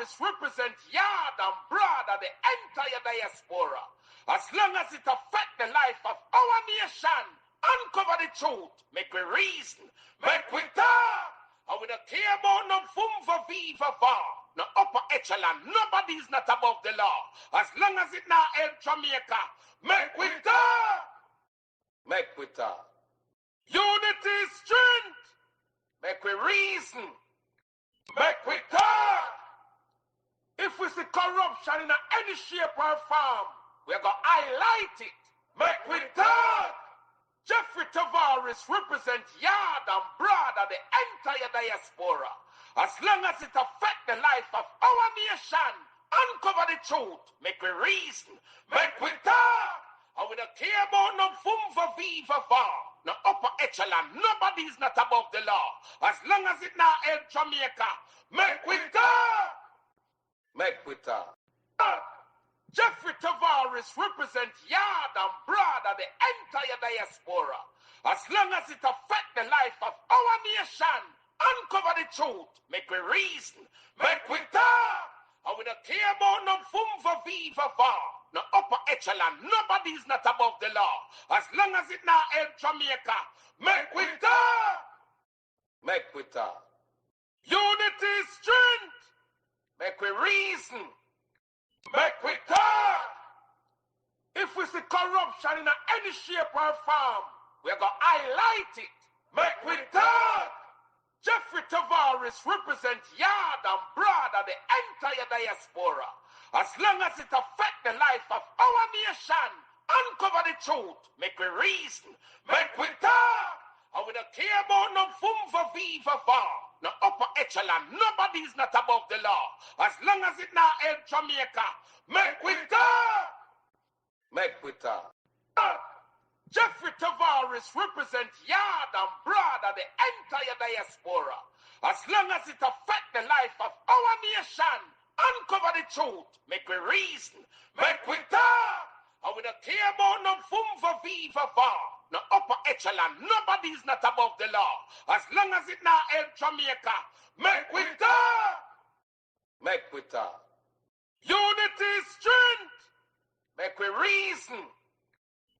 Tavares represent yard and broad of the entire diaspora. As long as it affects the life of our nation, uncover the truth, make we reason, make we talk. And we don't care about no fum for viva var, no upper echelon, nobody is not above the law. As long as it now help Jamaica, make we talk. Make we talk. Unity is strength. Make we reason. Make we talk. If we see corruption in any shape or form, we're going to highlight it. Make we talk. Jeffrey Tavares represent yard and broad of the entire diaspora. As long as it affects the life of our nation, uncover the truth, make we reason, make we talk. And we don't care about no fum for viva var, no upper echelon, nobody is not above the law. As long as it now help Jamaica, make we talk. Make we talk. Jeffrey Tavares represent yard and broad of the entire diaspora. As long as it affects the life of our nation, uncover the truth, make we reason, make we talk. And we don't care about no fum for viva var, no upper echelon, nobody is not above the law. As long as it now help Jamaica, make we talk. Make we talk. Unity is strength. Make we reason. Make we talk. If we see corruption in any shape or form, we're going to highlight it. Make we talk. Jeffrey Tavares represent yard and broad of the entire diaspora. As long as it affects the life of our nation, uncover the truth, make we reason, make we talk. And we don't care about no fum for viva var, no upper echelon, nobody is not above the law. As long as it now help Jamaica, make we talk. Make we talk. Jeffrey Tavares represent yard and broad of the entire diaspora. As long as it affects the life of our nation, uncover the truth, make we reason, make we talk. And we don't care about no fum for viva var, no upper echelon, nobody is not above the law. As long as it now help Jamaica, make we talk. Make we talk. Unity is strength. Make we reason.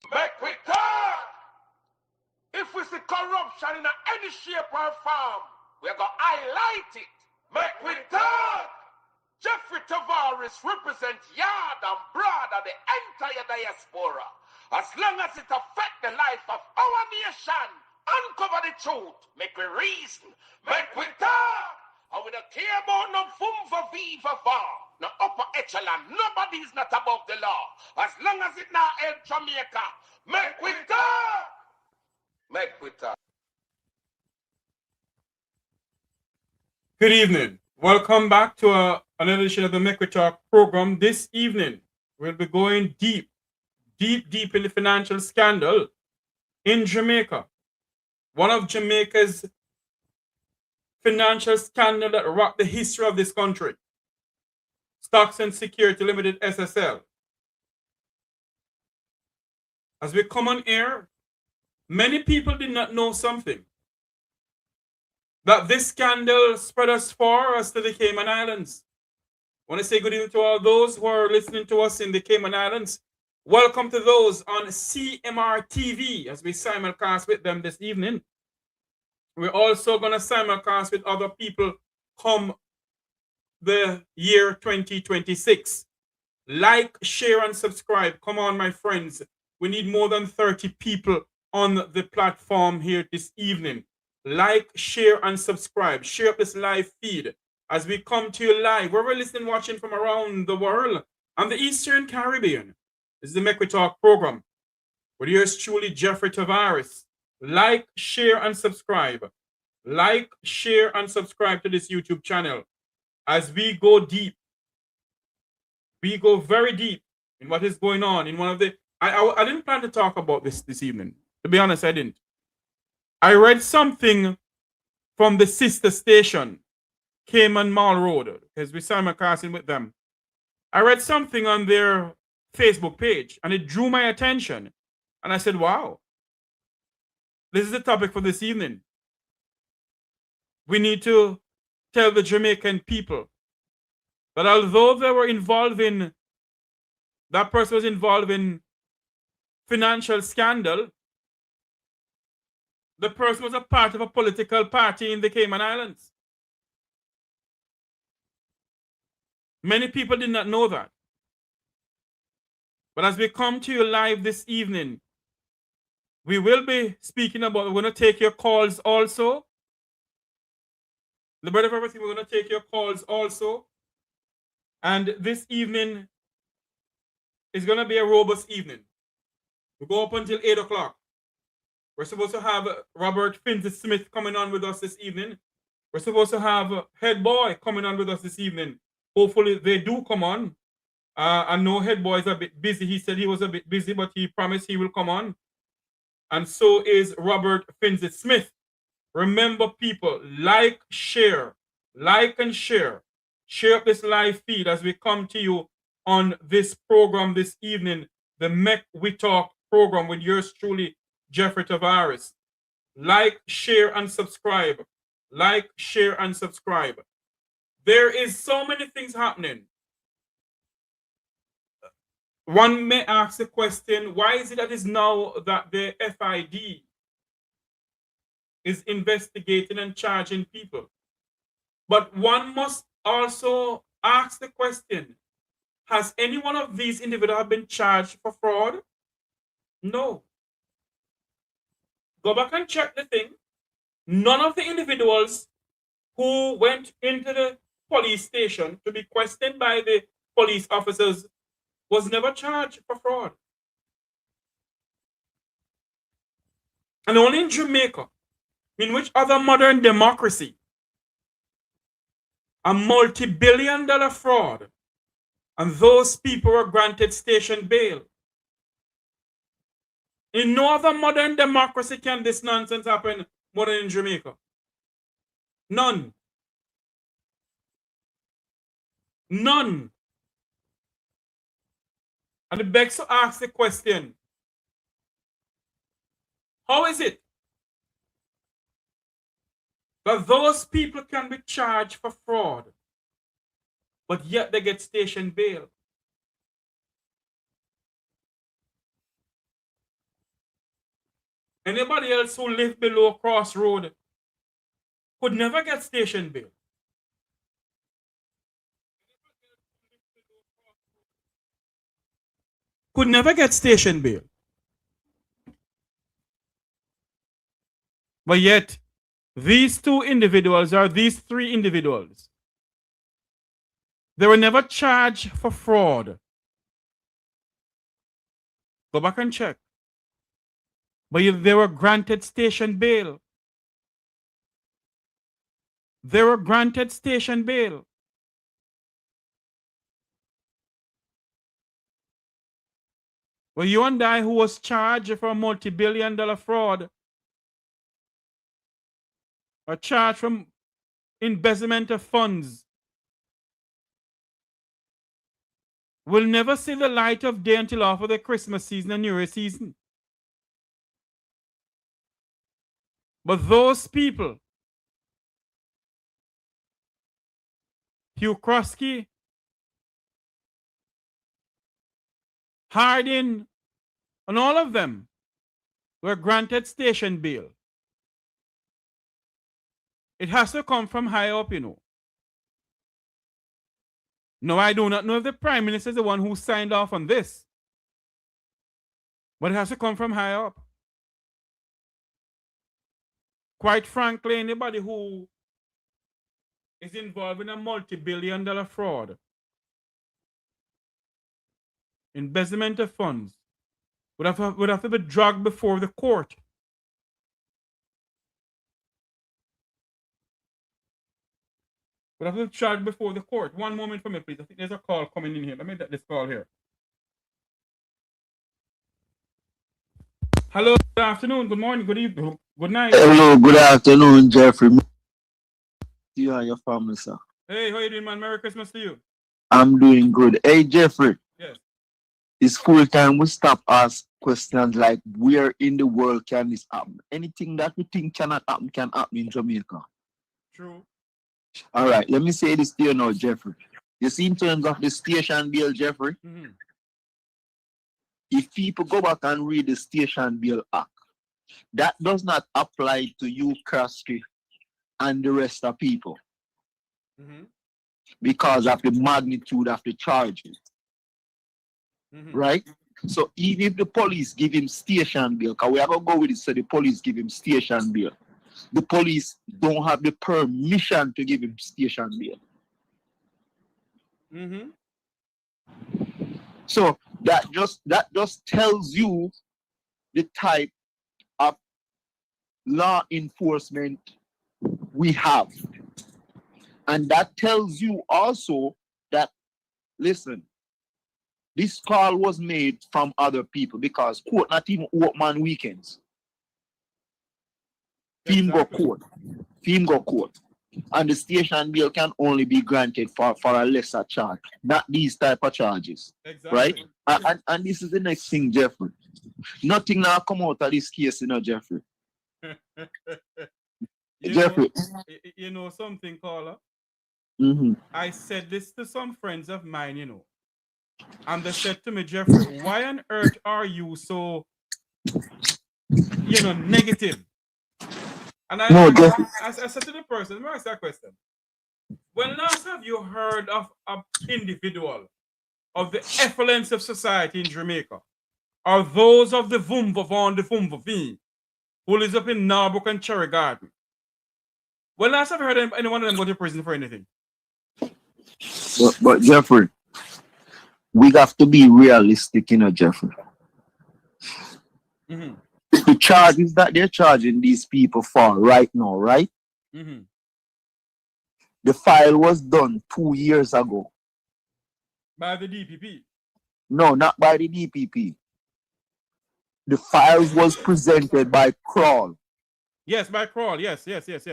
Make we talk. If we see corruption in any shape or form, we're going to highlight it. Make we talk. Jeffrey Tavares represent yard and broad of the entire diaspora. As long as it affects the life of our nation, uncover the truth, make we reason, make we talk. And we don't care about no fum for viva var, no upper echelon, nobody is not above the law. As long as it now help Jamaica, make we talk. Make we talk. Good evening. Welcome back to another edition of the Make We Talk program. This evening, we'll be going deep in the financial scandal in Jamaica. One of Jamaica's financial scandal that rocked the history of this country. Stocks and Securities Limited, SSL. As we come on air, many people did not know something. That this scandal spread as far as to the Cayman Islands. I want to say good evening to all those who are listening to us in the Cayman Islands. Welcome to those on CMR TV as we simulcast with them this evening. We're also going to simulcast with other people come the year 2026. Like, share, and subscribe. Come on, my friends. We need more than 30 people on the platform here this evening. Like, share, and subscribe. Share up this live feed as we come to you live. Wherever listening, watching from around the world and the Eastern Caribbean. This is the Make We Talk program. With yours truly, Jeffrey Tavares. Like, share, and subscribe. Like, share, and subscribe to this YouTube channel. As we go deep, we go very deep in what is going on in one of the... I didn't plan to talk about this evening. To be honest, I didn't. I read something from the sister station, Cayman Mall Road, because we're simulcasting with them. I read something on their Facebook page, and it drew my attention. And I said, wow, this is the topic for this evening. We need to tell the Jamaican people that although they were involved in, that person was involved in financial scandal, the person was a part of a political party in the Cayman Islands. Many people did not know that. But as we come to you live this evening, we will be speaking about, we're going to take your calls also. The bread of everything, we're going to take your calls also. And this evening is going to be a robust evening. We go up until 8 o'clock. We're supposed to have Robert Finzi-Smith coming on with us this evening. We're supposed to have Head Boy coming on with us this evening. Hopefully they do come on. I know Head Boy is a bit busy. He said he was a bit busy, but he promised he will come on. And so is Robert Finzi-Smith. Remember, people, like, share, like and share. Share up this live feed as we come to you on this program this evening, the Make We Talk program with yours truly, Jeffrey Tavares. Like, share, and subscribe. Like, share, and subscribe. There is so many things happening. One may ask the question, why is it that is now that the FID is investigating and charging people? But one must also ask the question, has any one of these individuals been charged for fraud? No. Go back and check the thing. None of the individuals who went into the police station to be questioned by the police officers was never charged for fraud. And only in Jamaica, in which other modern democracy, a multi-billion-dollar fraud, and those people were granted station bail. In no other modern democracy can this nonsense happen more than in Jamaica. None. None. And it begs to ask the question, how is it that those people can be charged for fraud, but yet they get station bail? Anybody else who lived below Crossroad could never get station bail. Could never get station bail. But yet, these two individuals, or these three individuals, they were never charged for fraud. Go back and check. But they were granted station bail. They were granted station bail. Well, you and I, who was charged for a multi-billion-dollar fraud, or charged from embezzlement of funds, will never see the light of day until after the Christmas season and New Year season. But those people, Hugh Crockery, Hardin, and all of them were granted station bail. It has to come from high up, you know. No, I do not know if the Prime Minister is the one who signed off on this. But it has to come from high up. Quite frankly, anybody who is involved in a multi-billion-dollar fraud, embezzlement of funds, would have to be dragged before the court. Would have to be charged before the court. One moment for me, please. I think there's a call coming in here. Let me get this call here. Hello, good afternoon, good morning, good evening, good night. Hello, good afternoon, Jeffrey. You and your family, sir. Hey, how you doing, man? Merry Christmas to you. I'm doing good. Hey, Jeffrey. Yes. It's full time we stop ask questions like, where in the world can this happen? Anything that we think cannot happen can happen in Jamaica. True. All right, let me say this to you now, Jeffrey. You see, in terms of the station bill, Jeffrey, Mm-hmm. if people go back and read the Station Bill Act, that does not apply to you, Croskery, and the rest of people Mm-hmm. because of the magnitude of the charges, Mm-hmm. right? So even if the police give him station bill, because we are going to go with it, so the police give him station bill. The police don't have the permission to give him station bill. Mm-hmm. So that just tells you the type of law enforcement we have. And that tells you also that, listen, this call was made from other people because court not even open on weekends. Film go court. Film go court. And the station bill can only be granted for a lesser charge, not these type of charges. Exactly. Right? And this is the next thing, Jeffrey. Nothing now come out of this case, Jeffrey. Jeffrey. You know something, caller? Mm-hmm. I said this to some friends of mine, and they said to me, Jeffrey, why on earth are you so, negative? And I said to the person, let me ask that question. When last have you heard of an individual of the effluence of society in Jamaica, or those of the Vumvavon, the Vumvavi, who lives up in Narbrook and Cherry Garden? When last have you heard anyone of them go to prison for anything? But Jeffrey, we have to be realistic, Jeffrey. Mm-hmm. The charges that they're charging these people for right now, right? Mm-hmm. The file was done 2 years ago. By the DPP? No, not by the DPP. The file was presented by Crawl. Yes, by Crawl. Yes.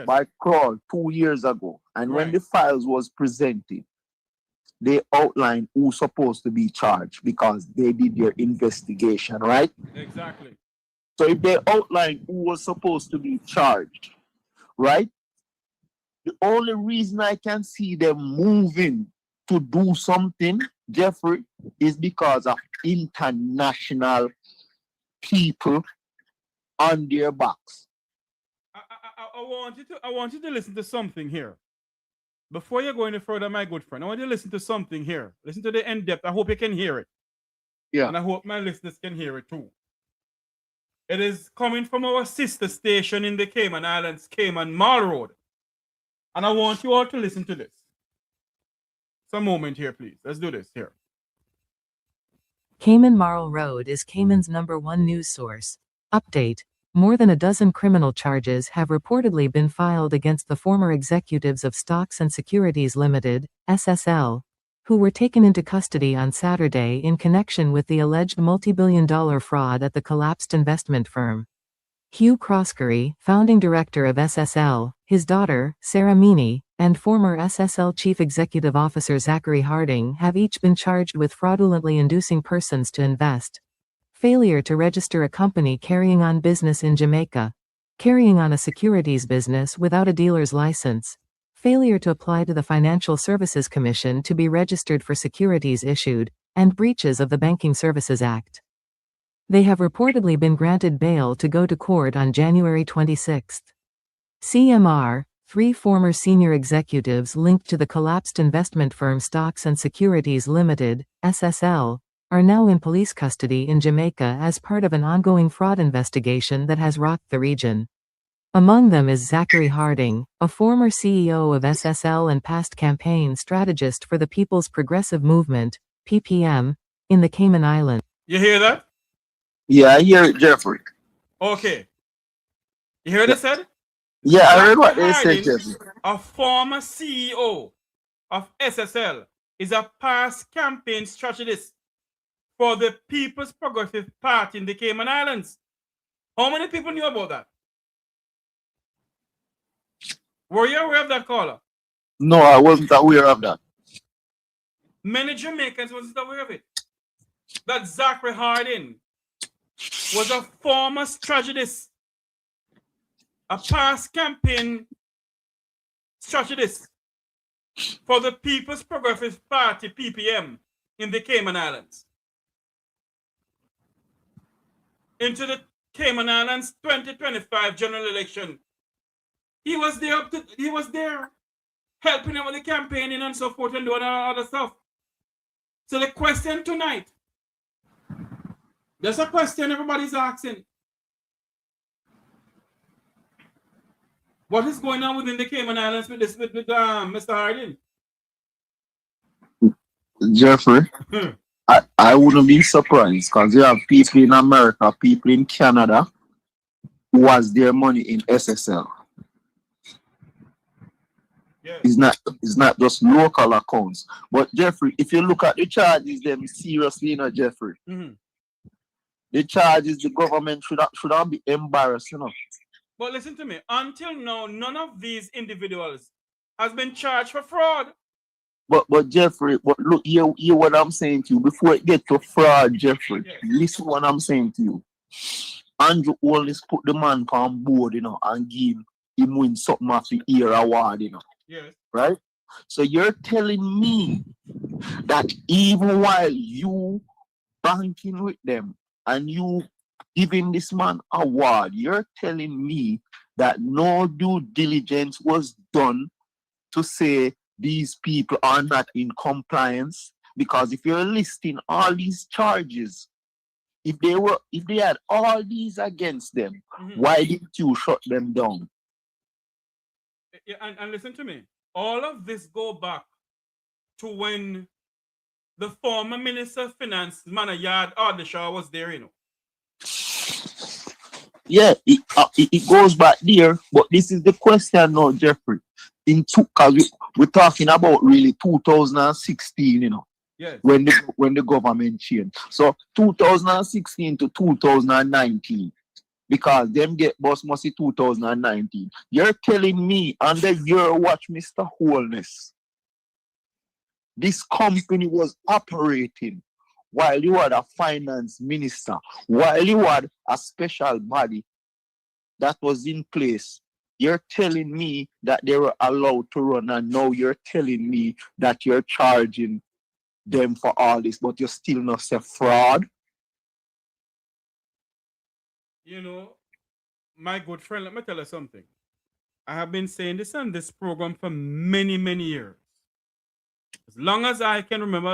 By Crawl 2 years ago. And when the files was presented, they outlined who's supposed to be charged because they did their investigation, right? Exactly. So if they outlined who was supposed to be charged, right? The only reason I can see them moving to do something, Jeffrey, is because of international people on their backs. I want you to listen to something here. Before you go any further, my good friend, I want you to listen to something here. Listen to the in-depth. I hope you can hear it. Yeah. And I hope my listeners can hear it too. It is coming from our sister station in the Cayman Islands, Cayman Mall Road. And I want you all to listen to this. Some moment here, please. Let's do this here. Cayman Marl Road is Cayman's #1 news source. Update. More than a dozen criminal charges have reportedly been filed against the former executives of Stocks and Securities Limited, SSL, who were taken into custody on Saturday in connection with the alleged multi-billion-dollar fraud at the collapsed investment firm. Hugh Crockery, founding director of SSL, his daughter, Sarah Meany, and former SSL chief executive officer Zachary have each been charged with fraudulently inducing persons to invest. Failure to register a company carrying on business in Jamaica. Carrying on a securities business without a dealer's license. Failure to apply to the Financial Services Commission to be registered for securities issued, and breaches of the Banking Services Act. They have reportedly been granted bail to go to court on January 26. CMR, 3 former senior executives linked to the collapsed investment firm Stocks and Securities Limited, SSL, are now in police custody in Jamaica as part of an ongoing fraud investigation that has rocked the region. Among them is Zachary, a former CEO of SSL and past campaign strategist for the People's Progressive Movement, PPM, in the Cayman Islands. You hear that? Yeah, I hear it, Jeffrey. Okay. You hear what they said? Yeah, I heard what they said, Jeffrey. A former CEO of SSL is a past campaign strategist for the People's Progressive Party in the Cayman Islands. How many people knew about that? Were you aware of that, caller? No, I wasn't aware of that. Many Jamaicans wasn't aware of it. That Zachary was a former strategist, a past campaign strategist for the People's Progressive Party, PPM, in the Cayman Islands. Into the Cayman Islands 2025 general election. He was there helping them with the campaigning and so forth and doing other stuff. So the question tonight, there's a question everybody's asking. What is going on within the Cayman Islands with Mr. Harding? Jeffrey, I wouldn't be surprised because you have people in America, people in Canada who has their money in SSL. Yes. It's not just local accounts. But Jeffrey, if you look at the charges, them seriously, Jeffrey. Mm-hmm. The charges, the government should not be embarrassed, But listen to me. Until now, none of these individuals has been charged for fraud. But Jeffrey, but look, hear what I'm saying to you. Before it get to fraud, Jeffrey, yes. Listen what I'm saying to you. Andrew always put the man on board, and give him win something off the year award, Yes. Right? So you're telling me that even while you banking with them and you giving this man award, you're telling me that no due diligence was done to say these people are not in compliance? Because if you're listing all these charges, if they had all these against them, why didn't you shut them down? Yeah, and listen to me. All of this go back to when the former Minister of Finance, Manayard Ardeshaw, was there, Yeah, it goes back there, but this is the question now, Jeffrey. Because we're talking about really 2016, Yes. when the government changed. So 2016 to 2019, because them get boss mostly 2019. You're telling me under your watch, Mr. Holness, this company was operating while you had a finance minister, while you had a special body that was in place. You're telling me that they were allowed to run, and now you're telling me that you're charging them for all this, but you still not say fraud? My good friend, let me tell you something. I have been saying this on this program for many, many years. As long as I can remember,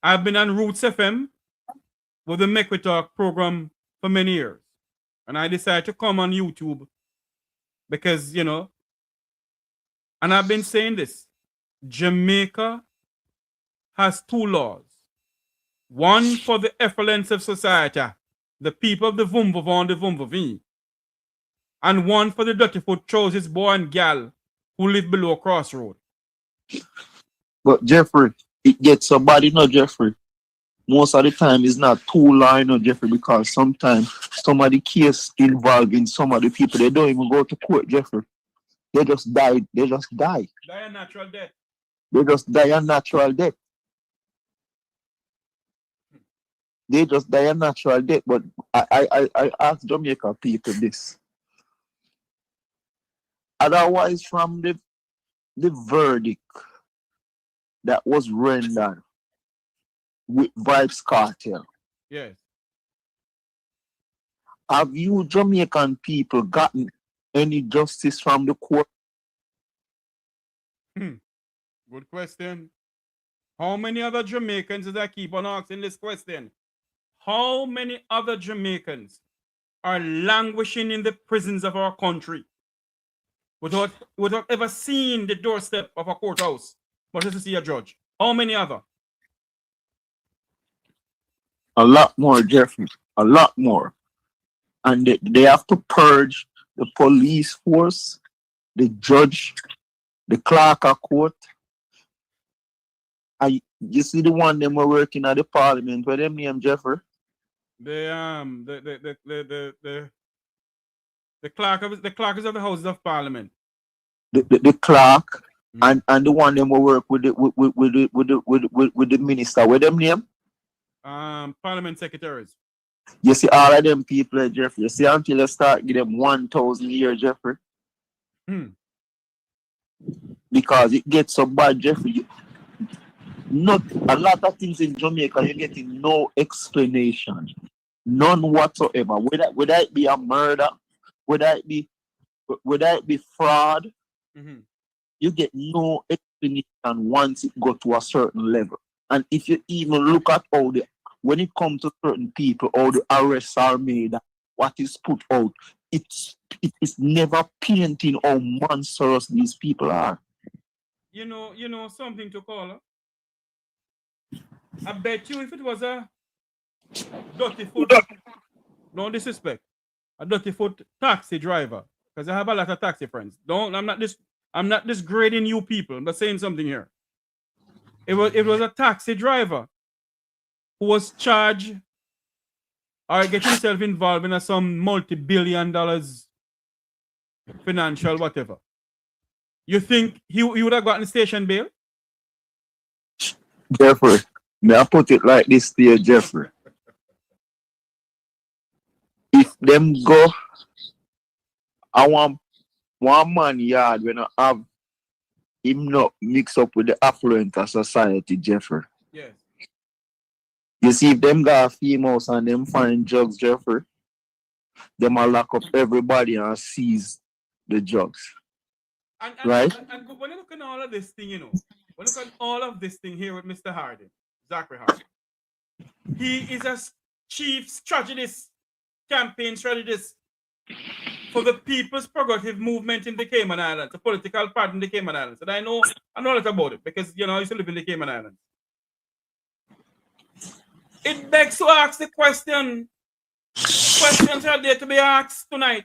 I've been on Roots FM with the Make We Talk program for many years. And I decided to come on YouTube because, and I've been saying this. Jamaica has two laws. One for the effluence of society, the people of the Vumvavon, the Vumvavi. And one for the dirty foot trousers boy and gal who live below Crossroad. But Jeffrey, it gets so bad, Jeffrey. Most of the time it's not too long, Jeffrey, because sometimes some of the case involving some of the people, they don't even go to court, Jeffrey. They just die. They just die. Die a natural death. They just die a natural death. They just die a natural death. But I ask Jamaica people this. Otherwise, from the verdict that was rendered with Vibes Cartel, yes, have you Jamaican people gotten any justice from the court? Good question. How many other Jamaicans did I keep on asking this question? How many other Jamaicans are languishing in the prisons of our country without ever seeing the doorstep of a courthouse, but just to see a judge? How many other? A lot more, Jeffrey. A lot more. And they have to purge the police force, the judge, the clerk of court. You see the one them were working at the parliament. Where them name, Jeffrey? The clerk of the Houses of Parliament. The clerk and the one them were work with the minister. Where them name? Parliament secretaries. You see all of them people, Jeffrey. You see until you start give them 1,000 a year, Jeffrey. Because because it gets so bad, Jeffrey. Not a lot of things in Jamaica, you're getting no explanation, none whatsoever. Whether it be a murder, whether it be fraud, you get no explanation once it go to a certain level. And if you even look at when it comes to certain people, all the arrests are made, what is put out, it is never painting how monstrous these people are. You know something to call. I bet you if it was a dirty foot, no disrespect, a dirty foot taxi driver, because I have a lot of taxi friends. I'm not disgrading you people, but saying something here. It was a taxi driver who was charged or get himself involved in some multi-billion dollars financial whatever. You think he would have gotten station bail? Jeffrey, may I put it like this to you, Jeffrey? If them go, I want one man yard when I have him not mix up with the affluent of society, Jeffrey. Yes. You see, if them got females and them find drugs, Jeffrey, them will lock up everybody and seize the drugs. Right? And when you look at all of this thing, when you look at all of this thing here with Mr. Harding, Zachary Harding, he is a chief strategist, campaign strategist for the People's Progressive Movement in the Cayman Islands, the political party in the Cayman Islands. And I know a lot about it because, I used to live in the Cayman Islands. It begs to ask the question. Questions are there to be asked tonight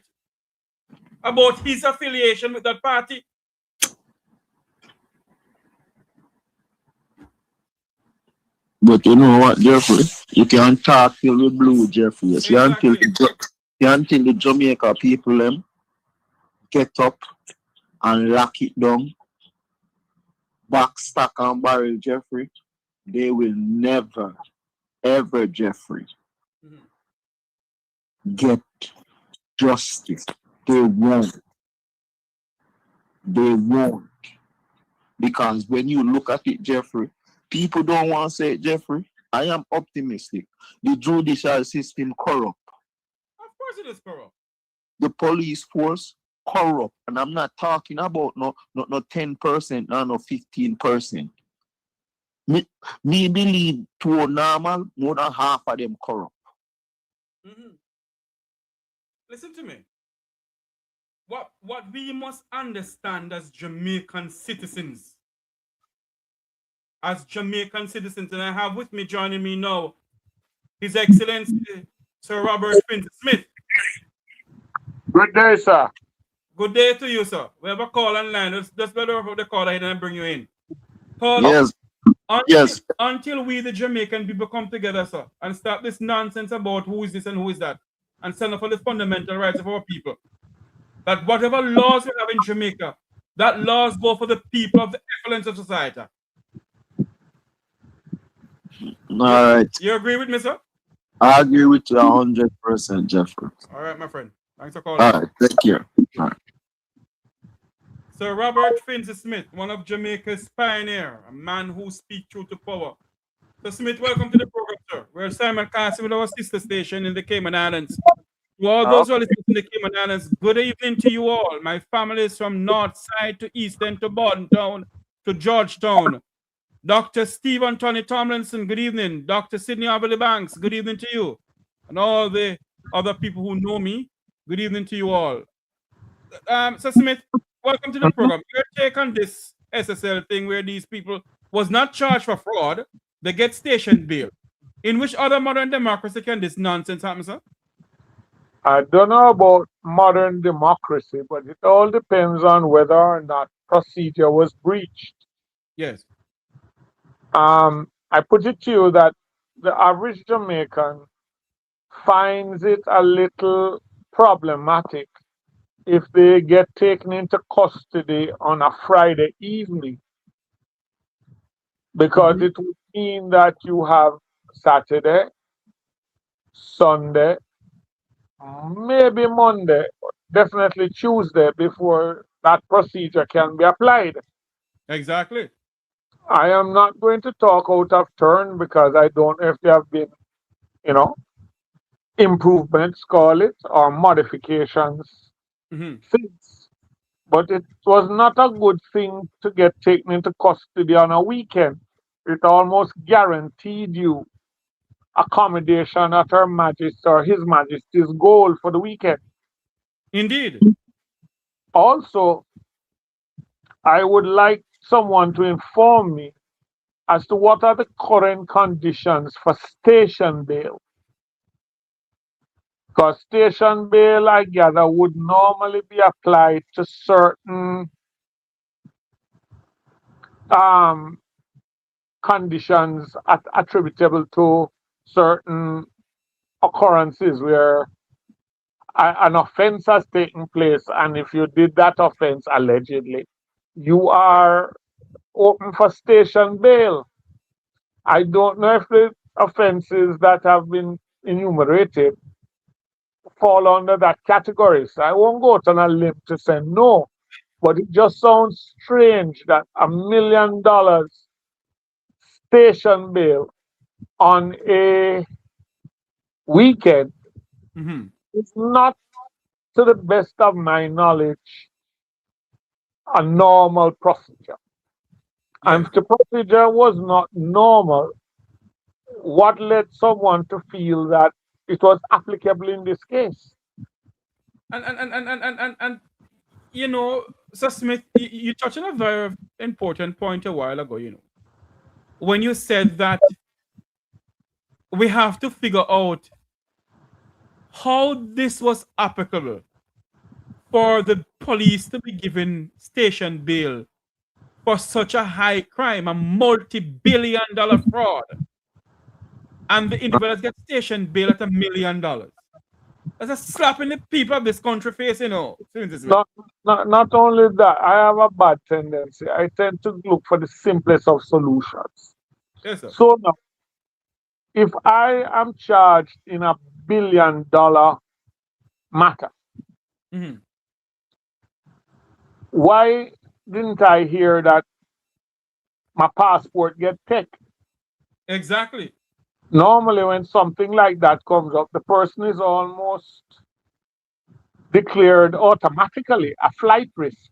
about his affiliation with that party. But you know what, Jeffrey? You can't talk till the blue, Jeffrey. Yes. Exactly. Until the Jamaica people them get up and lock it down, back stack and barrel, Jeffrey, they will never, ever, Jeffrey, get justice. They won't. They won't. Because when you look at it, Jeffrey, people don't want to say it, Jeffrey. I am optimistic. The judicial system corrupt. Of course it is corrupt. The police force corrupt. And I'm not talking about no 10%, no 15%. Me believe to a normal, more than half of them corrupt. Listen to me. What we must understand as Jamaican citizens, and I have with me joining me now, His Excellency Sir Robert Smith. Good day, sir. Good day to you, sir. We have a call online. Just better for the call ahead and bring you in. Yes. Until we, the Jamaican people, come together, sir, and stop this nonsense about who is this and who is that, and stand up for the fundamental rights of our people. That whatever laws we have in Jamaica, that laws go for the people of the excellence of society. All right. You agree with me, sir? I agree with you 100%, Jeffrey. All right, my friend. Thanks for calling. All right. Thank you. All right. Sir Robert Smith, one of Jamaica's pioneer, a man who speaks truth to power. So Smith, welcome to the program, sir. We're simulcasting with our sister station in the Cayman Islands. To all those who are listening to the Cayman Islands, good evening to you all. My family is from North Side to Eastern to Bordentown to Georgetown. Dr. Stephen Tony Tomlinson, good evening. Dr. Sidney Averly Banks, good evening to you. And all the other people who know me, good evening to you all. Sir Smith, welcome to the program. Your take on this SSL thing where these people was not charged for fraud, they get station bail. In which other modern democracy can this nonsense happen, sir? I don't know about modern democracy, but it all depends on whether or not procedure was breached. Yes. I put it to you that the average Jamaican finds it a little problematic if they get taken into custody on a Friday evening, because it would mean that you have Saturday, Sunday, maybe Monday, definitely Tuesday before that procedure can be applied. Exactly. I am not going to talk out of turn because I don't know if there have been, you know, improvements, call it, or modifications Hmm. since. But it was not a good thing to get taken into custody on a weekend. It almost guaranteed you accommodation at Her Majesty's or His Majesty's goal for the weekend. Indeed. Also, I would like someone to inform me as to what are the current conditions for station bail. Because station bail, I gather, would normally be applied to certain um, conditions attributable to certain occurrences where an offense has taken place, and if you did that offense allegedly, you are open for station bail. I don't know if the offenses that have been enumerated fall under that category. So I won't go out on a limb to say no, but it just sounds strange that $1 million station bail on a weekend Hmm. is not, to the best of my knowledge, a normal procedure. And Yes. if the procedure was not normal, what led someone to feel that it was applicable in this case? And you know, Sir Smith, you touched on a very important point a while ago, you know, when you said that we have to figure out how this was applicable for the police to be given station bail for such a high crime, a multi-billion-dollar fraud, and the individuals get station bail at $1 million. That's a slap in the people of this country face, you know. Smith. Not only that, I have a bad tendency. I tend to look for the simplest of solutions. Yes, sir. So now, if I am charged in $1 billion matter, Hmm. why didn't I hear that my passport get taken? Exactly. Normally, when something like that comes up, the person is almost declared automatically a flight risk.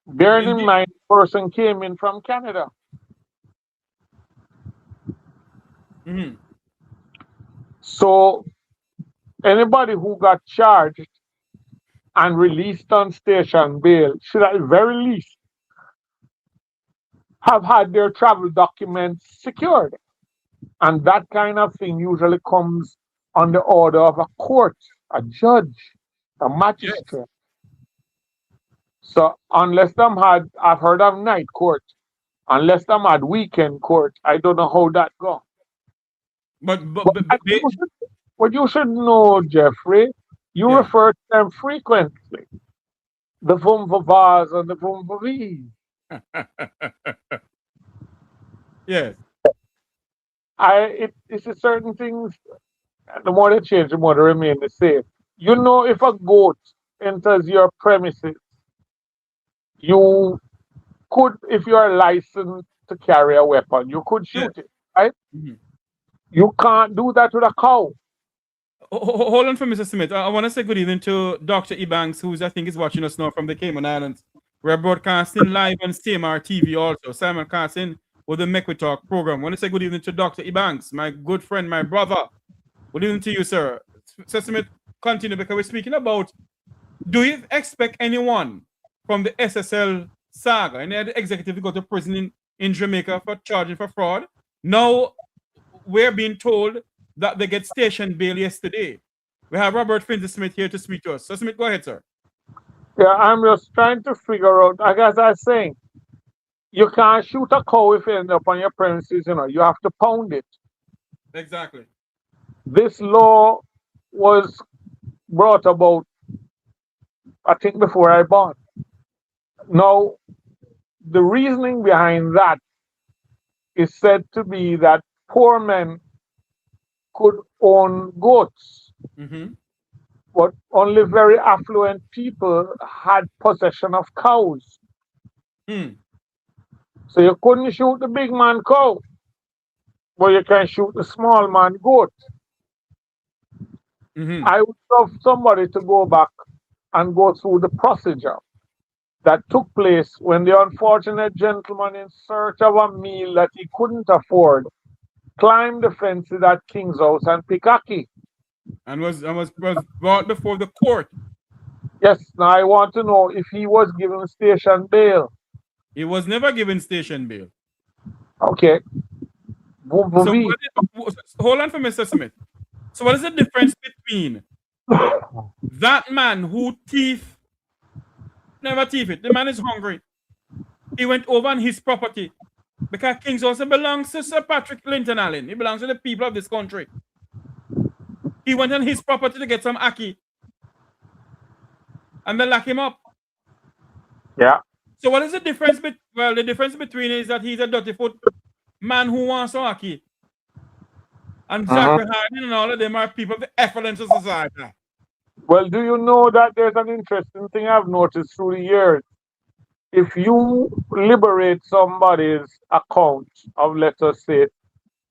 Bearing in Indeed. mind, the person came in from Canada. Hmm. So anybody who got charged and released on station bail should at the very least have had their travel documents secured. And that kind of thing usually comes on the order of a court, a judge, a Yes. magistrate. So unless them had, I've heard of night court, unless them had weekend court, I don't know how that go. But, but, But but, but, but what you should know, Jeffrey, you yeah. refer to them frequently. The Vumvavas and the Vumvavis. Yes. It's a certain things, the more they change, the more they remain the same. You know, if a goat enters your premises, you could, if you are licensed to carry a weapon, you could Yes. shoot it, right? Mhm. You can't do that with a cow. Hold on for Mr. Smith. I want to say good evening to Dr. Ebanks, who's I think is watching us now from the Cayman Islands. We're broadcasting live on CMR TV also. Simon Carson with the Make We Talk program. I want to say good evening to Dr. Ebanks, my good friend, my brother. Good evening to you, sir. Sir Smith, continue because we're speaking about, do you expect anyone from the SSL saga, any other executive to go to prison in Jamaica for charging for fraud? Now we're being told that they get station bail yesterday. We have Robert Finley Smith here to speak to us. So Smith, go ahead, sir. Yeah, I'm just trying to figure out, like as I was saying, you can't shoot a cow if you end up on your premises, you know, you have to pound it. Exactly. This law was brought about, I think, before I born. Now, the reasoning behind that is said to be that poor men could own goats, Mm-hmm. but only very affluent people had possession of cows. Hmm. So you couldn't shoot the big man cow, but you can shoot the small man goat. Mm-hmm. I would love somebody to go back and go through the procedure that took place when the unfortunate gentleman in search of a meal that he couldn't afford climbed the fences at King's House and Pikaki. And was brought before the court. Yes, now I want to know if he was given station bail. He was never given station bail. Okay. So hold on for Mr. Smith. So what is the difference between that man who never thief it? The man is hungry. He went over on his property because King's also belongs to Sir Patrick Linton Allen. He belongs to the people of this country. He went on his property to get some ackee. And they lock him up. Yeah. So what is the difference? Well, the difference between is that he's a dirty foot man who wants some ackee. And Zachary and all of them are people of the effluence of society. Well, do you know that there's an interesting thing I've noticed through the years? If you liberate somebody's account of, let us say,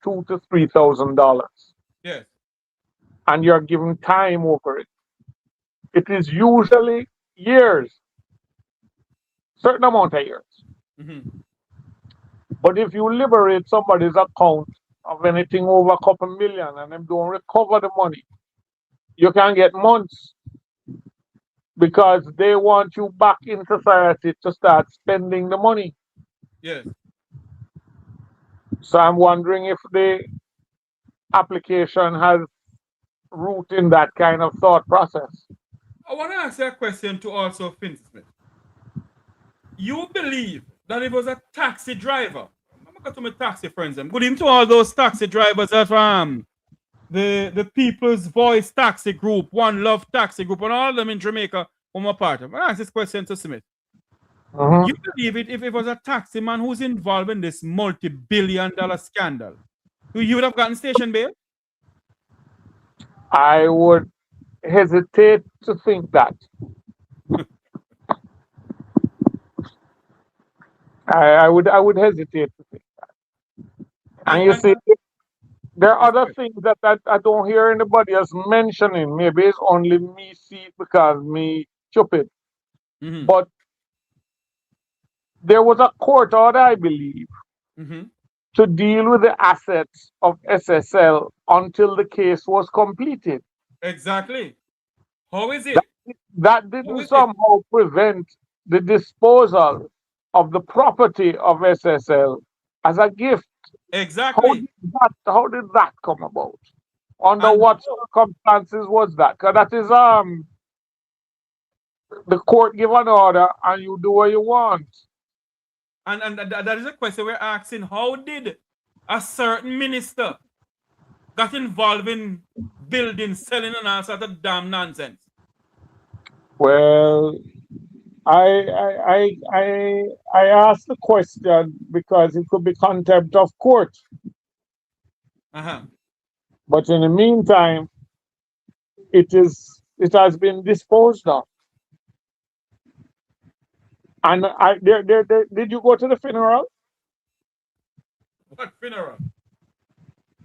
$2,000 to $3,000, yes, and you're given time over it, it is usually years, certain amount of years. Mm-hmm. But if you liberate somebody's account of anything over a couple million and them don't recover the money, you can get months because they want you back in society to start spending the money. Yes. So I'm wondering if the application has root in that kind of thought process. I want to ask you a question to also Finn Smith. You believe that it was a taxi driver? I'm going to my taxi friends. Good evening to all those taxi drivers of the People's Voice Taxi Group, One Love Taxi Group, and all of them in Jamaica who I'm a part of. I ask this question to Smith. You believe it if it was a taxi man who's involved in this multi-billion-dollar scandal? You would have gotten station bail? I would hesitate to think that. I would hesitate to think that. And you see, there are other things that I don't hear anybody else mentioning. Maybe it's only me see it because me stupid. Mm-hmm. But there was a court order, I believe, to deal with the assets of SSL until the case was completed. Exactly. How is it? That didn't somehow prevent the disposal of the property of SSL as a gift. Exactly. How did that come about? Under what circumstances was that? Because that is the court give an order and you do what you want. And that is a question we're asking. How did a certain minister got involved in building, selling, and all sort of damn nonsense? Well, I asked the question because it could be contempt of court. But in the meantime, it has been disposed of. And did you go to the funeral? What funeral?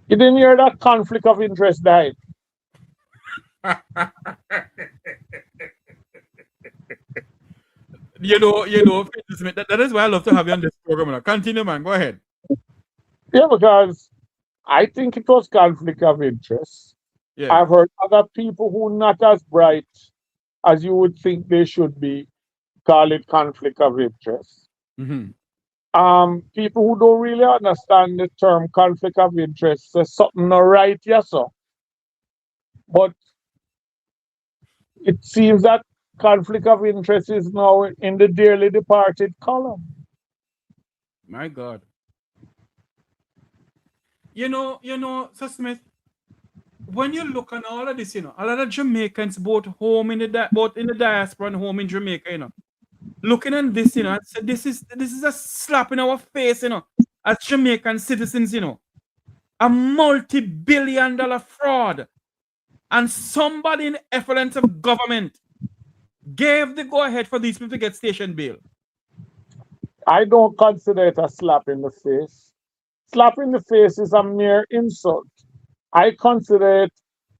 You didn't hear that conflict of interest died. You know, that is why I love to have you on this program. Continue, man. Go ahead. Yeah, because I think it was conflict of interest. Yeah. I've heard other people who are not as bright as you would think they should be call it conflict of interest. People who don't really understand the term conflict of interest say something not right, yes, sir. But it seems that conflict of interest is now in the dearly departed column. My God. You know, Sir Smith, when you look on all of this, a lot of Jamaicans, both in the diaspora and home in Jamaica, looking at this, and say this is a slap in our face, as Jamaican citizens, a multi-billion-dollar fraud, and somebody in the effluence of government gave the go-ahead for these people to get station bail. I don't consider it a slap in the face. Slap in the face is a mere insult. I consider it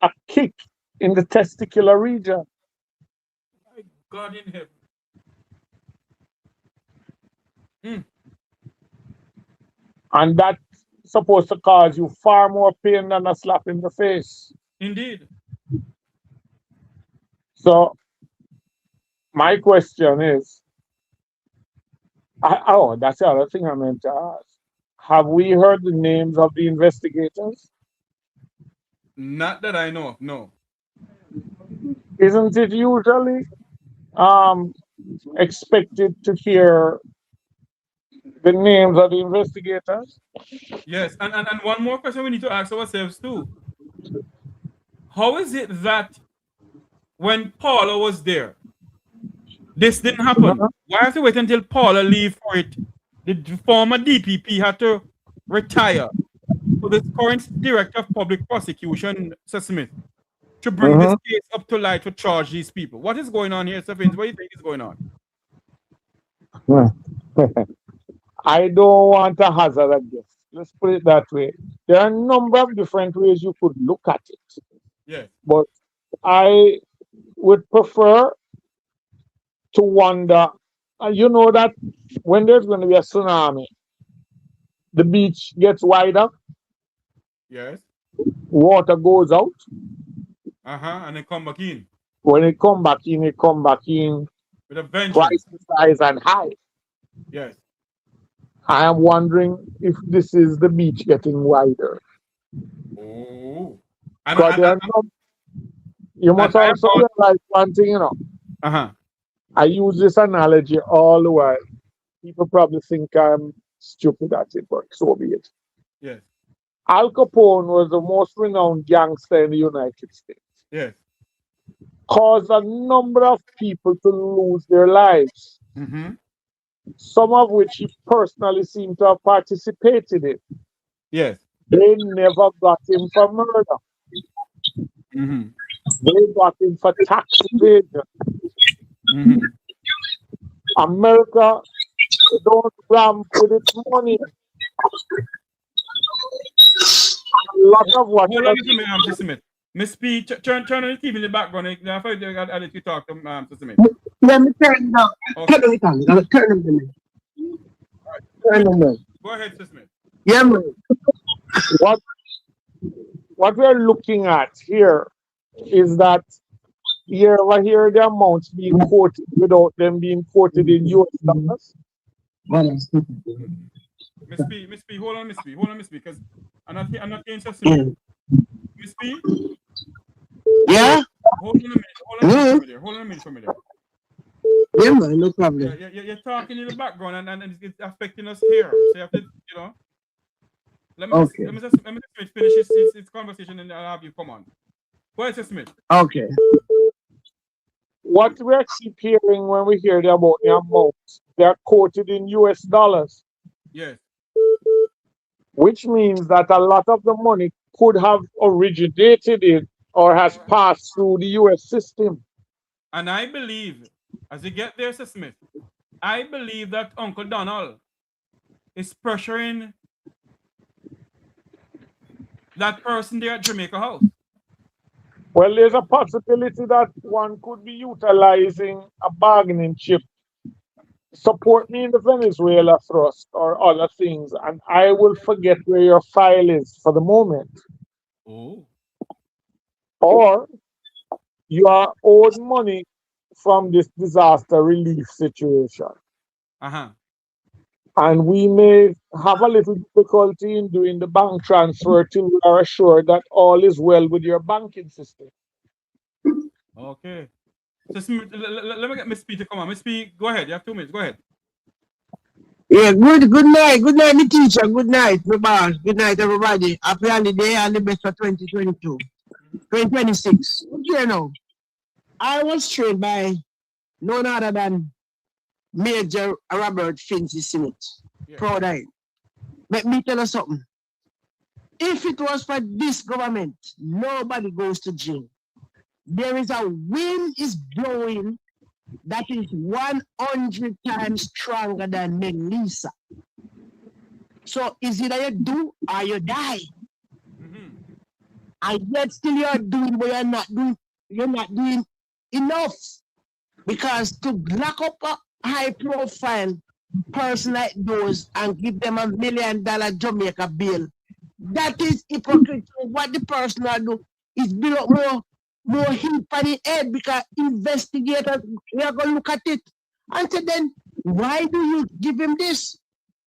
a kick in the testicular region. My God in heaven. Mm. And that's supposed to cause you far more pain than a slap in the face. Indeed. So, my question is, that's the other thing I meant to ask. Have we heard the names of the investigators? Not that I know of, no. Isn't it usually expected to hear the names of the investigators? Yes, and one more question we need to ask ourselves too. How is it that when Paula was there, this didn't happen? Why have to wait until Paula leave for it? The former DPP had to retire. So the current director of public prosecution, Sir Smith, to bring this case up to light to charge these people. What is going on here, Sir Vince? What do you think is going on? I don't want to hazard a guess. Let's put it that way. There are a number of different ways you could look at it. Yes. But I would prefer to wonder, you know that when there's going to be a tsunami, the beach gets wider, Yes. water goes out. And they come back in. When it come back in, With a vengeance. twice the size and high. Yes. I am wondering if this is the beach getting wider. Oh. You must also realize one thing, I use this analogy all the while. People probably think I'm stupid at it, but so be it. Yes. Al Capone was the most renowned gangster in the United States. Yes. Caused a number of people to lose their lives. Some of which he personally seemed to have participated in. Yes. They never got him for murder. They got him for tax evasion. America don't ramp with its money. A lot of what. Hold on to me, Mr. Smith. Miss P, turn on the TV in the background. I'll let you talk to Mr. Smith. Let me turn it down. Okay. Turn it on. Turn them to me. Turn them down. Go ahead, Mr. Smith. Yeah, man. What we're looking at here is that you ever hear the amounts being quoted without them being quoted in US dollars? Miss P, hold on, Miss P, because I'm not hearing Sir Smith. Miss P? Yeah? Hold on a minute for me there. Yeah, man, no problem. You're talking in the background and it's affecting us here. So you have to, let me just finish his conversation and I'll have you come on. Go ahead, Sir Smith. Okay. What we keep hearing when we hear about the amounts, they're quoted in US dollars. Yes. Which means that a lot of the money could have originated in or has passed through the US system. And I believe, as you get there, Sir Smith, I believe that Uncle Donald is pressuring that person there at Jamaica House. Well, there's a possibility that one could be utilizing a bargaining chip. Support me in the Venezuela thrust or other things, and I will forget where your file is for the moment. Oh. Or you are owed money from this disaster relief situation. And we may have a little difficulty in doing the bank transfer till we are assured that all is well with your banking system. Okay. So let me get Miss P to come on. Miss P, go ahead. You have 2 minutes. Go ahead. Yeah, good night. Good night, my teacher. Good night, my boss. Good night, everybody. Happy holiday and the best for 2022. 2026. You know, I was trained by none other than Major Robert Finzi Smith. Yeah. Proud of him. Let me tell you something. If it was for this government, nobody goes to jail. There is a wind is blowing that is 100 times stronger than Melissa. So is it that you do or you die? And yet still you're doing, but you're not doing enough. Because to lock up a high profile person like those and give them $1 million Jamaica bill, that is hypocritical. What the person will do is build up more heat on the head, because investigators are going to look at it and say, then why do you give him this?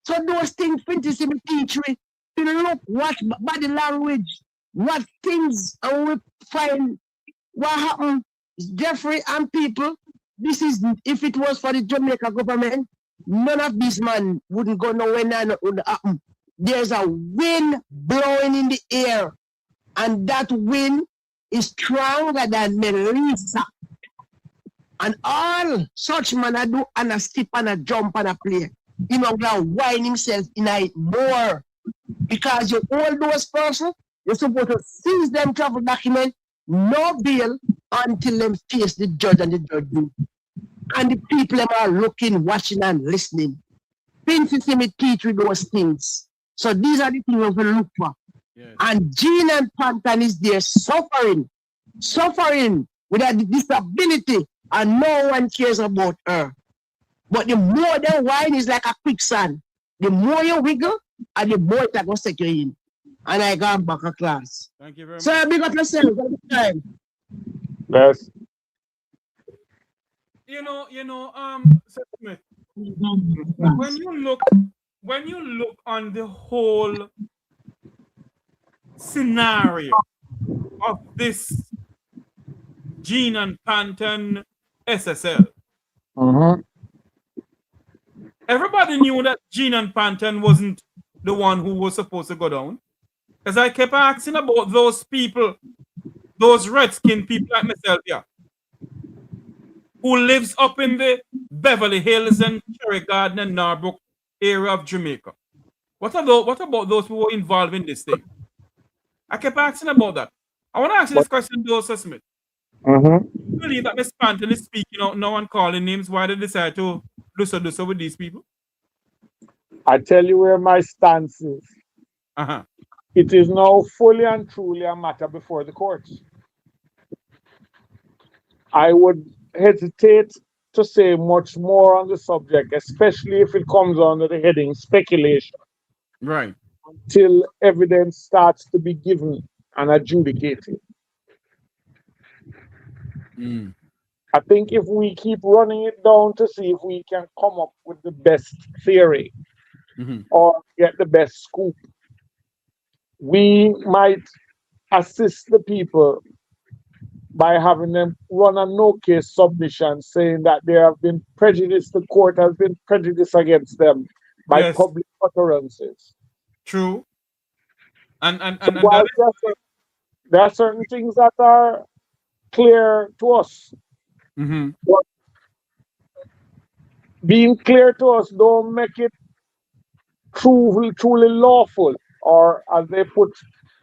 So those things Princess will teach me to look, watch body language, what things, and we find what happened. Jeffrey and people, this is, if it was for the Jamaica government, none of these men wouldn't go nowhere, nothing would happen. There's a wind blowing in the air, and that wind is stronger than Melissa. And all such man I do and a step and a jump and a play. You know, gonna whine himself in it more. Because you all those persons, you're supposed to seize them travel document, no bail until them face the judge and the judge do. And the people them are looking, watching, and listening. Princess me teach with those things. So these are the things we will look for. Yes. And Jean and Pantan is there suffering with a disability, and no one cares about her. But the more the wine is like a quicksand, the more you wiggle, and the more it will set you in. And I go back to class. Thank you very much. So big up yourself all the time. Yes. Sir Smith, when you look on the whole scenario of this Jean and Panton SSL, everybody knew that Jean and Panton wasn't the one who was supposed to go down. Because I kept asking about those people, those redskin people like myself here, who lives up in the Beverly Hills and Cherry Garden and Narbrook area of Jamaica. What about those who were involved in this thing? I kept asking about that. I want to ask you this question, though, Sir Smith. You believe that Miss Panton is speaking out now and calling names? Why they decide to do so with these people? I tell you where my stance is. It is now fully and truly a matter before the courts. I would hesitate to say much more on the subject, especially if it comes under the heading speculation. Right. Until evidence starts to be given and adjudicated. I think if we keep running it down to see if we can come up with the best theory or get the best scoop, we might assist the people by having them run a no-case submission saying that they have been prejudiced, the court has been prejudiced against them by public utterances. True. And while there are certain things that are clear to us. But being clear to us don't make it truly lawful, or as they put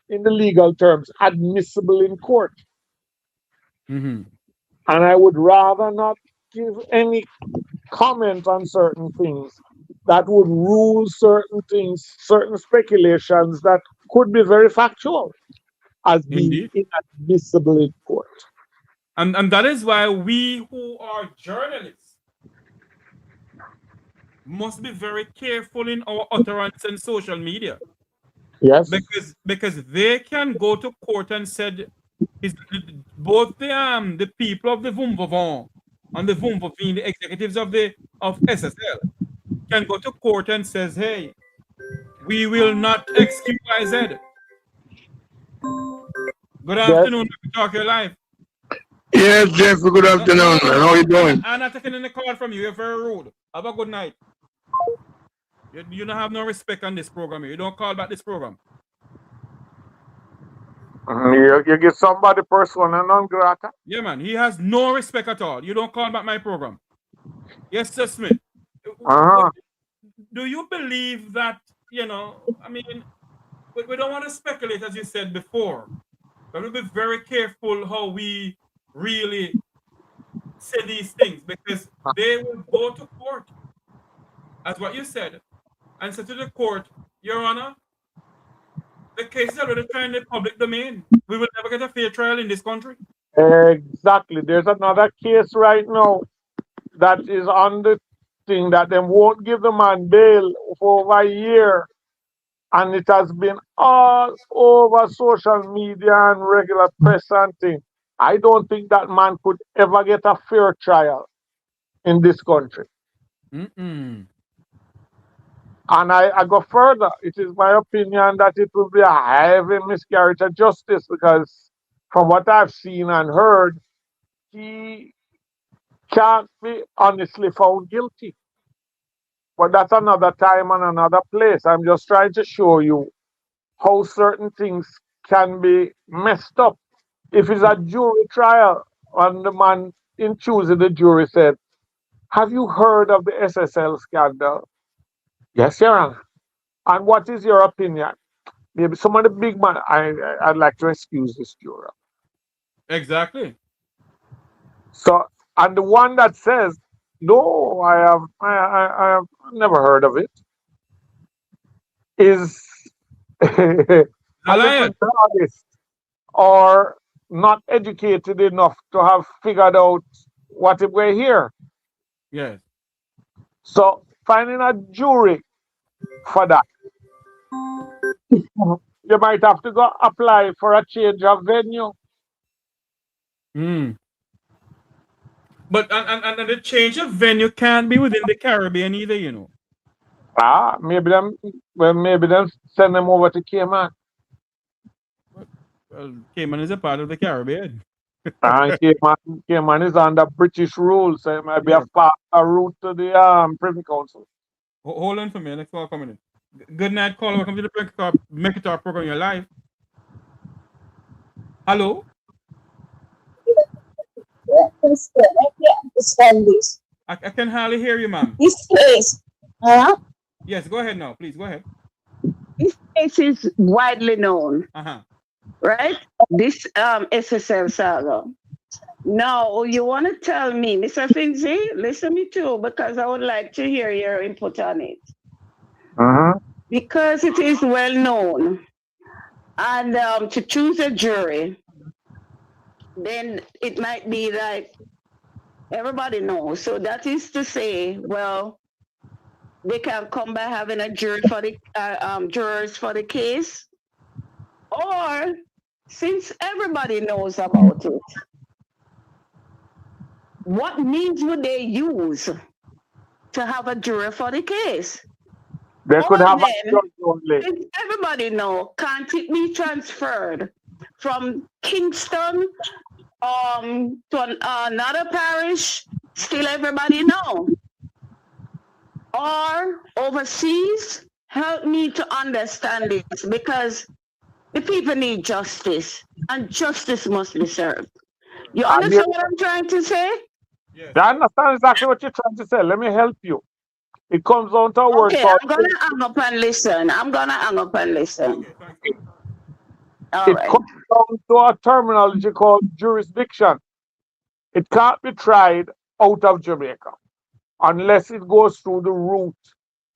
in the legal terms, admissible in court. And I would rather not give any comment on certain things that would rule certain things, certain speculations that could be very factual as being inadmissible in court. And that is why we who are journalists must be very careful in our utterance in social media. Yes. Because they can go to court and said both the people of the Vumvavon and the Vumvavine, the executives of SSL, can go to court and says, hey, we will not excuse XYZ. Good afternoon, Talk Your Life. Yes, Jeff, good afternoon, man. How are you doing? I'm not taking any call from you. You're very rude. Have a good night. You don't have no respect on this program. You don't call back this program. You give somebody persona non grata? Yeah, man. He has no respect at all. You don't call back my program. Yes, Sir Smith. Do you believe that, I mean, we don't want to speculate, as you said before. But we'll be very careful how we really say these things because they will go to court, as what you said, and say to the court, Your Honor, the case is already tried in the public domain. We will never get a fair trial in this country. Exactly. There's another case right now that is on the thing that they won't give the man bail for over a year. And it has been all over social media and regular press and things. I don't think that man could ever get a fair trial in this country. Mm-mm. And I go further. It is my opinion that it will be a heavy miscarriage of justice because from what I've seen and heard, he can't be honestly found guilty. But that's another time and another place. I'm just trying to show you how certain things can be messed up. If it's a jury trial and the man in choosing the jury said, have you heard of the SSL scandal? Yes, Your Honor. And what is your opinion? Maybe some of the big man, I'd like to excuse this juror. Exactly. So, and the one that says, no, I have never heard of it, is a A liar. little modest or not educated enough to have figured out what it were here. Yes. So finding a jury for that, you might have to go apply for a change of venue. Mm. But and the change of venue can't be within the Caribbean either, you know. Maybe them send them over to Cayman. Well, Cayman is a part of the Caribbean. And Cayman is under British rule, so it might be Yes. a route to the Privy Council. Hold on for me. Next call coming in. Good night, caller. Welcome to the Make It Our program. You're live. Hello. Yes, sir. I can understand this. I can hardly hear you, ma'am. This case, Yes, go ahead now. Please go ahead. this case is widely known, Uh-huh. right? This SSL saga. Now, you want to tell me, Mr. Finzi, listen me too, because I would like to hear your input on it. Because it is well known, and to choose a jury, then it might be like everybody knows. So that is to say, well, they can come by having a jury for the jurors for the case, or since everybody knows about it, what means would they use to have a jury for the case? They could Or have a then, judge only. since everybody know, can't it be transferred from Kingston to another parish? Still everybody know. Or overseas? Help me to understand this, because the people need justice, and justice must be served. You And understand what I'm trying to say? Yes. I understand exactly what you're trying to say. Let me help you. It comes down to a word Okay, called I'm gonna hang up and listen. Okay, thank you. All it right. comes down to a terminology called jurisdiction. It can't be tried out of Jamaica unless it goes through the route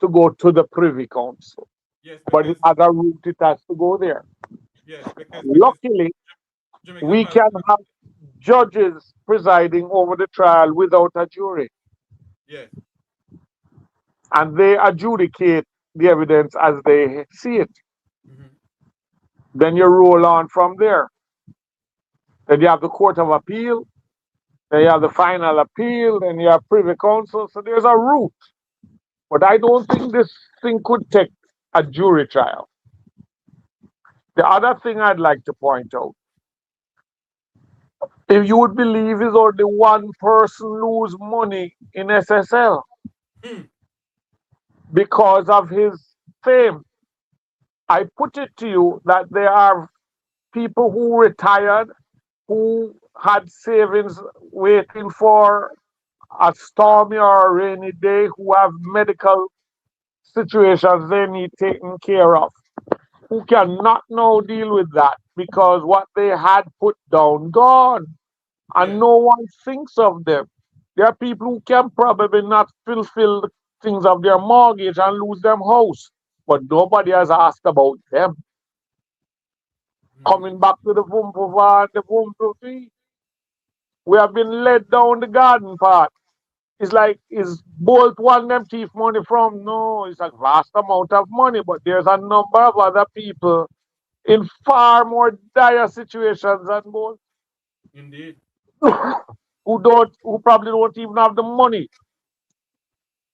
to go to the Privy Council. Yes, But the because other route it has to go there. yes, because Luckily, Jamaica we has- can have judges presiding over the trial without a jury, yes. and they adjudicate the evidence as they see it. Mhm. Then you roll on from there. Then you have the Court of Appeal, then you have the final appeal, then you have Privy Council. So there's a route. But I don't think this thing could take a jury trial. The other thing I'd like to point out, if you would believe is only one person lose money in SSL because of his fame. I put it to you that there are people who retired, who had savings waiting for a stormy or a rainy day, who have medical situations they need taken care of, who cannot now deal with that because what they had put down gone. and Yeah. no one thinks of them. There are people who can probably not fulfill the things of their mortgage and lose them house, but nobody has asked about them. Coming back to the Vumpova and the Vumpufi, we have been led down the garden path. It's like, is Bolt one them thief money from? No, it's a vast amount of money, but there's a number of other people in far more dire situations than Bolt Indeed. who probably don't even have the money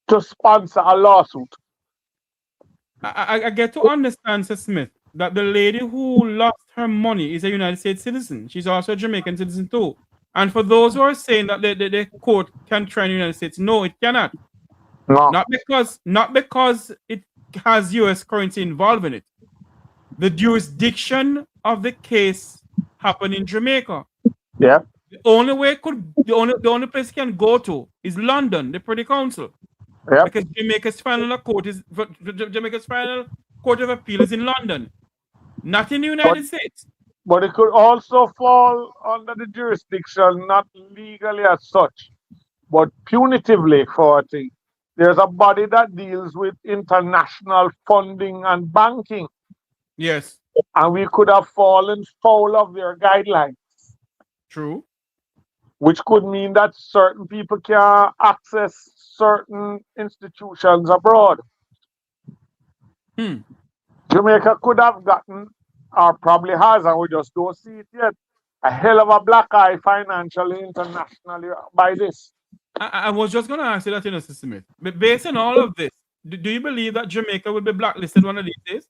to sponsor a lawsuit. I get to understand, Sir Smith, that the lady who lost her money is a United States citizen. She's also a Jamaican citizen too. And for those who are saying that the court can try in the United States, no, it cannot. No. Not because it has US currency involved in it. The jurisdiction of the case happened in Jamaica. Yeah. The only place it can go to is London, the Privy Council. Yeah. Because Jamaica's final court of appeal is in London, not in the United States. But it could also fall under the jurisdiction, not legally as such, but punitively for a thing. There's a body that deals with international funding and banking, Yes, and we could have fallen foul of their guidelines, true. which could mean that certain people can access certain institutions abroad. Jamaica could have gotten, or probably has, and we just don't see it yet, a hell of a black eye financially, internationally by this. I was just going to ask you that, Mr. Smith. But based on all of this, do you believe that Jamaica will be blacklisted one of these days?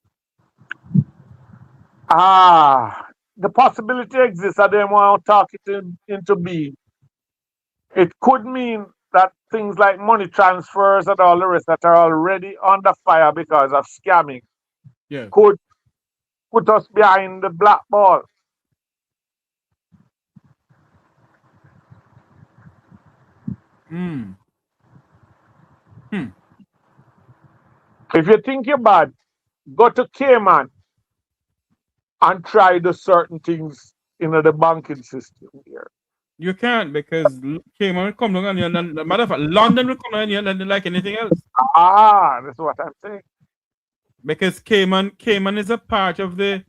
The possibility exists that they want to talk it into being. It could mean that things like money transfers and all the rest that are already under fire because of scamming could put us behind the black ball. If you think you're bad, go to Cayman and try the certain things in the banking system here. You can't, because Cayman will come down on you, and matter of fact, London will come down on you and like anything else. That's what I'm saying. Because Cayman is a part of the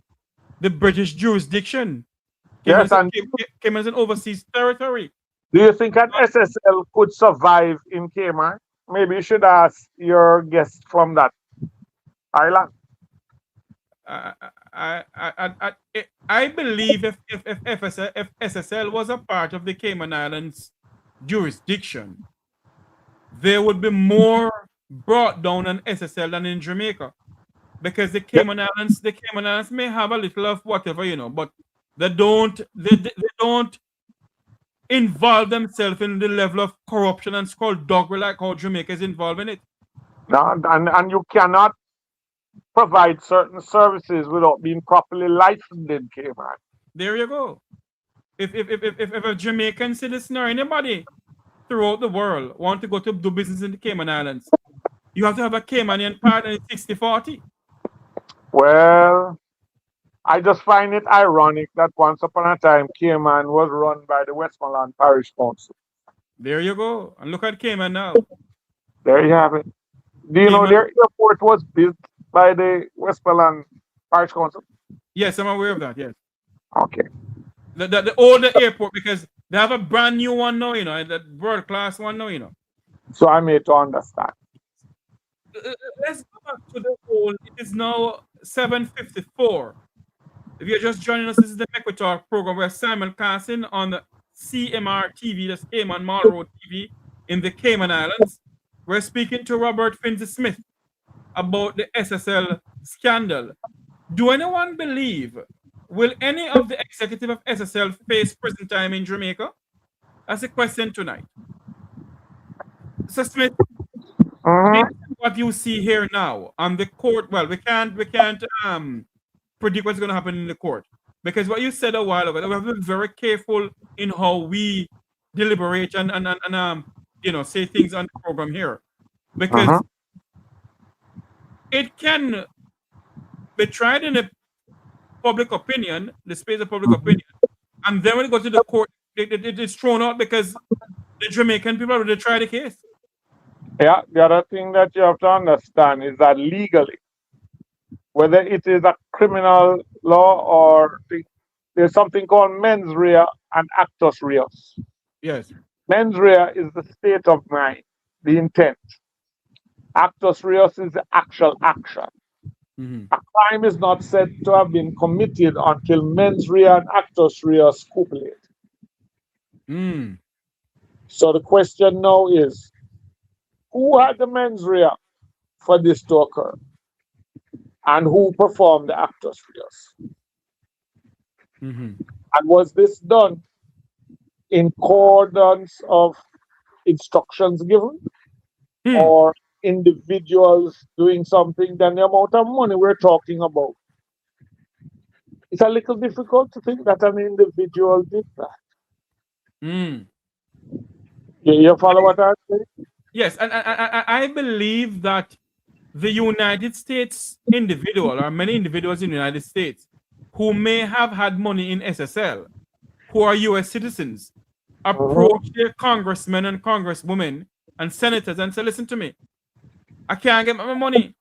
British jurisdiction. Yes, and Cayman is an overseas territory. Do you think an SSL could survive in Cayman? Maybe you should ask your guest from that island. I believe if SSL was a part of the Cayman Islands jurisdiction, there would be more brought down on SSL than in Jamaica, because the Cayman Islands may have a little of whatever, but they don't involve themselves in the level of corruption and skullduggery like how Jamaica is involved in it. No, and you cannot provide certain services without being properly licensed in Cayman. There you go. If a Jamaican citizen or anybody throughout the world want to go to do business in the Cayman Islands, you have to have a Caymanian partner in 60-40. Well, I just find it ironic that once upon a time Cayman was run by the Westmoreland Parish Council. There you go. And look at Cayman now. There you have it. Do you know their airport was built by the Westmoreland Parish Council? Yes, I'm aware of that, yes. Okay. The older airport, because they have a brand new one now, the world class one now, So I made to understand. Let's go back to the whole. It is now 7:54. If you're just joining us, this is the Equator program. We're simulcasting on the CMR TV, that's Cayman Mall Road TV in the Cayman Islands. We're speaking to Robert Finsey-Smith about the SSL scandal. Do anyone believe, will any of the executive of SSL face prison time in Jamaica? That's a question tonight. So Smith, what you see here now on the court, well, we can't predict what's going to happen in the court, because what you said a while ago, we have to be very careful in how we deliberate and say things on the program here, because it can be tried in the public opinion, the space of public opinion, and then when it goes to the court, it is thrown out because the Jamaican people already tried the case. Yeah, the other thing that you have to understand is that legally, whether it is a criminal law or there's something called mens rea and actus reus. Yes. Mens rea is the state of mind, the intent. Actus reus is the actual action. Mhm. A crime is not said to have been committed until mens rea and actus reus copulate. Mm. So the question now is, who had the mens rea for this to occur? And who performed the actus reus? Mhm. And was this done in accordance of instructions given, Hmm. or individuals doing something? Then the amount of money we're talking about, it's a little difficult to think that an individual did that. Mm. You follow what I'm saying? Yes, and I believe that the United States individual, or many individuals in the United States, who may have had money in SSL, who are US citizens, approach their congressmen and congresswomen and senators and say, listen to me, I can't get my money.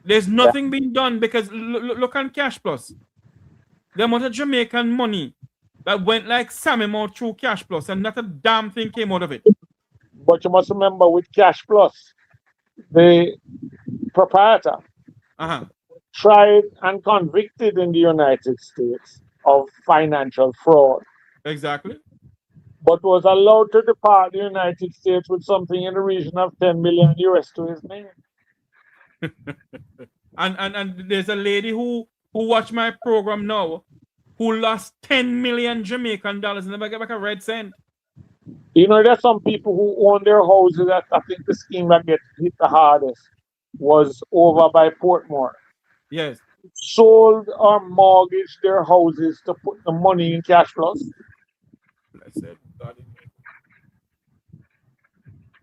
There's nothing being done because look on Cash Plus. The amount of Jamaican money that went like Sammy out through Cash Plus and not a damn thing came out of it. But you must remember with Cash Plus, the proprietor tried and convicted in the United States of financial fraud, Exactly. but was allowed to depart the United States with something in the region of 10 million US to his name. and there's a lady who watched my program now who lost 10 million Jamaican dollars and never get back a red cent. You know, there's some people who own their houses. That I think the scheme that gets hit the hardest was over by Portmore. Yes. Sold or mortgaged their houses to put the money in Cash Plus.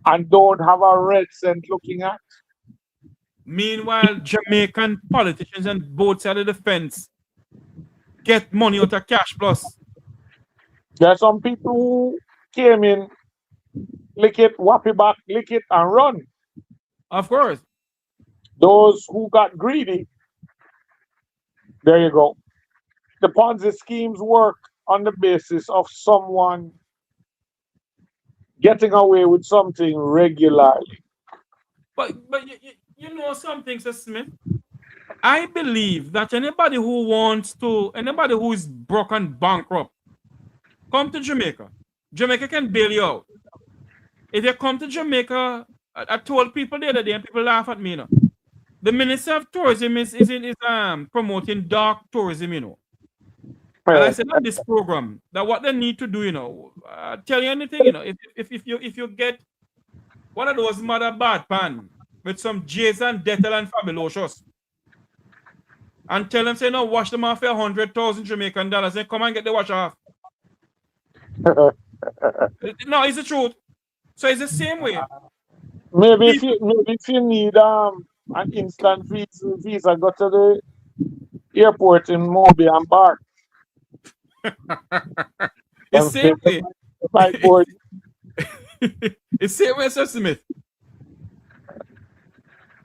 And don't have a red cent looking at. Meanwhile, Jamaican politicians on both sides of the fence get money out of Cash Plus. There are some people who came in, lick it, whap it back, lick it, and run. Of course. Those who got greedy, there you go. The Ponzi schemes work on the basis of someone getting away with something regularly. But you know something, Sir Smith? I believe that anybody who is broke and bankrupt, come to Jamaica. Jamaica can bail you out. If you come to Jamaica, I told people the other day, and people laugh at me, you know. The Minister of Tourism is promoting dark tourism, you know. And I said on this program that what they need to do, you know, tell you anything, you know, if you get one of those mother bad pan with some Jason, Dettol, and Fabulous, and tell them, say, no, wash them off for 100,000 Jamaican dollars, and come and get the wash off. No, it's the truth. So it's the same way. Maybe if you need an instant visa, go to the airport in Moby and Bar. It's same way. It's same way, Sir Smith.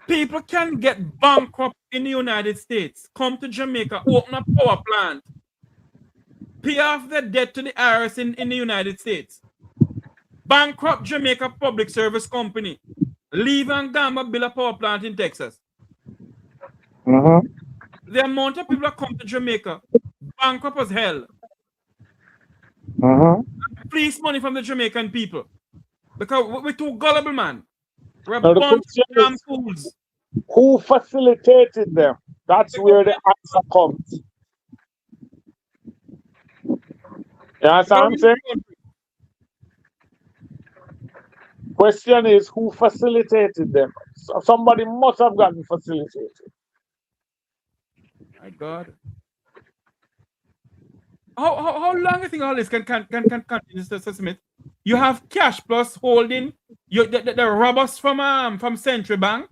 People can get bankrupt in the United States, come to Jamaica, open a power plant, pay off their debt to the IRS in the United States, bankrupt Jamaica Public Service Company, leave and gamma build a power plant in Texas. The amount of people that come to Jamaica, bankrupt as hell. Fleece money from the Jamaican people. Because we're too gullible, man. We're a bunch of damn fools. Who facilitated them? That's where the answer comes. You understand what I'm saying? Question is, who facilitated them? So somebody must have gotten facilitated. My God. How long do you think all this can continue, Mr. Smith? You have Cash Plus holding the robbers from Central Bank,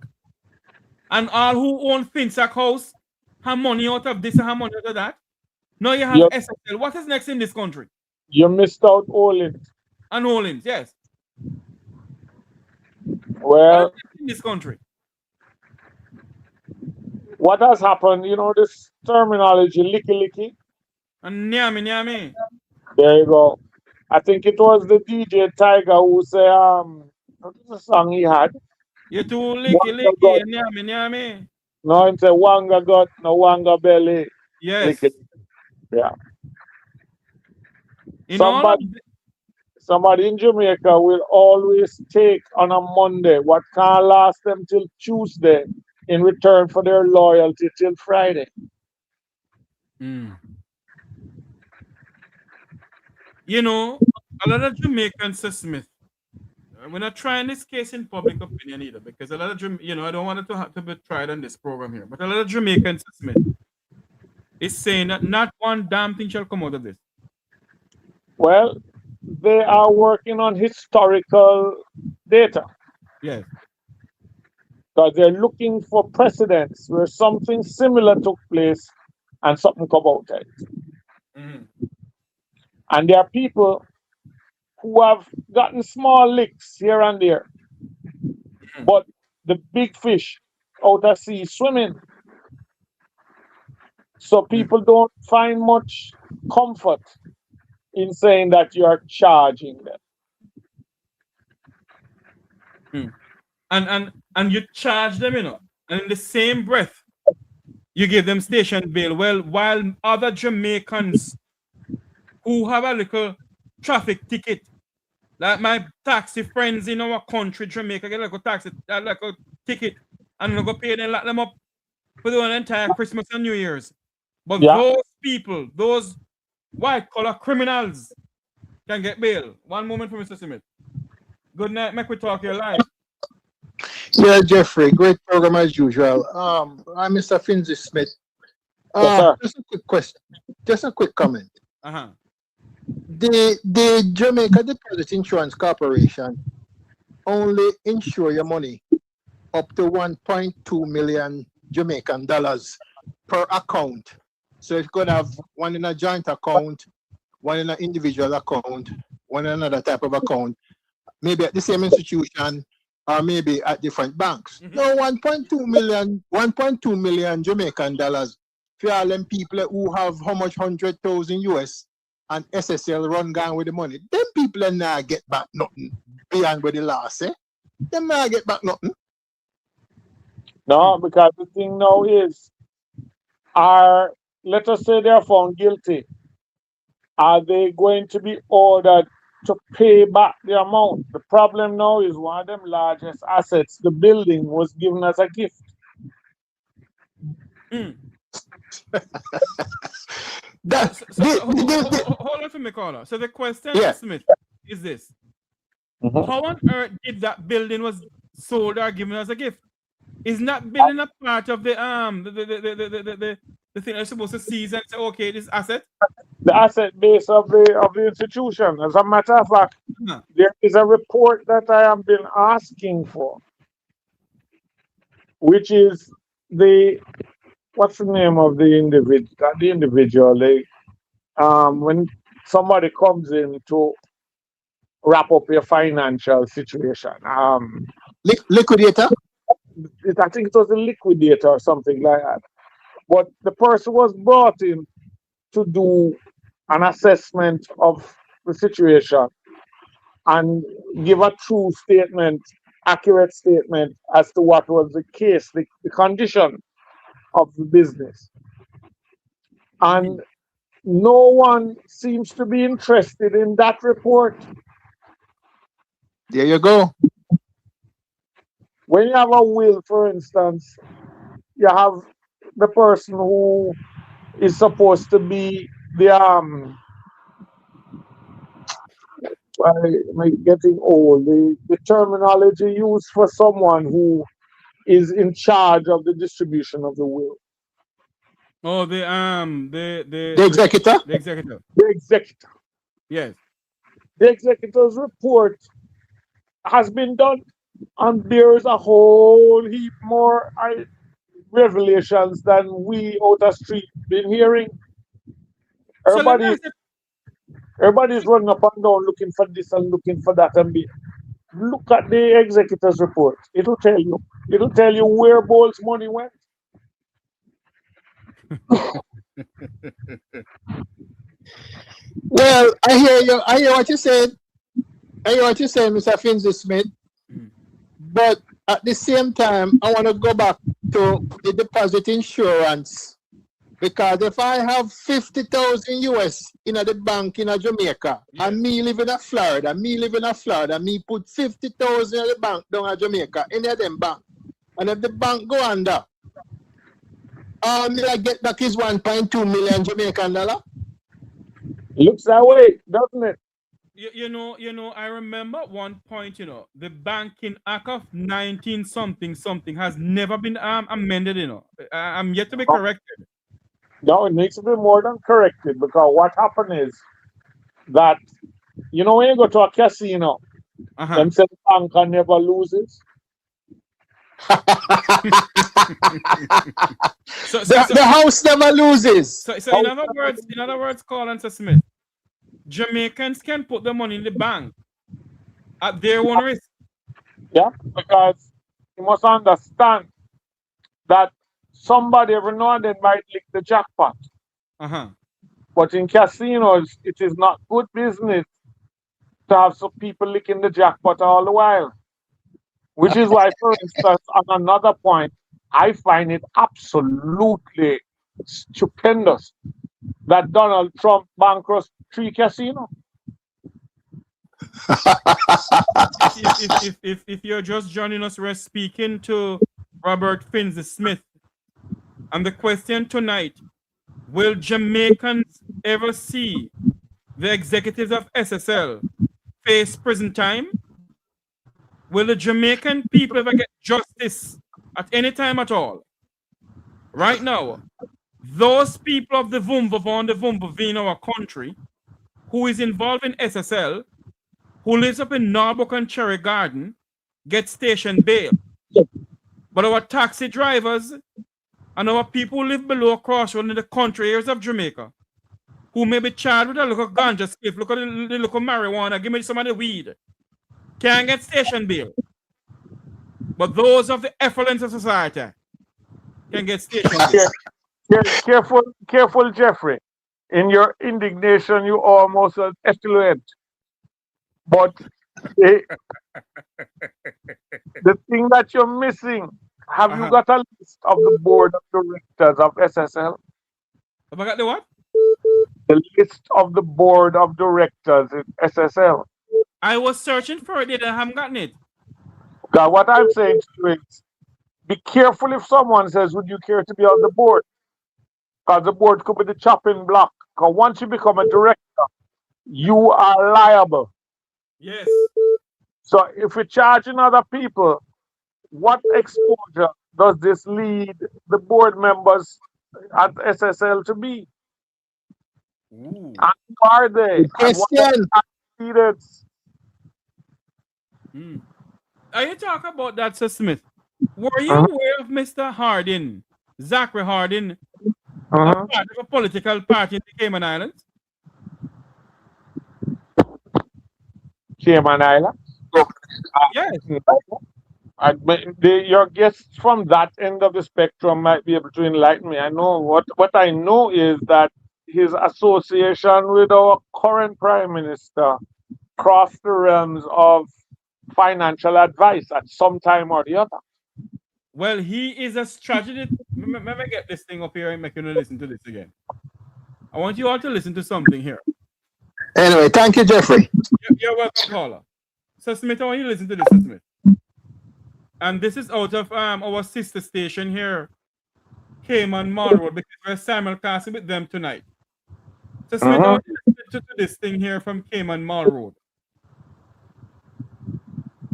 and all who own Finsac House have money out of this and have money out of that. No, you have You, SSL. What is next in this country? you missed out Olin. And Orleans, yes. What Well, is next in this country? what has happened, you know, this terminology, licky licky. And Nyami. There you go. I think it was the DJ Tiger who said, what was the song he had? You too Wanga licky, gut. Nyami. No, it's a Wanga gut, no Wanga belly. Yes. Licky. Yeah. In all of Somebody in Jamaica will always take on a Monday what can't last them till Tuesday in return for their loyalty till Friday. You know, a lot of Jamaicans, Sir Smith, we're not trying this case in public opinion either, because a lot of I don't want it to have to be tried on this program here, but a lot of Jamaicans, Sir Smith, is saying that not one damn thing shall come out of this. Well, they are working on historical data. Yes. Because they're looking for precedents where something similar took place and something come out of it. And there are people who have gotten small licks here and there. But the big fish out at sea swimming. So people don't find much comfort in saying that you are charging them. And you charge them, and in the same breath, you give them station bail. Well, while other Jamaicans who have a little traffic ticket, like my taxi friends in our country, Jamaica, get like a ticket, and they go pay them, lock them up for the entire Christmas and New Year's. But those people, those white-collar criminals, can get bail. One moment for Mr. Smith. Good night, make we talk your life. Yeah, Jeffrey, great program as usual. I'm Mr. Finzi Smith. Just a quick question, just a quick comment. The Jamaica Deposit Insurance Corporation only insure your money up to 1.2 million Jamaican dollars per account. So if you could have one in a joint account, one in an individual account, one in another type of account, maybe at the same institution or maybe at different banks. No, 1.2 million Jamaican dollars for all them people who have how much 100,000 US and SSL run gone with the money. Them people not get back nothing beyond with the loss, eh? Them not get back nothing. No, because the thing now is, let us say they are found guilty. Are they going to be ordered to pay back the amount? The problem now is one of them largest assets, the building, was given as a gift. Hold on for me, caller. So the question, Smith, is this: how on earth did that building was sold or given as a gift? Isn't that building a part of the thing they're supposed to seize and say, okay, this asset? The asset base of the institution. As a matter of fact, there is a report that I have been asking for, which is what's the name of the individual? The individual, when somebody comes in to wrap up your financial situation. Liquidator? I think it was a liquidator or something like that. But the person was brought in to do an assessment of the situation and give a true statement, accurate statement as to what was the case, the condition of the business. And no one seems to be interested in that report. There you go. When you have a will, for instance, you have the person who is supposed to be the I'm getting old. The terminology used for someone who is in charge of the distribution of the will. Oh, the executor? The executor. The executor. Yes. The executor's report has been done and bears a whole heap more revelations than we out the street been hearing. So let me Everybody, ask you, everybody's running up and down looking for this and looking for that and be. Look at the executor's report. It'll tell you. It'll tell you where Bolt's money went. Well, I hear you. I hear what you said. I hear what you said, Mr. Finley Smith. But at the same time, I want to go back to the deposit insurance. Because if I have 50,000 US in the bank in Jamaica, Yeah. and me live in Florida, me put 50,000 in the bank down in Jamaica, in them bank. And if the bank go under, me I get back is 1.2 million Jamaican dollar. Looks that way, doesn't it? you know, I remember at one point, the Banking Act of 19 something has never been amended, I'm yet to be corrected. No, it needs to be more than corrected because what happened is that, when you go to a casino, Uh-huh. them say the banker never loses. So The house never loses. So in other words, Collins Smith, Jamaicans can put the money in the bank at their own risk. Yeah, because you must understand that somebody every now and then might lick the jackpot. Uh-huh. But in casinos, it is not good business to have some people licking the jackpot all the while. Which is why, for instance, on another point, I find it absolutely stupendous that Donald Trump bankrupts 3 casinos. If you're just joining us, we're speaking to Robert Finley Smith. And the question tonight, will Jamaicans ever see the executives of SSL face prison time? Will the Jamaican people ever get justice at any time at all? Right now, those people of the Vumva and the Vumva in our country who is involved in SSL, who lives up in Norfolk and Cherry Garden, get station bail. But our taxi drivers and our people who live below Crossroad in the country areas of Jamaica, who may be charged with a little ganja spliff, look at the little marijuana, give me some of the weed, can't get station bail. But those of the effluence of society can get station bail. Careful, Jeffrey. In your indignation, you almost effluent. But the thing that you're missing, have you got a list of the board of directors of SSL? Have I got the what? The list of the board of directors in SSL. I was searching for it, I haven't gotten it. God, what I'm saying to you is, be careful if someone says, would you care to be on the board? Because the board could be the chopping block. Because once you become a director, you are liable. Yes. So if you're charging other people, what exposure does this lead the board members at SSL to be? Ooh. And who are they? And what are they needed? Are you talking about that, Sir Smith? Were you aware of Mr. Hardin, Zachary Hardin, part of a political party in the Cayman Islands? Cayman Islands? Yes. Your guests from that end of the spectrum might be able to enlighten me. I know what I know is that his association with our current Prime Minister crossed the realms of financial advice at some time or the other. Well, he is a strategist. Let me get this thing up here and make you listen to this again. I want you all to listen to something here. Anyway, thank you, Jeffrey. You're welcome, caller. So Smith, I want you to listen to this, Smith. And this is out of our sister station here, Cayman Marlwood, because we're simulcasting with them tonight. So Smith, I want you to listen to this thing here from Cayman Marlwood.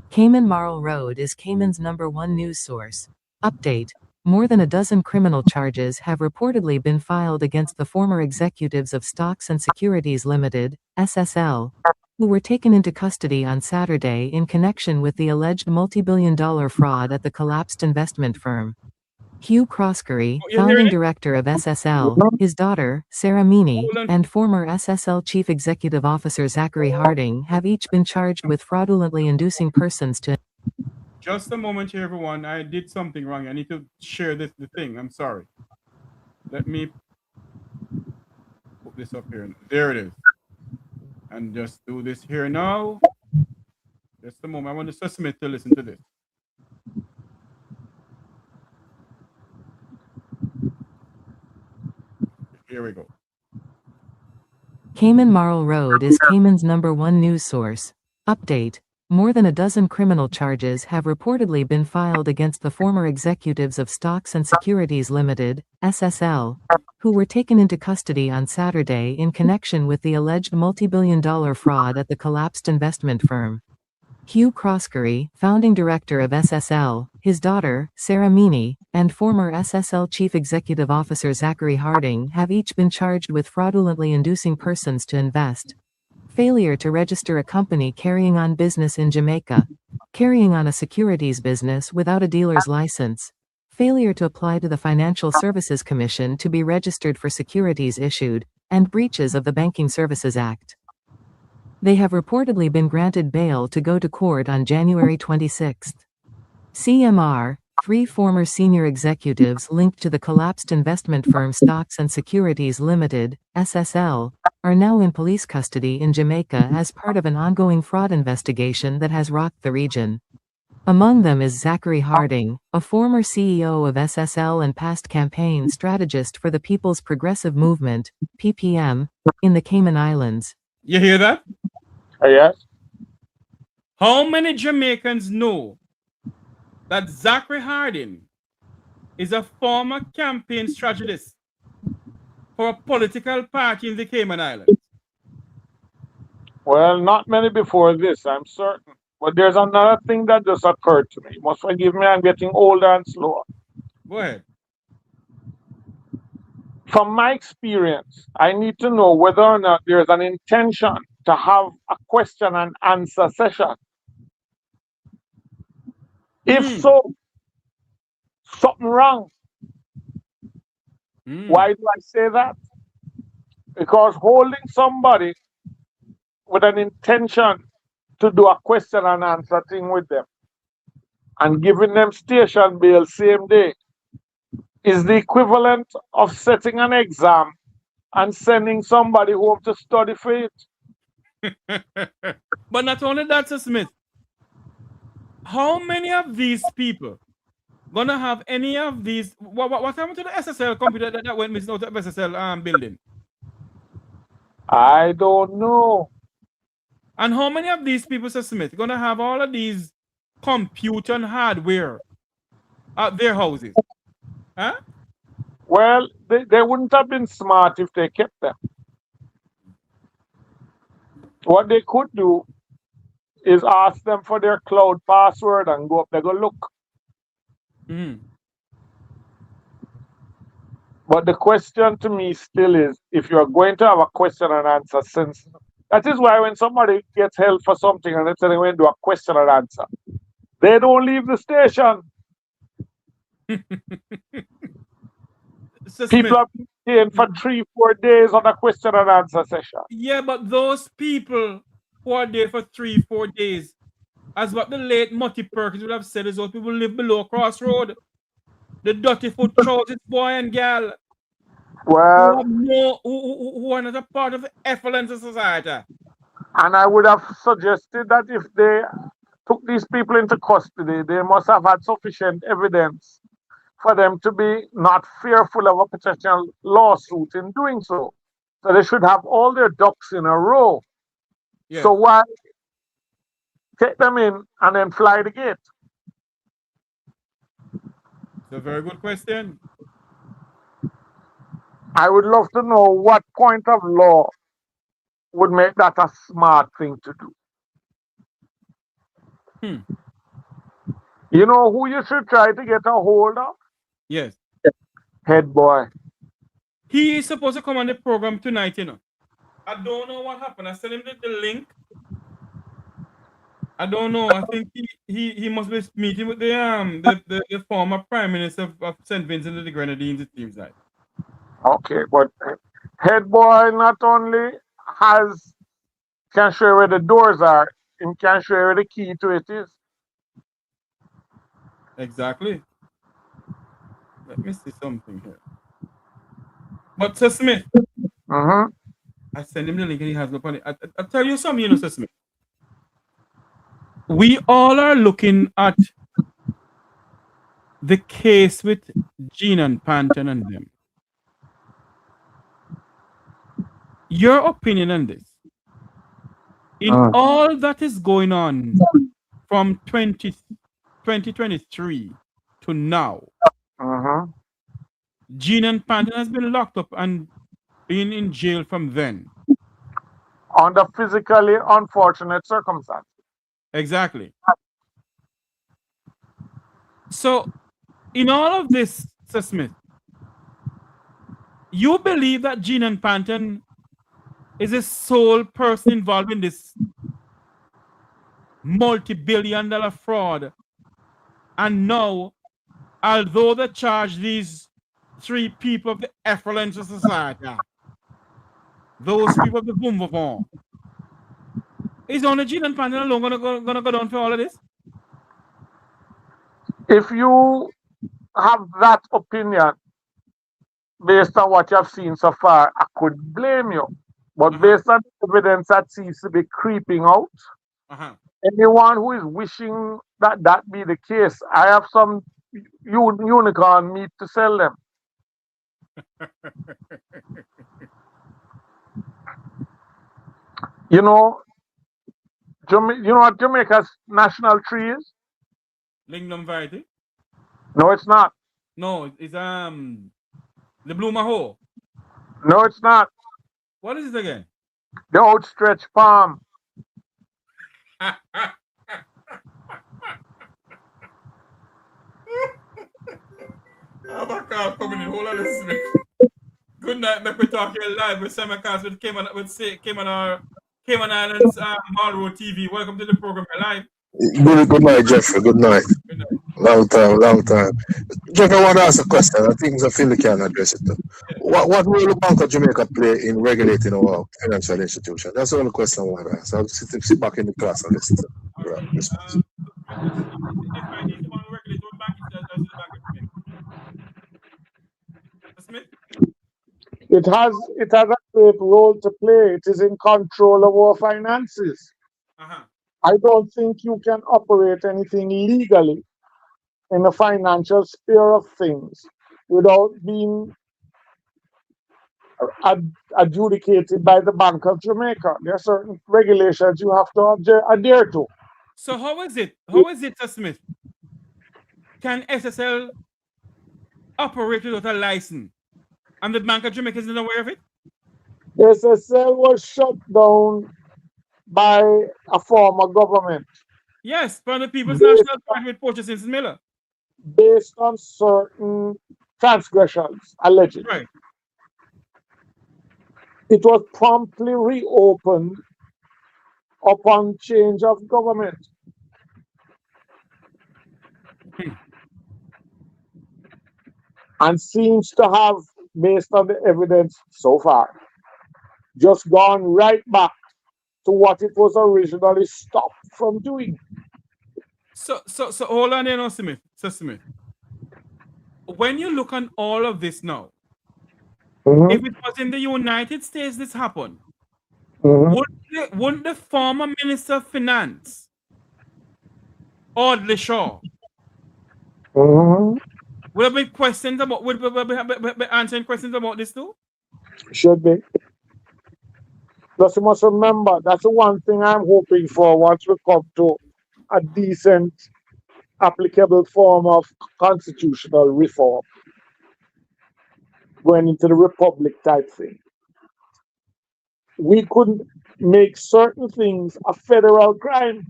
Cayman Marl Road is Cayman's #1 news source. Update. More than a dozen criminal charges have reportedly been filed against the former executives of Stocks and Securities Limited, SSL, who were taken into custody on Saturday in connection with the alleged multi-billion-dollar fraud at the collapsed investment firm. Hugh Crockery, Oh, you founding hearing it? director of SSL, his daughter, Sarah Meany, Hold on. and former SSL chief executive officer Zachary Harding have each been charged with fraudulently inducing persons to. Just a moment here, everyone. I did something wrong. I need to share the thing. I'm sorry. Let me put this up here. There it is. And just do this here now. Just a moment. I want Mr. Smith to listen to this. Here we go. Cayman Marl Road is Cayman's #1 news source. Update. More than a dozen criminal charges have reportedly been filed against the former executives of Stocks and Securities Limited, SSL, who were taken into custody on Saturday in connection with the alleged multi-billion-dollar fraud at the collapsed investment firm. Hugh Crockery, founding director of SSL, his daughter, Sarah Meany, and former SSL chief executive officer Zachary Harding have each been charged with fraudulently inducing persons to invest. Failure to register a company carrying on business in Jamaica. Carrying on a securities business without a dealer's license. Failure to apply to the Financial Services Commission to be registered for securities issued, and breaches of the Banking Services Act. They have reportedly been granted bail to go to court on January 26. CMR, 3 former senior executives linked to the collapsed investment firm Stocks and Securities Limited, SSL, are now in police custody in Jamaica as part of an ongoing fraud investigation that has rocked the region. Among them is Zachary Harding, a former CEO of SSL and past campaign strategist for the People's Progressive Movement, PPM, in the Cayman Islands. You hear that? Yes. How many Jamaicans know that Zachary Harding is a former campaign strategist for a political party in the Cayman Islands? Well, not many before this, I'm certain. But there's another thing that just occurred to me. You must forgive me, I'm getting older and slower. Go ahead. From my experience, I need to know whether or not there's an intention to have a question and answer session. If so, something wrong. Why do I say that? Because holding somebody with an intention to do a question and answer thing with them and giving them station bail same day is the equivalent of setting an exam and sending somebody home to study for it. But not only that, Sir Smith, how many of these people gonna have any of these? What happened to the SSL computer that went missing out of SSL building? I don't know. And how many of these people, Sir Smith, gonna have all of these computer and hardware at their houses? Huh? Well, they wouldn't have been smart if they kept them. What they could do is ask them for their cloud password and go up there, go look. But the question to me still is, if you're going to have a question and answer, since that is why when somebody gets held for something and they say they want to do a question and answer, they don't leave the station. People are paying for 3-4 days on a question and answer session. Yeah, but those people who are there for 3-4 days, as what the late Mutty Perkins would have said, is those people live below Crossroad. The dirty foot trousers boy and girl. Well, who are not a part of the effluence of society. And I would have suggested that if they took these people into custody, they must have had sufficient evidence for them to be not fearful of a potential lawsuit in doing so. So they should have all their ducks in a row. Yeah. So why take them in and then fly the gate? It's a very good question. I would love to know what point of law would make that a smart thing to do. You know who you should try to get a hold of? Yes. Head boy. He is supposed to come on the program tonight, you know. I don't know what happened. I sent him the link. I don't know. I think he must be meeting with the former Prime Minister of St. Vincent and the Grenadines, it seems like. Okay, but head boy not only can show you where the doors are, he can show you where the key to it is. Exactly. Let me see something here. But Sir Smith, Mm-hmm. I send him the link and he has no money. I tell you something, you know, Sir Smith. We all are looking at the case with Gene and Panton and them. Your opinion on this? In all that is going on from 2023 to now, Gene and Panton has been locked up and been in jail from then. Under physically unfortunate circumstances. Exactly. So, in all of this, Sir Smith, you believe that Gene and Panton is the sole person involved in this multi-billion-dollar fraud, and now, although they charge these 3 people of the effluence of society, those people of the boom, is only Gene and Panton alone gonna go down for all of this? If you have that opinion based on what you have seen so far, I could blame you. But based on the evidence that seems to be creeping out, anyone who is wishing that that be the case, I have some unicorn meat to sell them. You know what Jamaica's national tree is? Lignum variety? No, it's not. No, it's the blue maho. No, it's not. What is it again? The outstretched palm. Oh my God, coming in. Hold on, listen. Good night, make we talk here live with Samoi Campbell with Cayman Islands Marlboro TV. Welcome to the program live. Good night, Jeffrey. Good night. Good night. Long time. Jeffrey, I want to ask a question. I think Philly can address it too. What role will Bank of Jamaica play in regulating our financial institution? That's the only question I want to ask. I'll sit back in the class and listen to If I need someone to regulate what bank is, that's the Bank of Jamaica. Smith? It has a great role to play. It is in control of our finances. I don't think you can operate anything legally in the financial sphere of things without being adjudicated by the Bank of Jamaica. There are certain regulations you have to adhere to. So how is it, Sir Smith? Can SSL operate without a license? And the Bank of Jamaica isn't aware of it? SSL was shut down by a former government. Yes, from the People's National Party with Purchasing Miller. Based on certain transgressions, allegedly. Right. It was promptly reopened upon change of government. And seems to have, based on the evidence so far, just gone right back to what it was originally stopped from doing. So hold on there, Sir Smith. When you look on all of this now, if it was in the United States this happened, wouldn't the former Minister of Finance, Audley Shaw, would have been questions about, would be answering questions about this too? Should be. Plus, you must remember, that's the one thing I'm hoping for once we come to a decent, applicable form of constitutional reform, going into the republic type thing. We could make certain things a federal crime,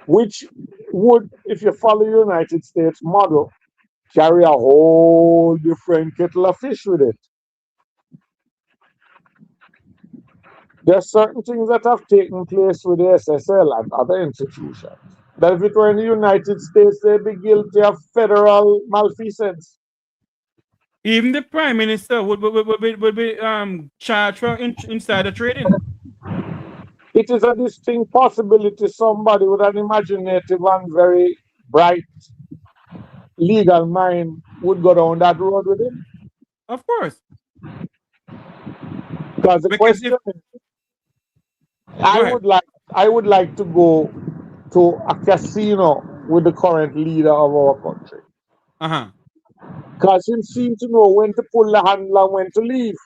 which would, if you follow the United States model, carry a whole different kettle of fish with it. There are certain things that have taken place with the SSL and other institutions that if it were in the United States, they'd be guilty of federal malfeasance. Even the prime minister would be charged for insider trading. It is a distinct possibility somebody with an imaginative and very bright legal mind would go down that road with him. Of course. Because the Because question is, I would like to go to a casino with the current leader of our country. Uh-huh. Because he seems to know when to pull the handle and when to leave.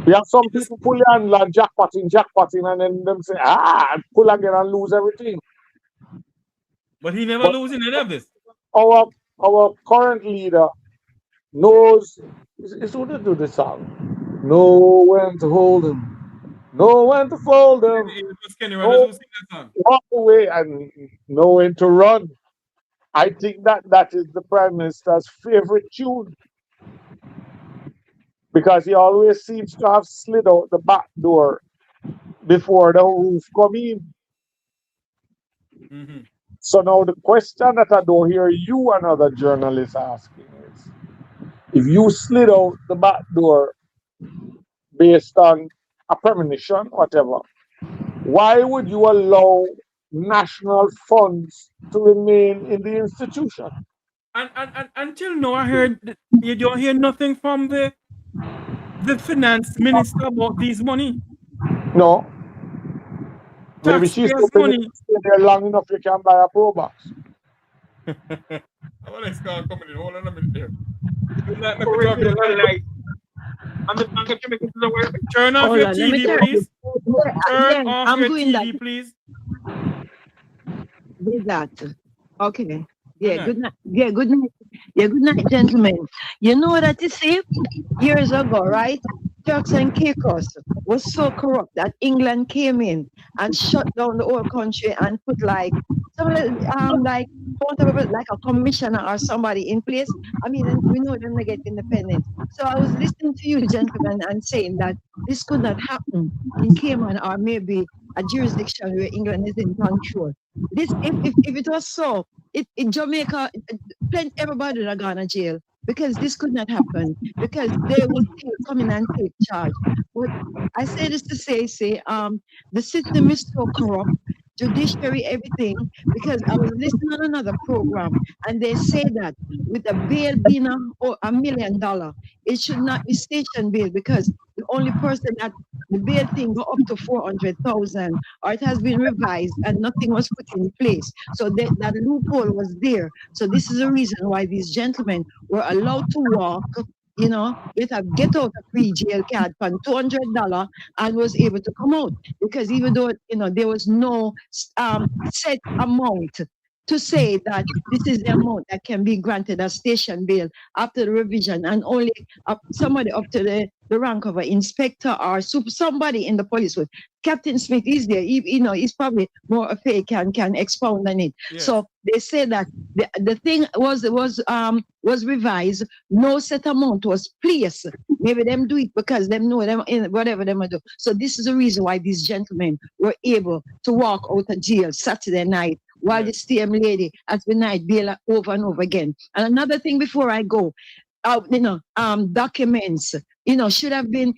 We have some people pull the handle and jackpotting, and then them say, pull again and lose everything. But he never loses any of this. Our current leader knows, it's what they do the song. Know when to hold him, know when to fold him, walk away and know when to run. I think that is the Prime Minister's favorite tune. Because he always seems to have slid out the back door before the roof come in. Mm-hmm. So now the question that I don't hear you and other journalists asking is, if you slid out the back door based on a premonition, whatever, why would you allow national funds to remain in the institution? And until now, I heard you don't hear nothing from the finance minister about these money. No. Maybe she's money. Stay there long enough you can buy a Pro Box. Let's start coming in. Hold on a minute there. Turn off your TV, please. Turn off your TV, please. Did that. Okay. Yeah, good night. Yeah, good night. Yeah, good night, gentlemen. You know what I say? Years ago, right? Turks and Caicos was so corrupt that England came in and shut down the whole country and put like a commissioner or somebody in place. I mean, and we know them to get independent. So I was listening to you, gentlemen, and saying that this could not happen in Cayman or maybe a jurisdiction where England is in control. This, if it was so, in Jamaica, everybody would have gone to jail. Because this could not happen, because they would come in and take charge. But I say this to say, the system is so corrupt, judiciary, everything, because I was listening on another program, and they say that with a bail being $1 million, it should not be station bail, because the only person that the bail thing go up to 400,000, or it has been revised and nothing was put in place. So that loophole was there. So this is the reason why these gentlemen were allowed to walk, with a get out of free jail card for $200 and was able to come out. Because even though, there was no set amount to say that this is the amount that can be granted as station bail after the revision, and only somebody up to the rank of an inspector or somebody in the police would. Captain Smith is there. He's probably more a fake can expound on it. Yeah. So they say that the thing was revised. No set amount was placed. Maybe them do it because them know them in whatever them do. So this is the reason why these gentlemen were able to walk out of jail Saturday night, while the same lady has been denied bail over and over again. And another thing before I go, documents, it should have been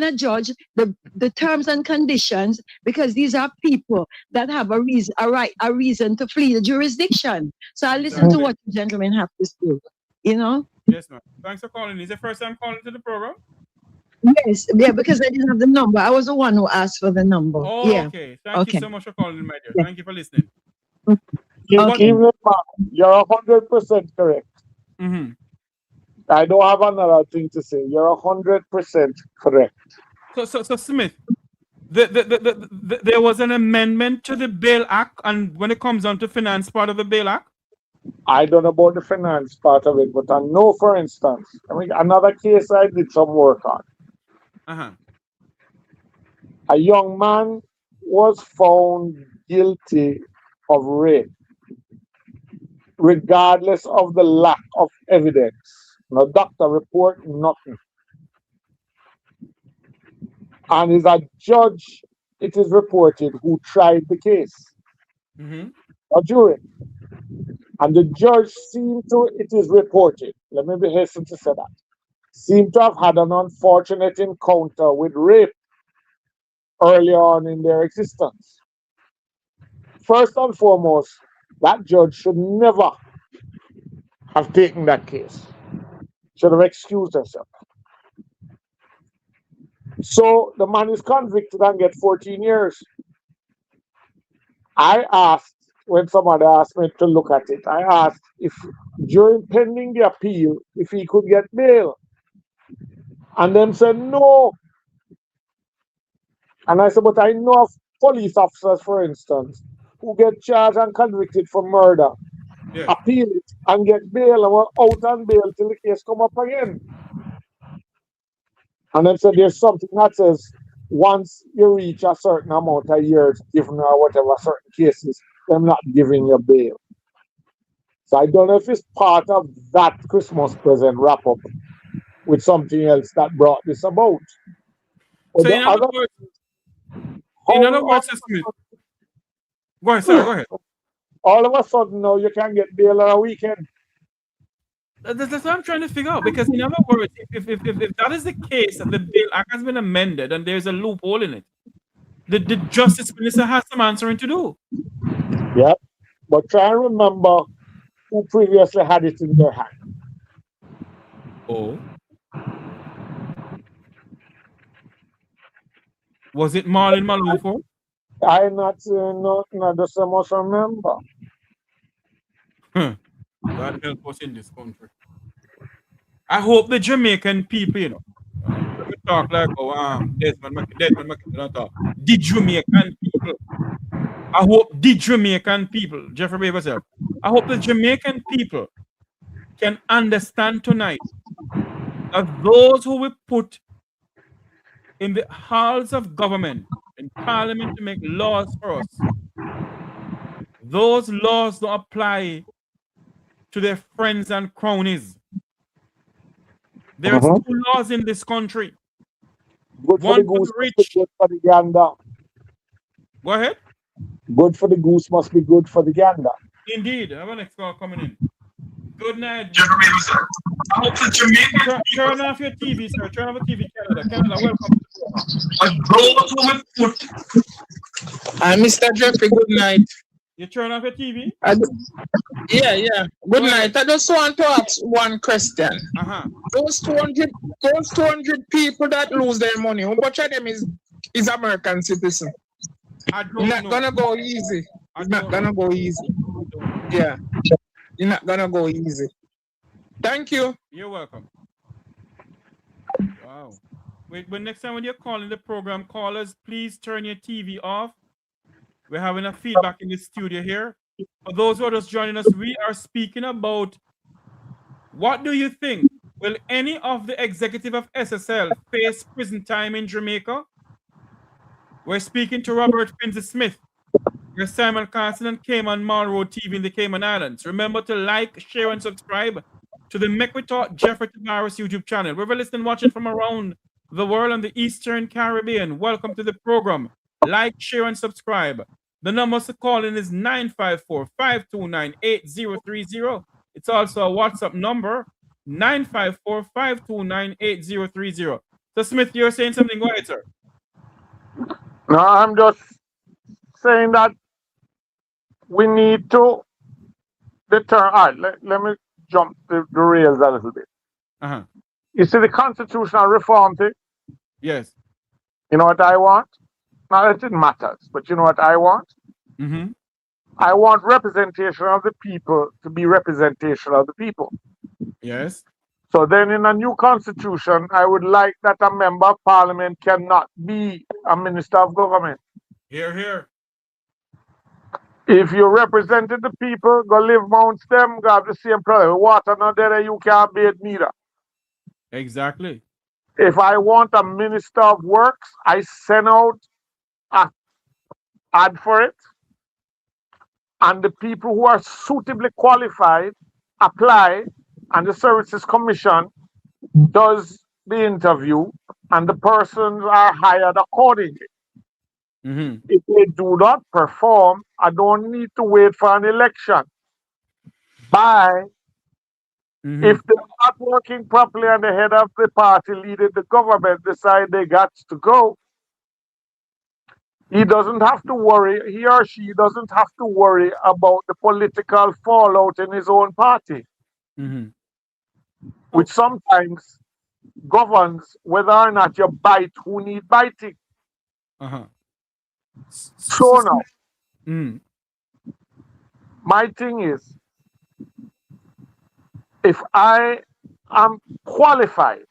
a judge, the terms and conditions, because these are people that have a reason to flee the jurisdiction. So I listen to what the gentlemen have to say, Yes, ma'am. Thanks for calling. Is it first time calling to the program? Yes, yeah, because I didn't have the number. I was the one who asked for the number. Oh, yeah. Okay. Thank you so much for calling, my dear. Thank you for listening. Okay. You're 100% correct. Mm-hmm. I don't have another thing to say. You're 100% correct. So Smith, there was an amendment to the Bail Act, and when it comes on to finance part of the Bail Act? I don't know about the finance part of it, but I know, for instance, another case I did some work on. Uh-huh. A young man was found guilty of rape, regardless of the lack of evidence. No doctor report, nothing. and is a judge, it is reported, who tried the case, a jury. And the judge seemed to, it is reported, let me be hasten to say that, seemed to have had an unfortunate encounter with rape early on in their existence. First and foremost, that judge should never have taken that case. Should have excused herself. So the man is convicted and get 14 years. I asked, when somebody asked me to look at it, I asked if during pending the appeal, if he could get bail. And them said no. And I said, but I know of police officers, for instance, who get charged and convicted for murder, appeal it, and get bail, and were out on bail till the case come up again. And then said there's something that says once you reach a certain amount of years given or whatever certain cases, they're not giving you bail. So I don't know if it's part of that Christmas present wrap up with something else that brought this about. So in other words, Smith. Go ahead, sir, go ahead. All of a sudden now you can get bail on a weekend. That's what I'm trying to figure out, because in other words, if that is the case, that the Bail Act has been amended and there's a loophole in it, the Justice Minister has some answering to do. Yeah, but try and remember who previously had it in their hand. Oh. Was it Marlon Malofo? I not the same must remember. God help us in this country. I hope the Jamaican people, you know, we talk like, Desmond McKinnon don't talk. The Jamaican people. I hope the Jamaican people, Jeffrey Bay yourself, I hope the Jamaican people can understand tonight that those who we put in the halls of government, in parliament to make laws for us, those laws don't apply to their friends and cronies. There's two laws in this country. Good for One the goose, for the rich. good for the gander. Go ahead. Good for the goose must be good for the gander. Indeed. I have an next call coming in. Good night. I hope the Jamaican turn off your TV, sir. Turn off the TV, Canada. Canada, welcome. Mr. Jeffrey, good night. You turn off your TV? Yeah. Good night. I just want to ask one question. Those 200 people that lose their money, how much of them is American citizen? Not gonna go easy. It's not gonna go easy. Yeah. You're not gonna go easy. Thank you. You're welcome. Wow. Wait, but next time when you're calling the program, callers, please turn your TV off. We're having a feedback in the studio here. For those who are just joining us, we are speaking about what do you think? Will any of the executive of SSL face prison time in Jamaica? We're speaking to Robert Finzi-Smith. We're simulcasting on Cayman Marlborough TV in the Cayman Islands. Remember to like, share, and subscribe to the Make We Talk Jeffrey Tavares YouTube channel. Wherever listening, watching from around the world and the Eastern Caribbean, welcome to the program. Like, share, and subscribe. The number to call in is 954-529-8030. It's also a WhatsApp number, 954-529-8030. So, Smith, you're saying something. Go ahead, sir. No, I'm just saying that we need to determine. All right, let me jump the rails a little bit. You see the constitutional reform thing? Yes. You know what I want? Now, it matters, but you know what I want? I want representation of the people to be representation of the people. Yes. So then in a new constitution, I would like that a member of parliament cannot be a minister of government. Hear, hear. If you represented the people, go live amongst them, go have the same problem. Water not there, you can't bathe neither. Exactly. If I want a minister of works, I send out an ad for it, and the people who are suitably qualified apply, and the Services Commission does the interview, and the persons are hired accordingly. Mm-hmm. If they do not perform, I don't need to wait for an election. If they're not working properly and the head of the party leading the government decide they got to go, he doesn't have to worry, he or she doesn't have to worry about the political fallout in his own party, which sometimes governs whether or not you bite who need biting. So now, my thing is, if I am qualified,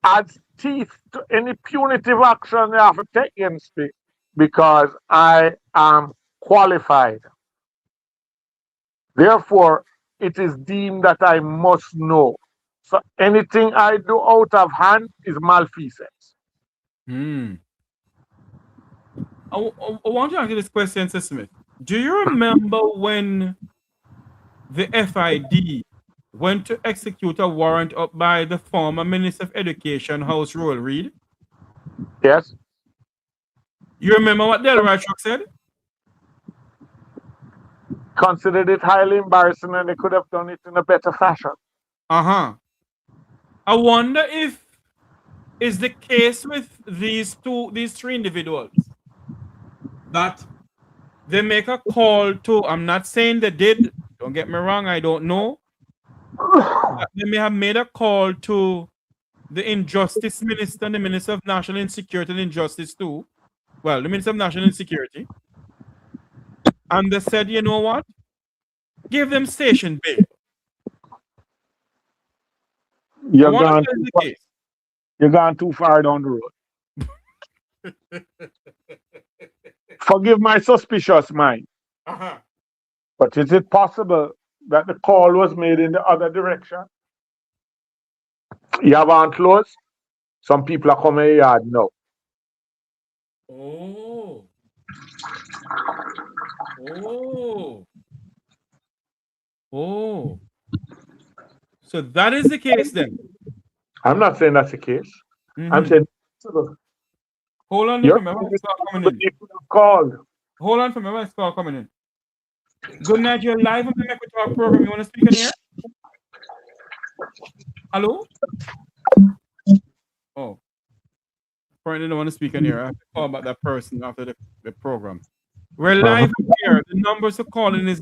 adds teeth to any punitive action they have to take against me because I am qualified. Therefore, it is deemed that I must know. So anything I do out of hand is malfeasance. I want to ask you this question, Sir Smith. Do you remember when the FID went to execute a warrant up by the former Minister of Education, House Roll Reid? Yes. You remember what Delroy Truck said? Considered it highly embarrassing and they could have done it in a better fashion. I wonder if is the case with these three individuals that they make a call to, I'm not saying they did, don't get me wrong, I don't know. They may have made a call to the Injustice Minister and the Minister of National Insecurity and Injustice too. Well, the Minister of National Insecurity. And they said, you know what? Give them station bail. You're gone too far down the road. Forgive my suspicious mind. But is it possible that the call was made in the other direction? You have on clothes? Some people are coming here now. So that is the case then? I'm not saying that's the case. I'm saying hold on for me. Hold on for me. Let's call coming in. Good night. You're live on the Make We Talk program. You want to speak in here? Hello? Oh. Apparently don't want to speak in here. I have to call about that person after the program. We're live here. The numbers to call in is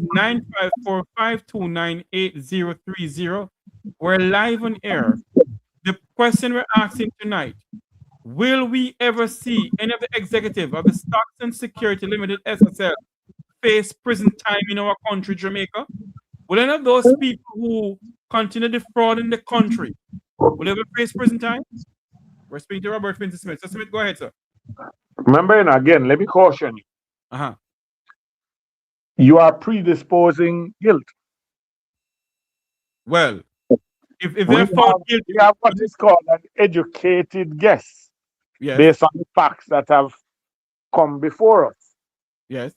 954-529-8030. We're live on air. The question we're asking tonight, will we ever see any of the executive of the Stocks and Securities Limited SSL face prison time in our country, Jamaica? Will any of those people who continue defrauding the country, will ever face prison time? We're speaking to Robert Vincent Smith. So Smith, go ahead, sir. Remember, and again, let me caution you. You are predisposing guilt. Well, if they're found guilty, we have what is called an educated guess, based on the facts that have come before us. Yes.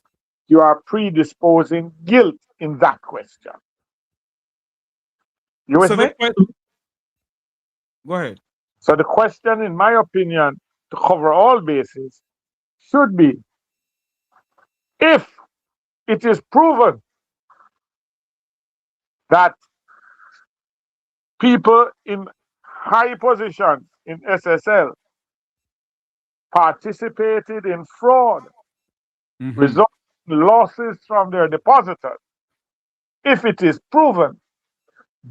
You are predisposing guilt in that question. You with me? Go ahead. So the question, in my opinion, to cover all bases, should be, if it is proven that people in high positions in SSL participated in fraud, resulting in losses from their depositors, if it is proven,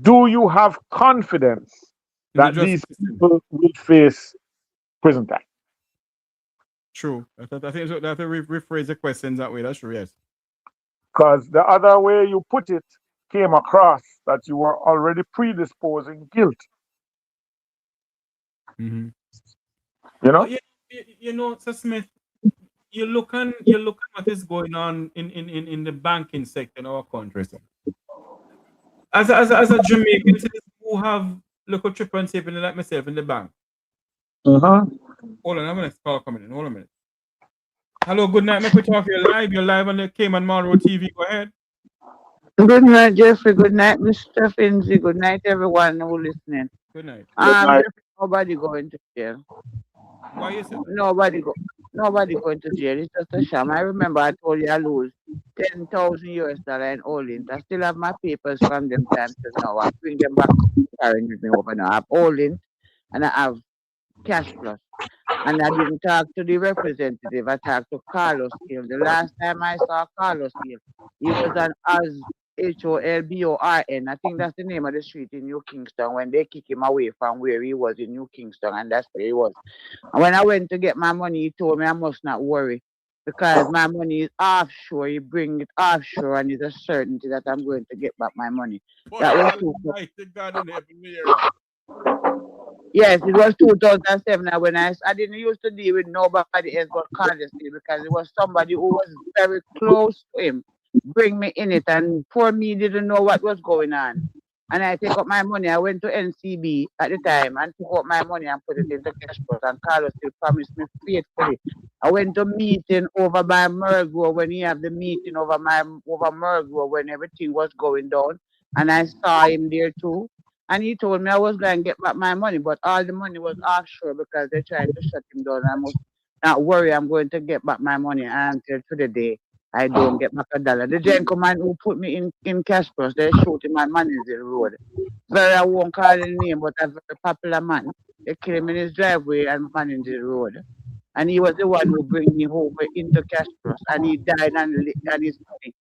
do you have confidence that these people will face prison time? True. I think so. I have to rephrase the questions that way. That's true, yes. Because the other way you put it came across that you were already predisposing guilt. You know? You know, Sir Smith, you look at what is going on in the banking sector in our country. Sir. As a Jamaican citizen who have local trip and saving like myself in the bank. Hold on, I have a next call coming in. Hold on a minute. Hello, good night. Make we talk here live. You're live on the Cayman Marlborough TV. Go ahead. Good night, Jeffrey. Good night, Mr. Finzi. Good night, everyone who listening. Good night. Nobody going to jail. Why is it? Nobody going to jail. It's just a sham. I remember I told you I lose $10,000 in holdings. I still have my papers from them times till now. I bring them back carrying with me over now. I have holdings and I have cash plus. And I didn't talk to the representative. I talked to Carlos Hill. The last time I saw Carlos Hill, he was on as Holborn. I think that's the name of the street in New Kingston when they kick him away from where he was in New Kingston, and that's where he was. And when I went to get my money, he told me I must not worry because my money is offshore. You bring it offshore, and it's a certainty that I'm going to get back my money. That was yes, it was 2007 when I didn't used to deal with nobody else but Carlos Hill because it was somebody who was very close to him. Bring me in it, and poor me didn't know what was going on. And I take up my money. I went to NCB at the time and took up my money and put it into cash plus. And Carlos still promised me faithfully. I went to meeting over by Mergo when he had the meeting over Mergo when everything was going down. And I saw him there too. And he told me I was going to get back my money, but all the money was offshore because they're trying to shut him down. I must not worry, I'm going to get back my money until to the day I don't get back a dollar. The gentleman who put me in cash plus, they shoot him on Manizil Road. I won't call his name, but a very popular man. They killed him in his driveway on Manizil Road. And he was the one who bring me over into cash plus. And he died and his money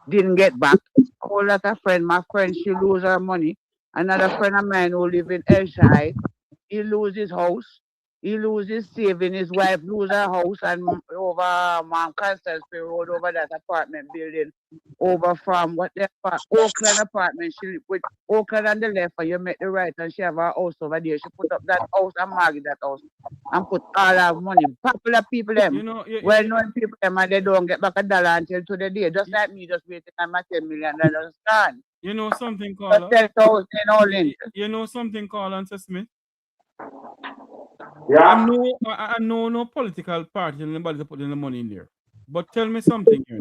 didn't get back. A whole lot of friends, my friend, she lose her money. Another friend of mine who live in Elshire, he lose his house. He lose his saving, his wife lose her house and over Counsel Road, over that apartment building, over from Oakland apartment. She live with Oakland on the left and you make the right and she have her house over there. She put up that house and market that house and put all her money. Popular people them, well-known people them, and they don't get back a dollar until to the day. Just like me, just waiting on my $10 million stand. You know something called You know something called Answer Smith? Yeah. I know no political party and nobody to put in the money in there. But tell me something here.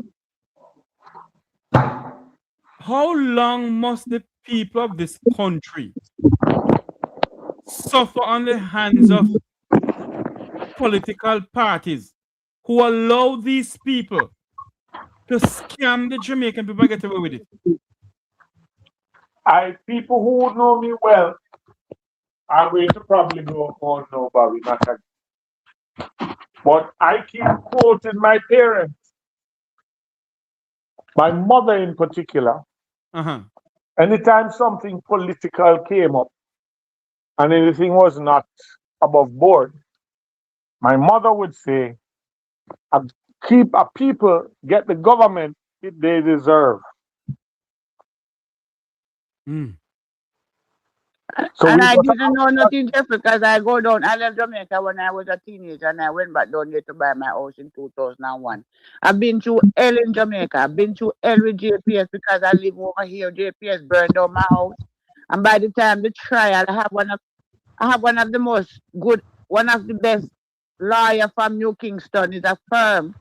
How long must the people of this country suffer on the hands of political parties who allow these people to scam the Jamaican people and get away with it? People who know me well are going to probably go, oh no, Bobby, not again. But I keep quoting my parents, my mother in particular. Anytime something political came up and anything was not above board, my mother would say, keep a people, get the government that they deserve. So and I didn't know nothing different because I go down. I left Jamaica when I was a teenager and I went back down there to buy my house in 2001. I've been through hell in Jamaica. I've been through hell with JPS because I live over here. JPS burned down my house. And by the time the trial, I have one of the best lawyer from New Kingston is a firm.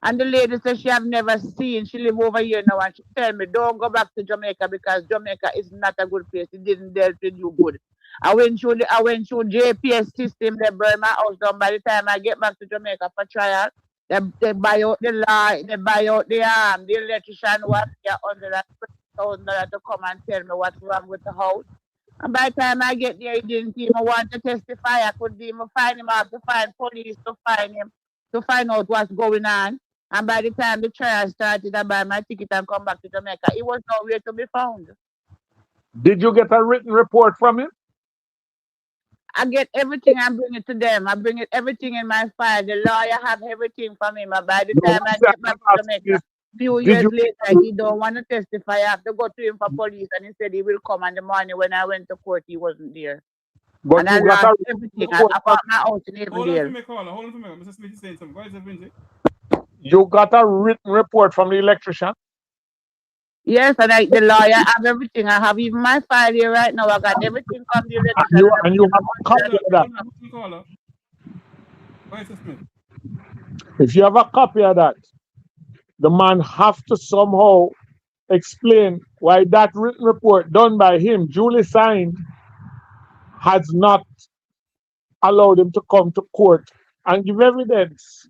And the lady says she have never seen. She live over here now, and she tell me don't go back to Jamaica because Jamaica is not a good place. It didn't deal with you good. I went through JPS system. They burned my house down. By the time I get back to Jamaica for trial, they buy out the law. They buy out the electrician who has $100,000 to come and tell me what's wrong with the house. And by the time I get there, he didn't even want to testify. I couldn't even find him. I have to find police to find him to find out what's going on. And by the time the trial started, I buy my ticket and come back to Jamaica. It was nowhere to be found. Did you get a written report from him? I get everything and bring it to them. I bring everything in my file. The lawyer have everything from him. And by the time I get back to Jamaica, a few years later, he don't want to testify. I have to go to him for police. And he said he will come in the morning. When I went to court, he wasn't there. But and I lost everything. I bought my house in every day. Hold on for me. Mr. Smith is saying something. What is it, Vinci? You got a written report from the electrician? Yes, and the lawyer have everything. I have even my file here right now. I got everything from the electrician. And you have a copy of that. If you have a copy of that, the man have to somehow explain why that written report done by him, duly signed, has not allowed him to come to court and give evidence?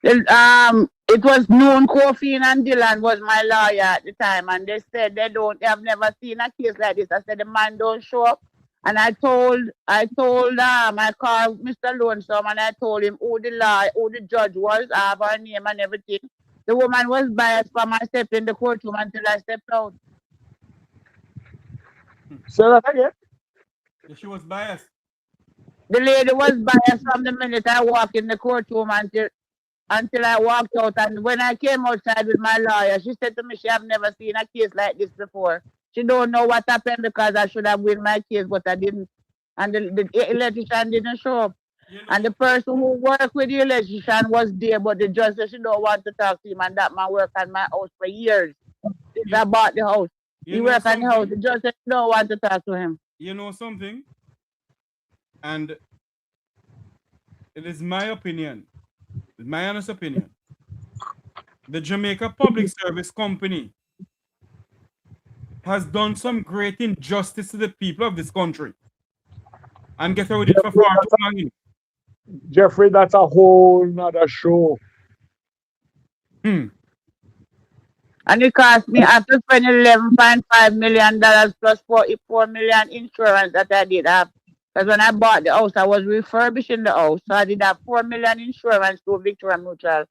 It was known Kofi and Dylan was my lawyer at the time, and they said they have never seen a case like this. I said the man don't show up, and I called Mr. Lonesome, and I told him who the judge was, I have her name and everything. The woman was biased from I stepped in the courtroom until I stepped out. Say that again. She was biased. The lady was biased from the minute I walked in the courtroom until I walked out. And when I came outside with my lawyer, she said to me she have never seen a case like this before. She don't know what happened because I should have win my case, but I didn't. And the electrician didn't show up. And the person who worked with the electrician was there, but the judge said she don't want to talk to him, and that man worked on my house for years. Since I bought the house. He worked on the house. The judge said she don't want to talk to him. You know something? And it is my opinion, my honest opinion. The Jamaica Public Service Company has done some great injustice to the people of this country and get away with it for far too long. Jeffrey, that's a whole nother show. And it cost me, after spending $11.5 million plus $44 million insurance that I did have. Because when I bought the house, I was refurbishing the house. So I did have $4 million insurance through Victoria Mutual.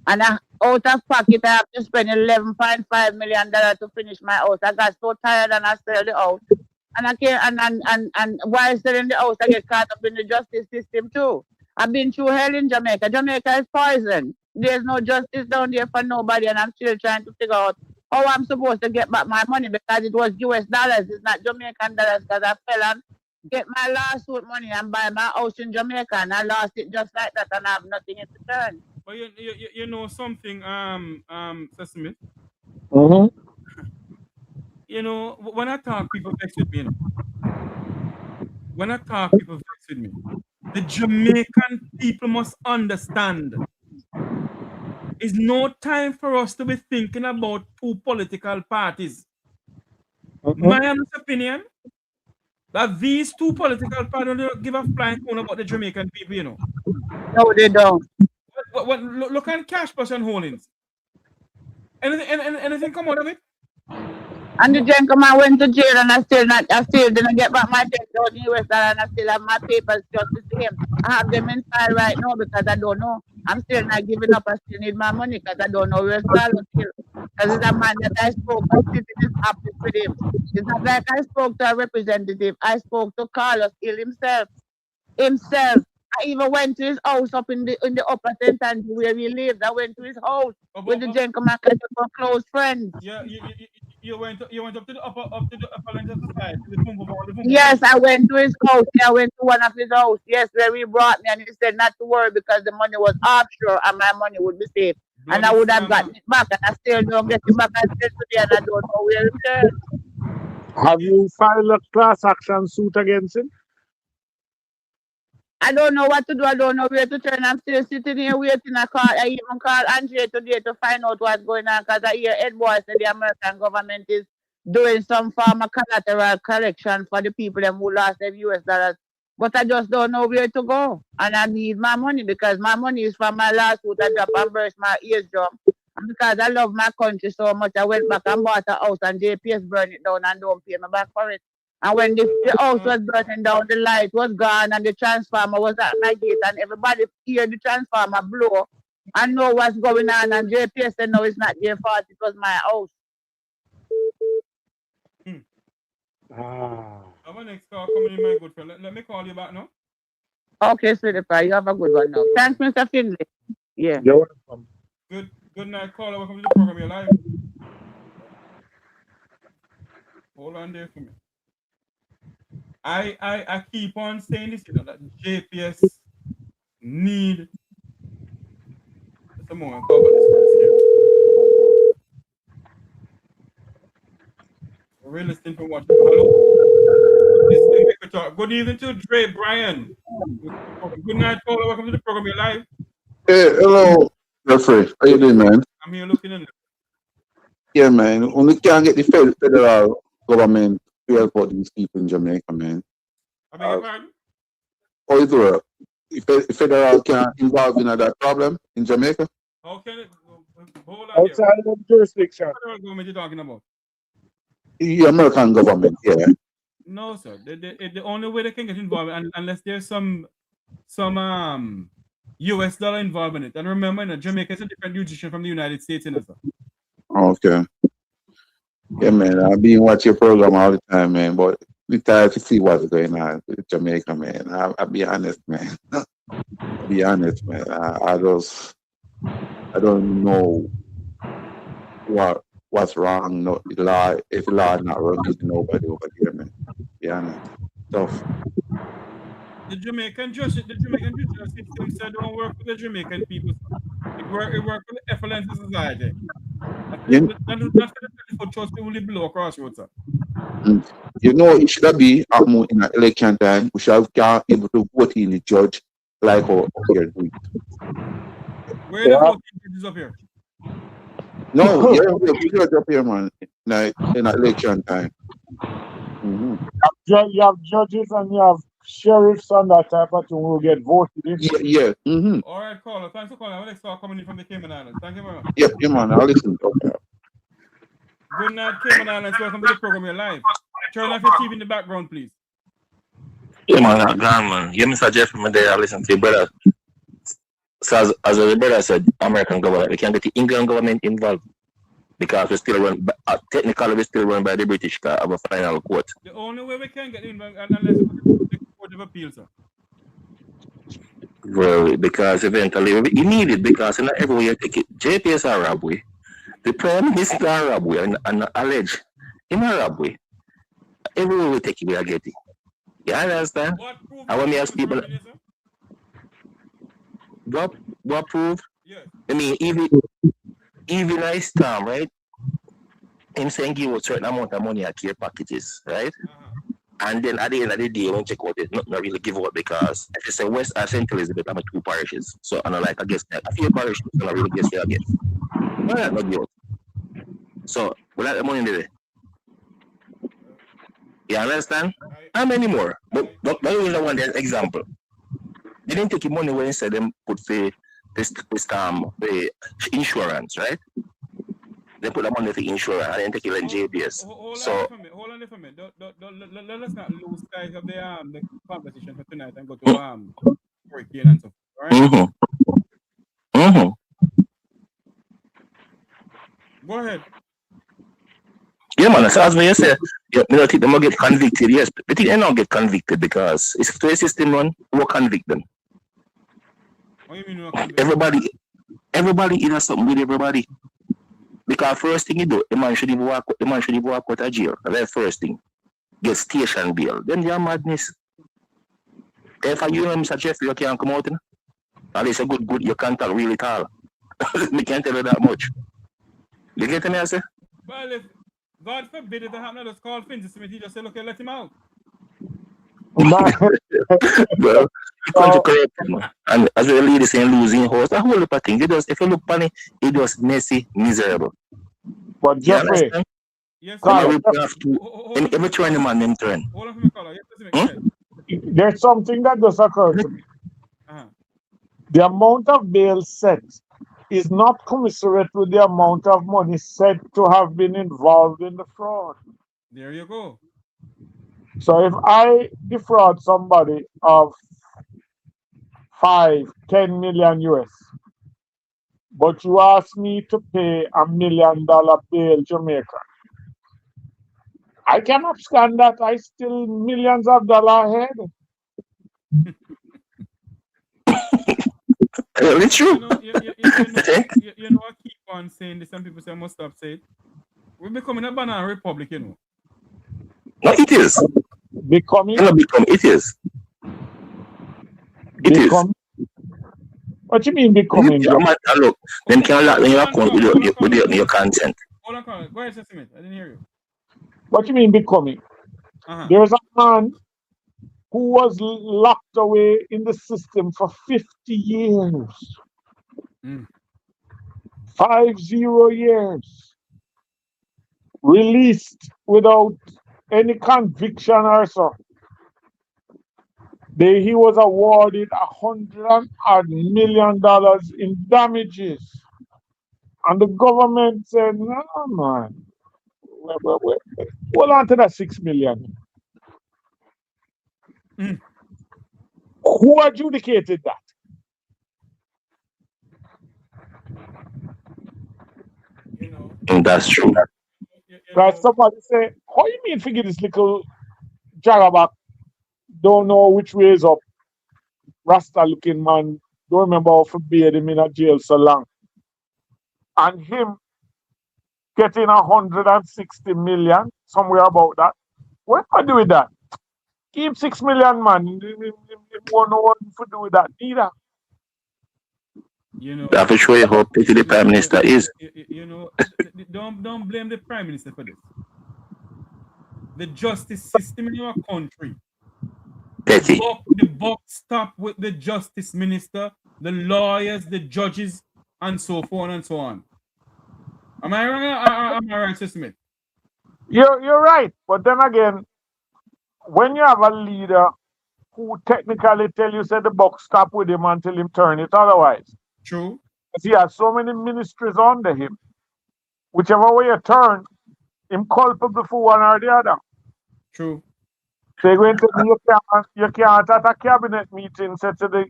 And out of pocket, I have to spend $11.5 million to finish my house. I got so tired and I sold the house. And I came and while selling the house, I get caught up in the justice system too. I've been through hell in Jamaica. Jamaica is poison. There's no justice down there for nobody, and I'm still trying to figure out how I'm supposed to get back my money because it was US dollars. It's not Jamaican dollars because I fell and get my lawsuit money and buy my house in Jamaica, and I lost it just like that, and I have nothing in return. But you know something, Sesame? Mm-hmm. You know, when I talk, people vex with me. You know? When I talk, people vex with me. The Jamaican people must understand. It's no time for us to be thinking about two political parties. My honest opinion, that these two political parties don't give a flying corner about the Jamaican people, you know. No, they don't. Look at Cash Person Holdings. Anything come out of it? And the gentleman went to jail, and I still didn't get back my $10,000 US, and I still have my papers just the same. I have them in file right now because I don't know. I'm still not giving up. I still need my money because I don't know where Carlos is. Because it's a man that I spoke to, sitting in his office with him. It's not like I spoke to a representative. I spoke to Carlos Hill himself. I even went to his house up in the upper St. Andrew where he lived. I went to his house with the gentleman because we were close friends. Yeah, you went up to the upper end of the side. Yes, I went to his house. I went to one of his house. Yes, where he brought me, and he said not to worry because the money was offshore and my money would be safe. And I would have gotten it back, and I still don't get it back until today, and I don't know where it is. Have you filed a class action suit against him? I don't know what to do. I don't know where to turn. I'm still sitting here waiting. I even called Andre today to find out what's going on because I hear Ed Boy said the American government is doing some form of collateral collection for the people who lost their US dollars. But I just don't know where to go. And I need my money because my money is from my lawsuit. I dropped and burst my eardrum. And because I love my country so much, I went back and bought a house and JPS burned it down and don't pay me back for it. And when the house was burning down, the light was gone and the transformer was at my gate and everybody heard the transformer blow and know what's going on. And JPS said, no, it's not their fault. It was my house. Our next call coming in, my good friend. Let me call you back now. Okay, sweetie pie, you have a good one now. Thanks, Mr. Finley. Yeah. You're welcome. Good night, caller. Welcome to the program. You're live. Hold on there for me. I keep on saying this, you know, that JPS need some more. We're listening for what? Hello. Good evening to Dre Brian. Good night, caller. Welcome to the program. You're live. Hey, hello, Jeffrey. How you doing, man? I'm here looking in. Yeah, man. When we can't get the federal government to help out these people in Jamaica, man. I beg your pardon? How it work? If federal can involve in that problem in Jamaica? How can it hold on here? Outside of jurisdiction. What federal government you talking about? The American government, yeah. No, sir. The only way they can get involved unless there's some US dollar involved in it. And remember, Jamaica is a different jurisdiction from the United States, sir. Okay. Yeah, man. I've been watching your program all the time, man. But we tired to see what's going on with Jamaica, man. I'll be honest, man. I'll be honest, man. I don't know what's wrong. No, the law, if the law is not working, nobody over here, man. Be honest. Tough. The Jamaican justice system said don't work with the Jamaican people. It work with the FLN society. That's the 24 trust people live below crossroads, sir. You know, it should be in an election time. We should be able to vote in the judge like how here do it. Where are the voting judges up here? No, we judge up here, man. In an election time. You have judges and you have sheriffs and that type of thing who get voted in. Yeah. All right, caller. Thanks for calling. I'll start coming in from the Cayman Islands. Thank you very much. Yeah, man. I'll listen to you. Good night, Cayman Islands. Welcome to the program. You're live. Turn off your TV in the background, please. Yeah, man. Man. Yeah, Mr. Jeffrey, my day, I listen to your brother. So, as the brother said, American government, we can get the England government involved because we still run, technically, we still run by the British car of a final court. The only way we can get involved unless the Court of Appeal, sir. Well, because eventually you need it because not everywhere you take it. JPS are robbery. The Prime Minister are robbery and alleged in a robbery. Everywhere we take it, we are getting. You understand? I want me ask people. What proof? Yeah. I mean, even I storm, right? Him saying give a certain amount of money at care packages, right? And then at the end of the day, when you check out it, not really give out because if you say West and Central Elizabeth, I'm 2 parishes. So I know like I guess a few parishes, I really guess you get. No, not give out. So we like the money there. You understand? How many more? But only one example. They didn't take the money when instead them put the insurance, right? They put the money for insurance and then take it like JBS. Hold on for me. Let us not lose sight of the conversation for tonight and go to hurricane and stuff. All right? Go ahead. Yeah, man. So as you say, you don't think they will get convicted. Yes, I think they don't get convicted because it's the system run. Who convict them? What do you mean? Everybody either something with everybody. Because first thing you do, the man should even walk out of jail. That's the first thing. Get station bail. Then you're madness. If you know Mr. Jeffrey, you can't come out. At least a good, you can't talk really tall. Me can't tell you that much. You get me, I say? Well, if God forbid it happen, just call Finzi Smith. He just say, look, let him out. Well, you can't correct him. And as the lady saying losing horse, a whole lot of things. If you look funny, it was messy, miserable. But Jeffrey, yes, every turn the man them turn. Hold on for me, caller. Yes, there's something that does occur to me. The amount of bail set is not commensurate with the amount of money said to have been involved in the fraud. There you go. So if I defraud somebody of 5-10 million US, but you ask me to pay $1 million bail Jamaica, I cannot stand that. I still millions of dollars ahead. It's true. You know, I keep on saying this, some people say I must stop saying it. We're becoming a banana republic, you know. No, it is. Becoming? It is. It is. What do you mean becoming? Look, them can lock your account with your consent. Hold on, Colin. Go ahead, Sesame. I didn't hear you. What do you mean becoming? There's a man who was locked away in the system for 50 years. 50 years. Released without any conviction or so. He was awarded $100 million in damages. And the government said, no, man. Wait. Hold on to that 6 million. Who adjudicated that? That's true. Right? Somebody say, how you mean figure this little jagaback don't know which way is up? Rasta looking man, don't remember how to bear him in a jail so long. And him getting 160 million, somewhere about that. What do I do with that? Keep 6 million, man. You won't know what to do with that neither. That will show you how petty the Prime Minister is. Don't blame the Prime Minister for this. The justice system in our country. Petty. The buck stop with the justice minister, the lawyers, the judges, and so forth and so on. Am I wrong? Am I right, Sir Smith? You're right. But then again, when you have a leader who technically tell you, say the buck stop with him until him turn it otherwise. True. Because he has so many ministries under him. Whichever way you turn, him culpable for one or the other. True. So you're going to you can't at a cabinet meeting say to the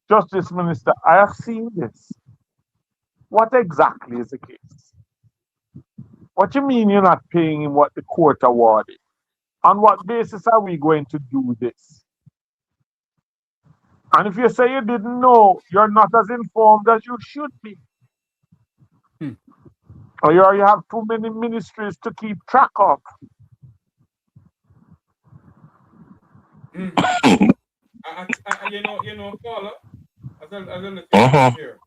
justice minister, I have seen this. What exactly is the case? What you mean you're not paying him what the court awarded? On what basis are we going to do this? And if you say you didn't know, you're not as informed as you should be. Or you have too many ministries to keep track of. Paula, as I look at here,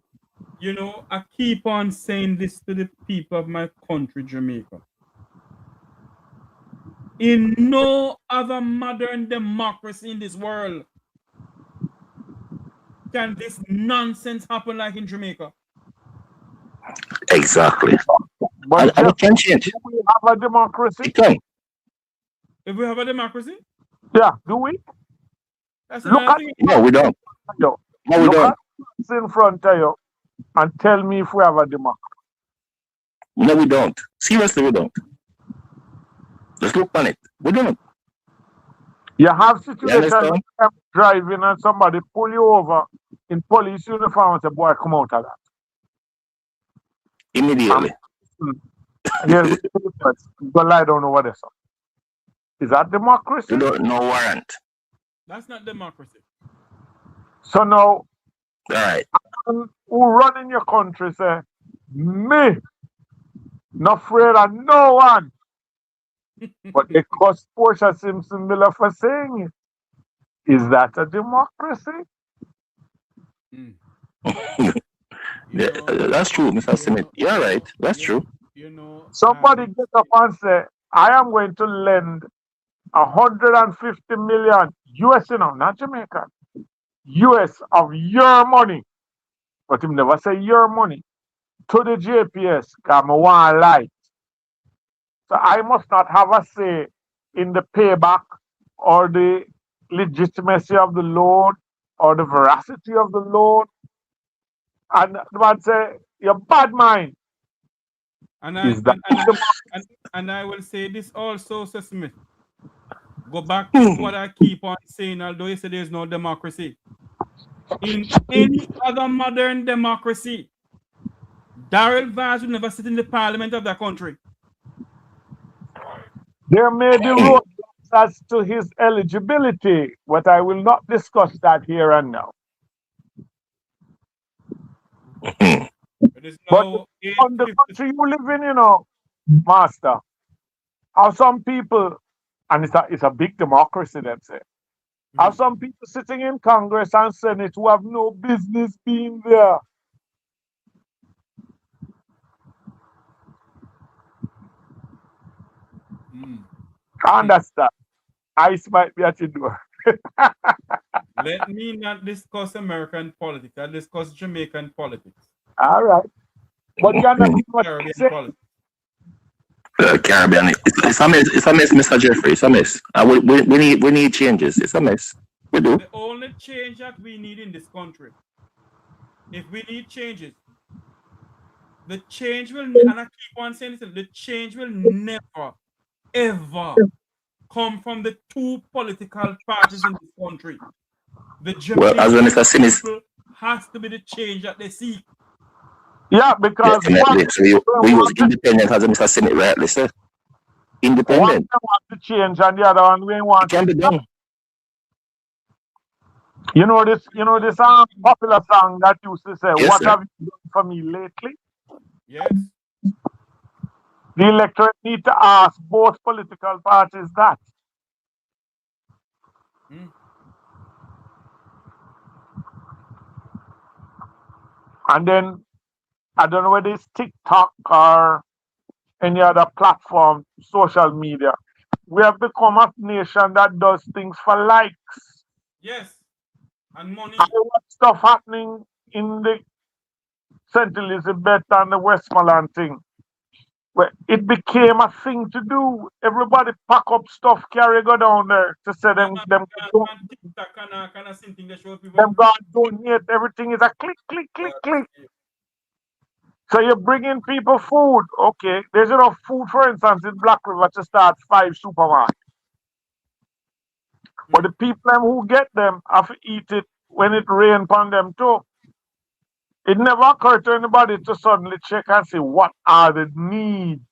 I keep on saying this to the people of my country, Jamaica. In no other modern democracy in this world can this nonsense happen like in Jamaica. Exactly. But and it can change. Do we have a democracy? It can. If we have a democracy? Yeah, do we? That's Look at no, we don't. No, we look don't. at what's in front of you and tell me if we have a democracy. No, we don't. Seriously, we don't. Let's look on it. We don't. You have situations where you're driving and somebody pull you over in police uniform and say, boy, come out of that. Immediately. Here's the papers. Go lie down over there, sir. Is that democracy? You don't no warrant. That's not democracy. So now, all right, who run in your country say, me, not afraid of no one. But it cost Portia Simpson Miller for saying it. Is that a democracy? Yeah, that's true, Mr. Smith. You're right. That's true. Somebody get up and say, I am going to lend 150 million US, not Jamaican, US of your money. But him never say your money to the JPS because I want light. So I must not have a say in the payback or the legitimacy of the loan or the veracity of the loan. And the man say, you're bad mind. And I will say this also, Sir Smith. Go back to what I keep on saying, although you say there's no democracy. In any other modern democracy, Darrell Vaz would never sit in the parliament of that country. There may be rules as to his eligibility, but I will not discuss that here and now. But on the country you live in, Master, how some people, and it's a big democracy, let's say, have some people sitting in Congress and Senate who have no business being there. I understand. Ice might be at your door. Let me not discuss American politics. I'll discuss Jamaican politics. All right. But you're not Caribbean politics. Caribbean. It's a mess, Mr. Jeffrey. It's a mess. We need changes. It's a mess. The only change that we need in this country, if we need changes, the change will, and I keep on saying this, the change will never, ever come from the two political parties in this country. The Jamaican people has to be the change that they seek. Yeah, because definitely. So we was independent, as Mr. Senate rightly said. Independent. One want to change and the other one we want. It can be done. You know this popular song that used to say, Yes, "What sir. have you done for me lately?" Yes. The electorate need to ask both political parties that. And then I don't know whether it's TikTok or any other platform, social media. We have become a nation that does things for likes. Yes. And money. I watch stuff happening in the St. Elizabeth and the Westmoreland thing. Where it became a thing to do. Everybody pack up stuff, carry go down there to say them God donate. Everything is a click, click, click, click. So you're bringing people food. Okay, there's enough food, for instance, in Black River to start 5 supermarkets. But the people who get them have to eat it when it rains upon them too. It never occurred to anybody to suddenly check and say, what are the needs?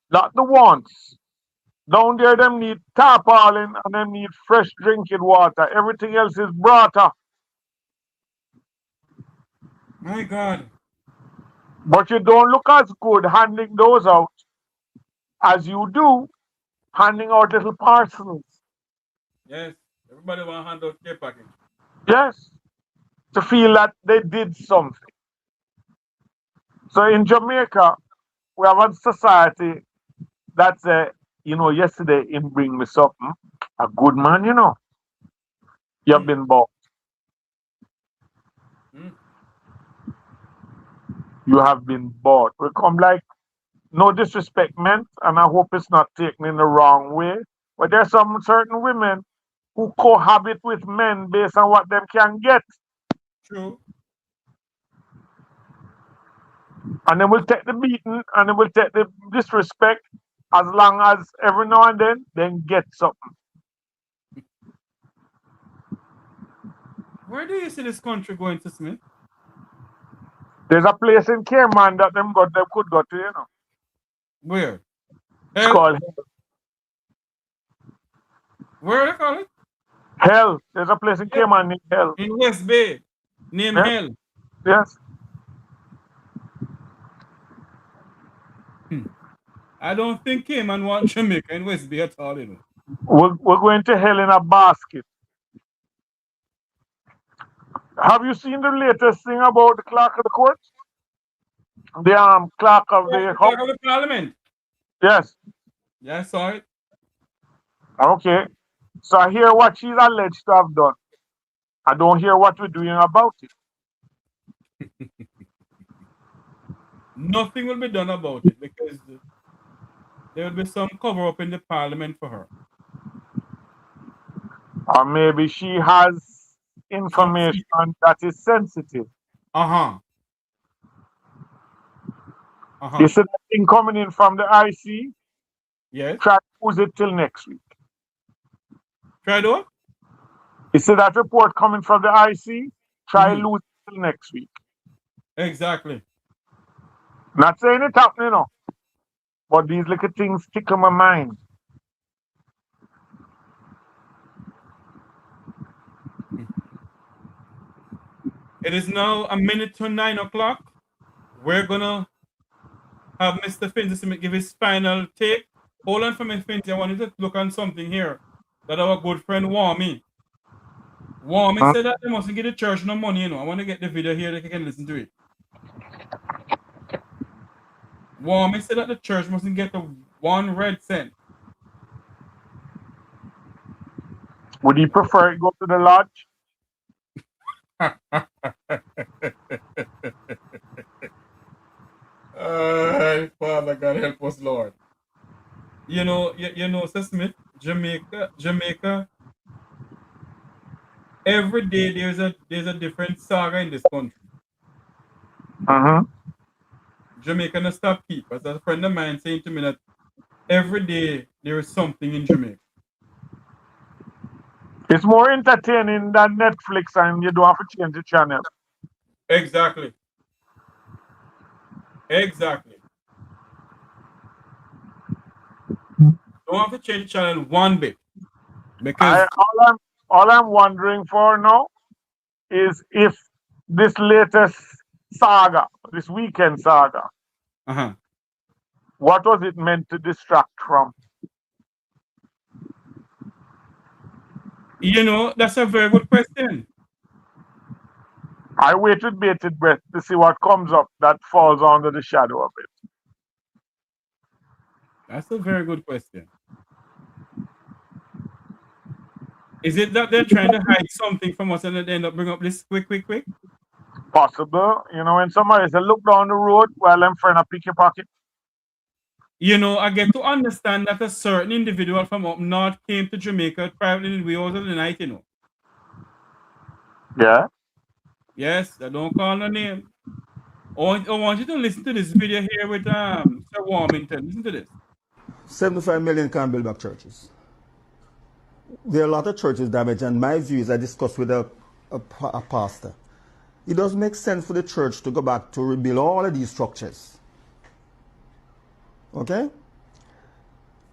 Not the wants. Down there, them need tarpaulin and them need fresh drinking water. Everything else is brought up. My God. But you don't look as good handing those out as you do handing out little parcels. Yes. Everybody want to hand out care package. Yes. To feel that they did something. So in Jamaica, we have a society that say, yesterday him bring me something. A good man, You've been bought. You have been bought. We come like, no disrespect meant, and I hope it's not taken in the wrong way. But there's some certain women who cohabit with men based on what them can get. True. And they will take the beating and they will take the disrespect as long as every now and then get something. Where do you see this country going to, Smith? There's a place in Cayman that them could go to, Where? It's called Hell. Where do they call it? Hell. There's a place in Cayman named Hell. In West Bay. Named Hell. Yes. I don't think Cayman want Jamaica in West Bay at all, We're going to hell in a basket. Have you seen the latest thing about the clerk of the court? The clerk of the Clerk of the Parliament? Yes. Yeah, I saw it. Okay. So I hear what she's alleged to have done. I don't hear what we're doing about it. Nothing will be done about it because there will be some cover up in the Parliament for her. Or maybe she has information that is sensitive. You see that thing coming in from the IC? Yes. Try to lose it till next week. Try to what? You see that report coming from the IC? Try to lose it till next week. Exactly. Not saying it's happening, but these little things tickle my mind. It is now a minute to 9 o'clock. We're gonna have Mr. Finzi give his final take. Hold on for me, Finzi. I wanted to look on something here that our good friend Warmy said that they mustn't get the church no money, I want to get the video here that you can listen to it. Warmy said that the church mustn't get the 1 red cent. Would you prefer it go to the lodge? Father God help us, Lord. Sir Smith, Jamaica Every day there's a different saga in this country. Jamaica no stop keep. As a friend of mine saying to me that every day there is something in Jamaica. It's more entertaining than Netflix, and you don't have to change the channel. Exactly. Exactly. Don't have to change channel one bit. Because all I'm wondering for now is if this latest saga, this weekend saga, what was it meant to distract from? You know, that's a very good question. I wait with bated breath to see what comes up that falls under the shadow of it. That's a very good question. Is it that they're trying to hide something from us and then they end up bring up this quick? Possible. You know, when somebody says, look down the road while I'm trying to pick your pocket. You know, I get to understand that a certain individual from up north came to Jamaica privately in the way out of the night, you know. Yeah. Yes, I don't call no name. I want you to listen to this video here with Sir Warmington. Listen to this. 75 million can't build back churches. There are a lot of churches damaged, and my view is I discussed with a pastor. It doesn't make sense for the church to go back to rebuild all of these structures. Okay?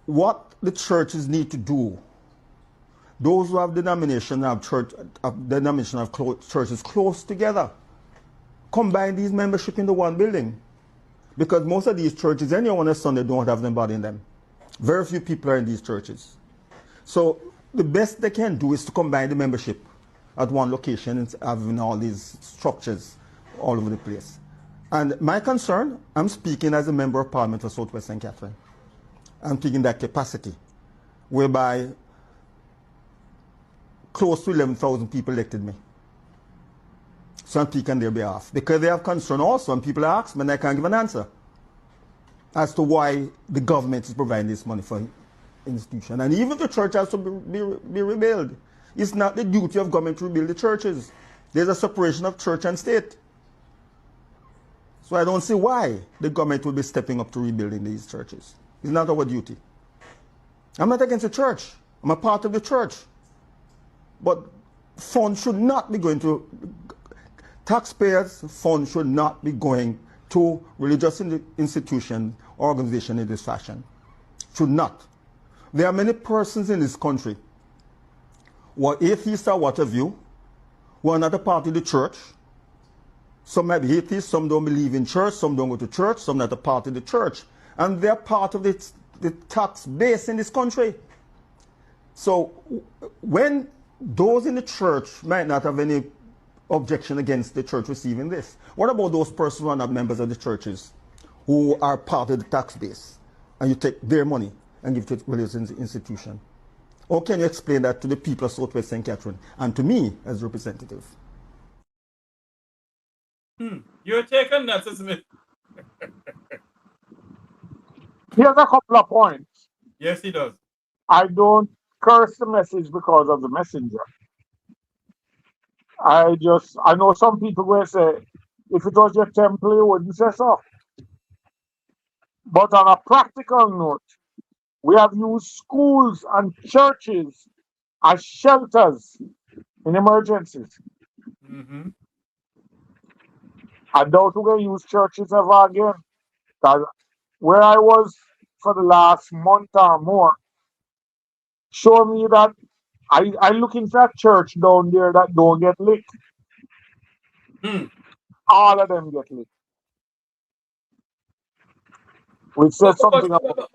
What the churches need to do, those who have denomination of churches close together, combine these membership into one building. Because most of these churches, anyone on Sunday don't have anybody in them. Very few people are in these churches. So the best they can do is to combine the membership at one location and having all these structures all over the place. And my concern, I'm speaking as a member of Parliament for Southwest St. Catherine. I'm speaking that capacity, whereby close to 11,000 people elected me. So I'm speaking on their behalf. Because they have concern also, and people ask me and I can't give an answer as to why the government is providing this money for institution. And even the church has to be rebuilt. It's not the duty of government to rebuild the churches. There's a separation of church and state. So I don't see why the government will be stepping up to rebuilding these churches. It's not our duty. I'm not against the church. I'm a part of the church. But funds should not be going to, taxpayers' funds should not be going to religious institutions, organizations in this fashion. Should not. There are many persons in this country who are atheists or what have you, who are not a part of the church. Some might be atheists, some don't believe in church, some don't go to church, some not a part of the church. And they're part of the tax base in this country. So when those in the church might not have any objection against the church receiving this, what about those persons who are not members of the churches, who are part of the tax base, and you take their money and give it to religious institution? How can you explain that to the people of Southwest St. Catherine and to me as representative? You're taking that, Smith. Here's a couple of points. Yes, he does. I don't curse the message because of the messenger. I know some people will say, if it was your temple, you wouldn't say so. But on a practical note, we have used schools and churches as shelters in emergencies. I doubt we're going to use churches ever again. Because where I was for the last month or more, show me that I look into that church down there that don't get licked. All of them get licked. Which says something about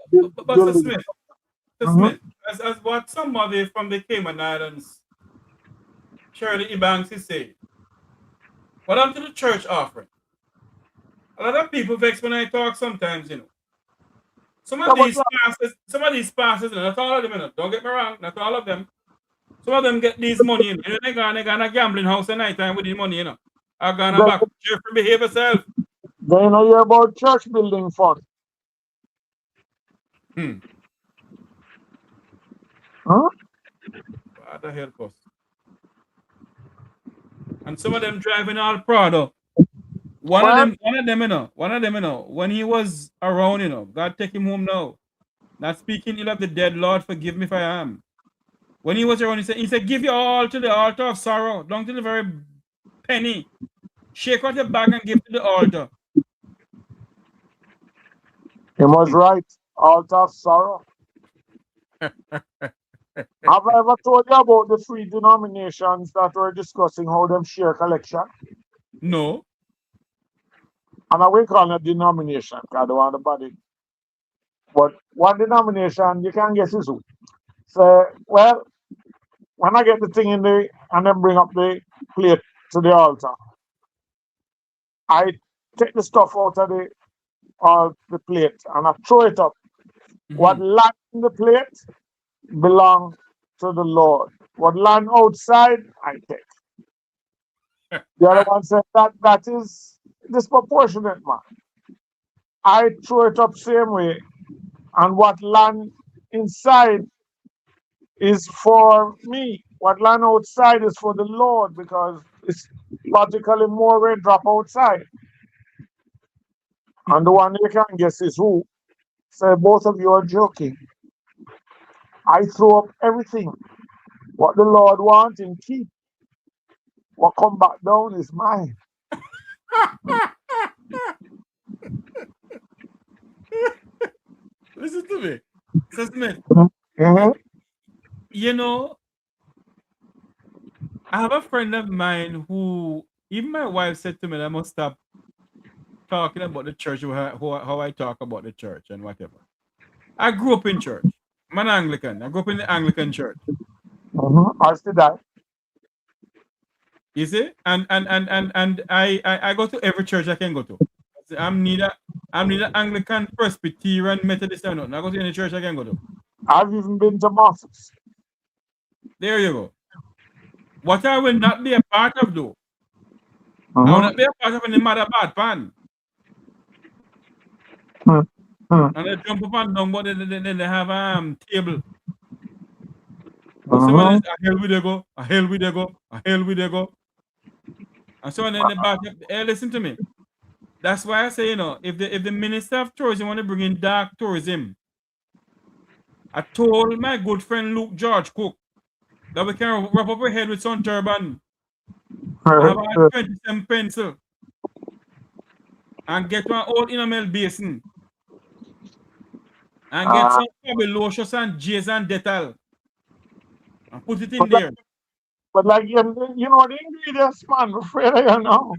But Smith, Smith, as what somebody from the Cayman Islands, Shirley Ebanks, is saying, what happened to the church offering? A lot of people vex when I talk sometimes, you know. Some of these pastors, not all of them, you know, don't get me wrong, not all of them. Some of them get these money, you know. They go in a gambling house at night time with the money, you know. I go back, cheerful behave yourself. They know hear about church building fund. Father help us. And some of them driving all Prado. One of them, you know, when he was around, you know, God take him home now. Not speaking ill of the dead, Lord, forgive me if I am. When he was around, he said, give your all to the altar of sorrow, down to the very penny. Shake out your bag and give to the altar. He was right. Altar of sorrow. Have I ever told you about the three denominations that were discussing how them share collection? No. And I will call it denomination because I don't want the body. But one denomination, you can guess is who. So, well, when I get the thing in there and then bring up the plate to the altar, I take the stuff out of the plate and I throw it up. What lands in the plate belong to the Lord. What land outside, I take. The other one said that is disproportionate, man. I throw it up same way, and what land inside is for me. What land outside is for the Lord, because it's logically more way drop outside. And the one you can guess is who. So both of you are joking. I throw up everything. What the Lord wants and keep. What come back down is mine. Listen to me. Smith. You know, I have a friend of mine who, even my wife said to me that I must stop talking about the church, how I talk about the church and whatever. I grew up in church. I'm an Anglican. I grew up in the Anglican church. I see that. You see? And I go to every church I can go to. I'm neither Anglican, Presbyterian, Methodist, or nothing. I go to any church I can go to. I've even been to mosques. There you go. What I will not be a part of, though, I will not be a part of any mother bad pan. And they jump up and down, but then they have table. Someone is, a hell with they go, a hell with they go, a hell with they go. And someone in the back, hey, listen to me. That's why I say, you know, if the Minister of Tourism want to bring in dark tourism, I told my good friend Luke George Cook that we can wrap up our head with some turban, have a 27 pencil, and get one old enamel basin, and get some Lotios and J's and Dettol, and put it in there. But like, you know the ingredients, man, I'm afraid I don't know.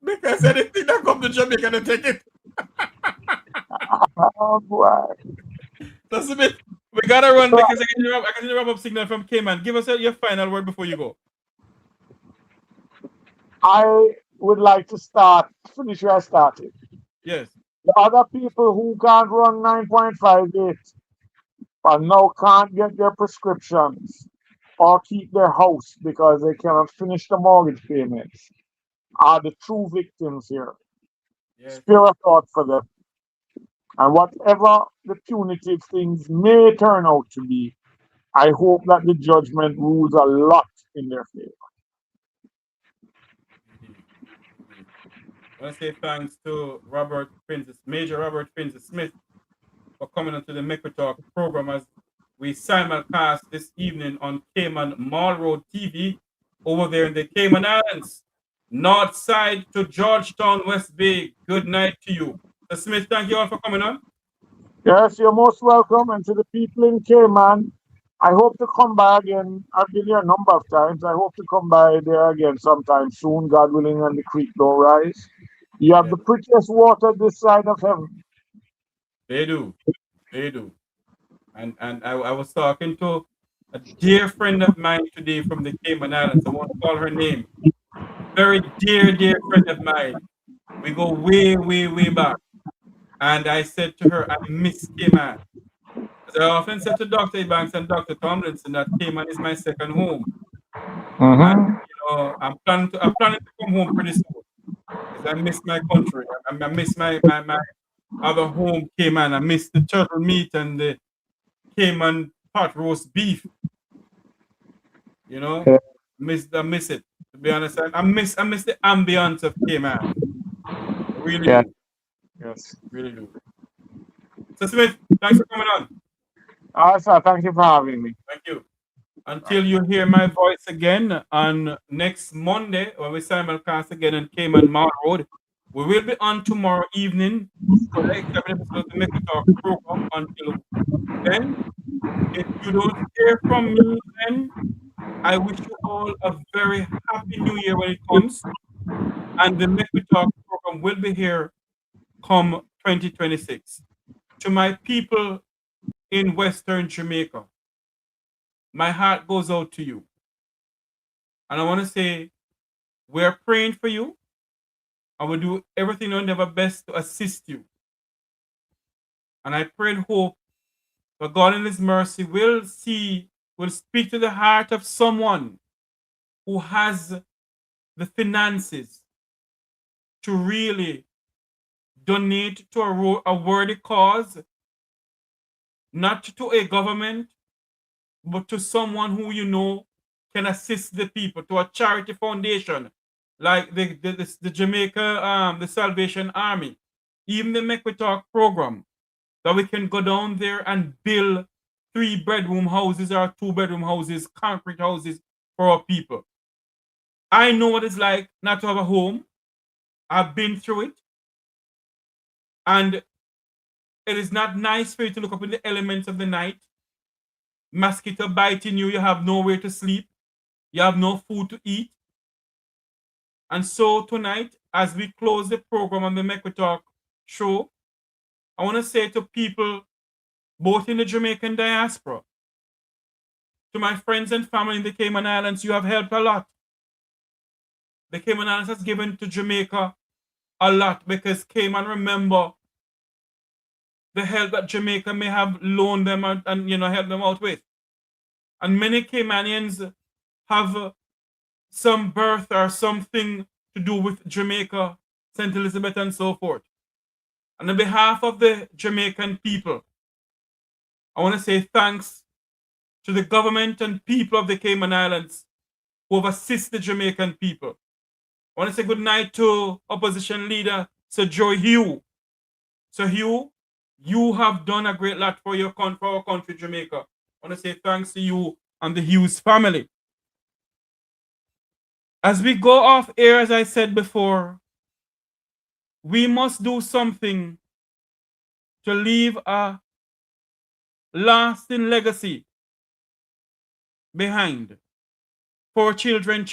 Because anything that comes to Jamaica, they take it. Oh, boy. That's a bit. We gotta run because I can wrap up signal from Cayman. Give us your final word before you go. I would like to finish where I started. Yes. The other people who can't run 9.58 but now can't get their prescriptions or keep their house because they cannot finish the mortgage payments are the true victims here. Yes. Spare a thought for them. And whatever the punitive things may turn out to be, I hope that the judgment rules a lot in their favor. I want to say thanks to Major Robert Princess Smith, for coming onto the Make We Talk program as we simulcast this evening on Cayman Mall Road TV over there in the Cayman Islands, north side to Georgetown, West Bay. Good night to you. Smith, thank you all for coming on. Yes, you're most welcome. And to the people in Cayman, I hope to come by again. I've been here a number of times. I hope to come by there again sometime soon, God willing, and the creek don't rise. You have the prettiest water this side of heaven. They do. They do. And I was talking to a dear friend of mine today from the Cayman Islands. I won't call her name. Very dear friend of mine. We go way, way, way back. And I said to her, I miss Cayman. As I often said to Dr. Banks and Dr. Tomlinson that Cayman is my second home. And you know, I'm planning to come home pretty soon. Because I miss my country. I miss my other home, Cayman. I miss the turtle meat and the Cayman pot roast beef. You know? I miss it. To be honest, I miss the ambience of Cayman. Really Yeah. do. Yes. Really do. So Smith, thanks for coming on. Also, thank you for having me. Thank you. Until you hear my voice again on next Monday, when we simulcast again on Cayman Mall Road, we will be on tomorrow evening for the next episode of the Make It Talk program. Until then, if you don't hear from me, then I wish you all a very happy new year when it comes. And the Make Me Talk program will be here come 2026. To my people in Western Jamaica, my heart goes out to you. And I want to say, we're praying for you, and we'll do everything on our best to assist you. And I pray and hope that God in His mercy will speak to the heart of someone who has the finances to really donate to a worthy cause, not to a government, but to someone who you know can assist the people, to a charity foundation like the Jamaica, the Salvation Army, even the Make We Talk program, that we can go down there and build 3-bedroom houses or 2-bedroom houses, concrete houses for our people. I know what it's like not to have a home. I've been through it. And it is not nice for you to look up in the elements of the night, mosquito biting you, you have nowhere to sleep, you have no food to eat. And so tonight, as we close the program on the Make We Talk show, I want to say to people, both in the Jamaican diaspora, to my friends and family in the Cayman Islands, you have helped a lot. The Cayman Islands has given to Jamaica a lot, because Cayman remember the help that Jamaica may have loaned them and helped them out with. And many Caymanians have some birth or something to do with Jamaica, St. Elizabeth, and so forth. And on behalf of the Jamaican people, I want to say thanks to the government and people of the Cayman Islands who have assisted the Jamaican people. I want to say good night to opposition leader Sir Joe Hugh. Sir Hugh, you have done a great lot for our country, Jamaica. I want to say thanks to you and the Hughes family. As we go off air, as I said before, we must do something to leave a lasting legacy behind for children.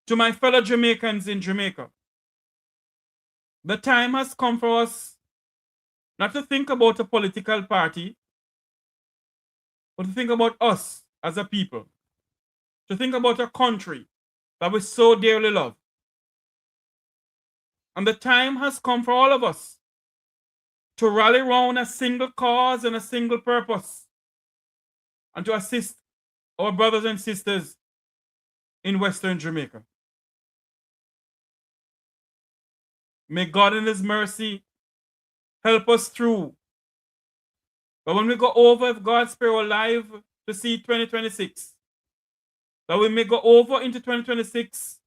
To my fellow Jamaicans in Jamaica, the time has come for us not to think about a political party, but to think about us as a people, to think about a country that we so dearly love. And the time has come for all of us to rally around a single cause and a single purpose, and to assist our brothers and sisters in Western Jamaica. May God in His mercy help us through. But when we go over, if God spare our life to see 2026, that we may go over into 2026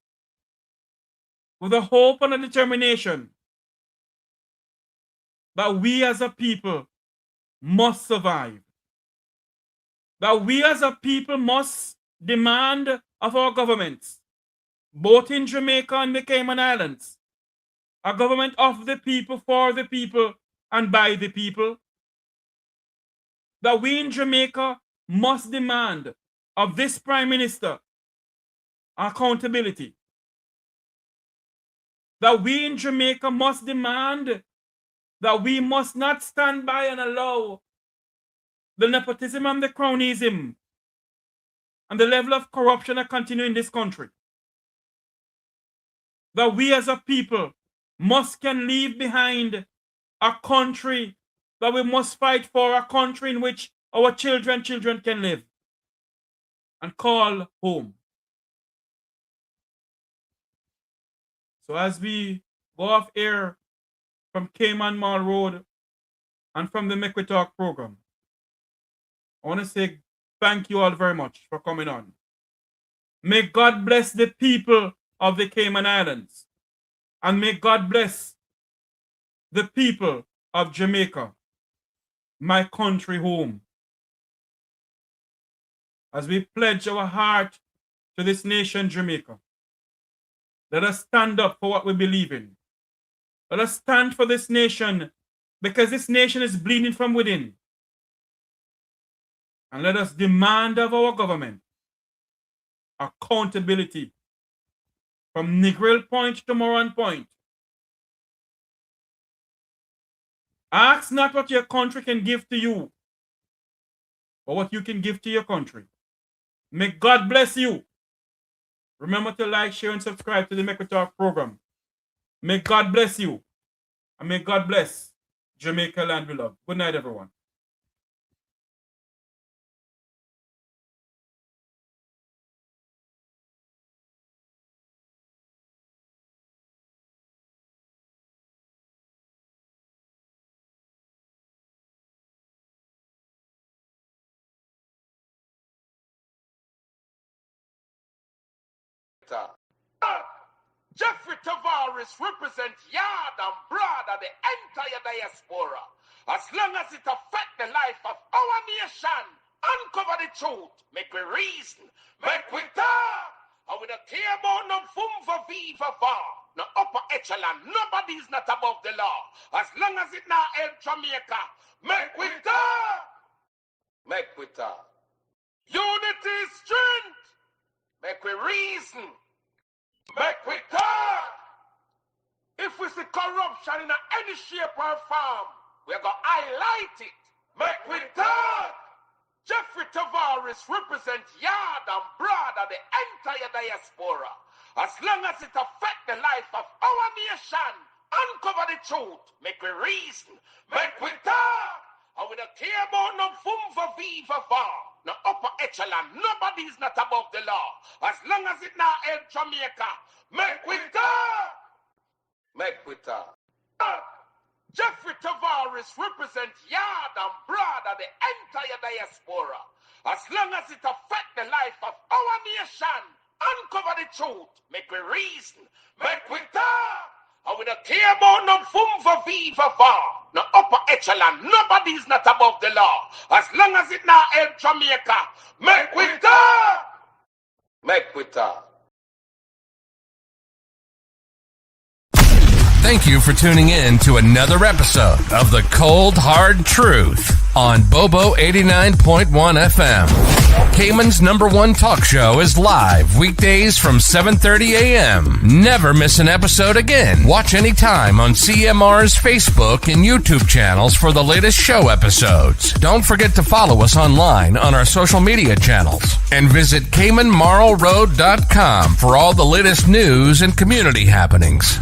with a hope and a determination that we as a people must survive. That we as a people must demand of our governments, both in Jamaica and the Cayman Islands, a government of the people, for the people, and by the people. That we in Jamaica must demand of this Prime Minister accountability. That we in Jamaica must demand that we must not stand by and allow the nepotism and the cronyism and the level of corruption that continue in this country. That we as a people can leave behind a country that we must fight for, a country in which our children can live and call home. So as we go off air from Cayman Mall Road and from the Make We Talk program, I want to say thank you all very much for coming on. May God bless the people of the Cayman Islands. And may God bless the people of Jamaica, my country home. As we pledge our heart to this nation, Jamaica, let us stand up for what we believe in. Let us stand for this nation because this nation is bleeding from within. And let us demand of our government accountability from Negril Point to Moran Point. Ask not what your country can give to you, but what you can give to your country. May God bless you. Remember to like, share, and subscribe to the Make We Talk program. May God bless you. And may God bless Jamaica land we love. Good night, everyone. Jeffrey Tavares represents yard and broad of the entire diaspora. As long as it affects the life of our nation, uncover the truth, make we reason, make we talk. And we don't care about no fumva viva var, no upper echelon, nobody is not above the law. As long as it now help Jamaica, make we talk. Make we talk. Unity is strength, make we reason. Make we talk. If we see corruption in any shape or form, we're going to highlight it. Make we talk. Jeffrey Tavares represents yard and broad of the entire diaspora. As long as it affects the life of our nation, uncover the truth, make we reason, make we talk. And we don't care about no fumva viva var, no upper echelon, nobody is not above the law. As long as it now help Jamaica, make we talk. Make we talk. Jeffrey Tavares represents yard and broad of the entire diaspora. As long as it affects the life of our nation, uncover the truth, make we reason, make we talk. And we don't care about no fumva viva var, no upper echelon, nobody is not above the law. As long as it now help Jamaica, make we talk. Make we talk. Thank you for tuning in to another episode of The Cold Hard Truth on Bobo 89.1 FM. Cayman's #1 talk show is live weekdays from 7:30 a.m. Never miss an episode again. Watch anytime on CMR's Facebook and YouTube channels for the latest show episodes. Don't forget to follow us online on our social media channels. And visit CaymanMarlRoad.com for all the latest news and community happenings.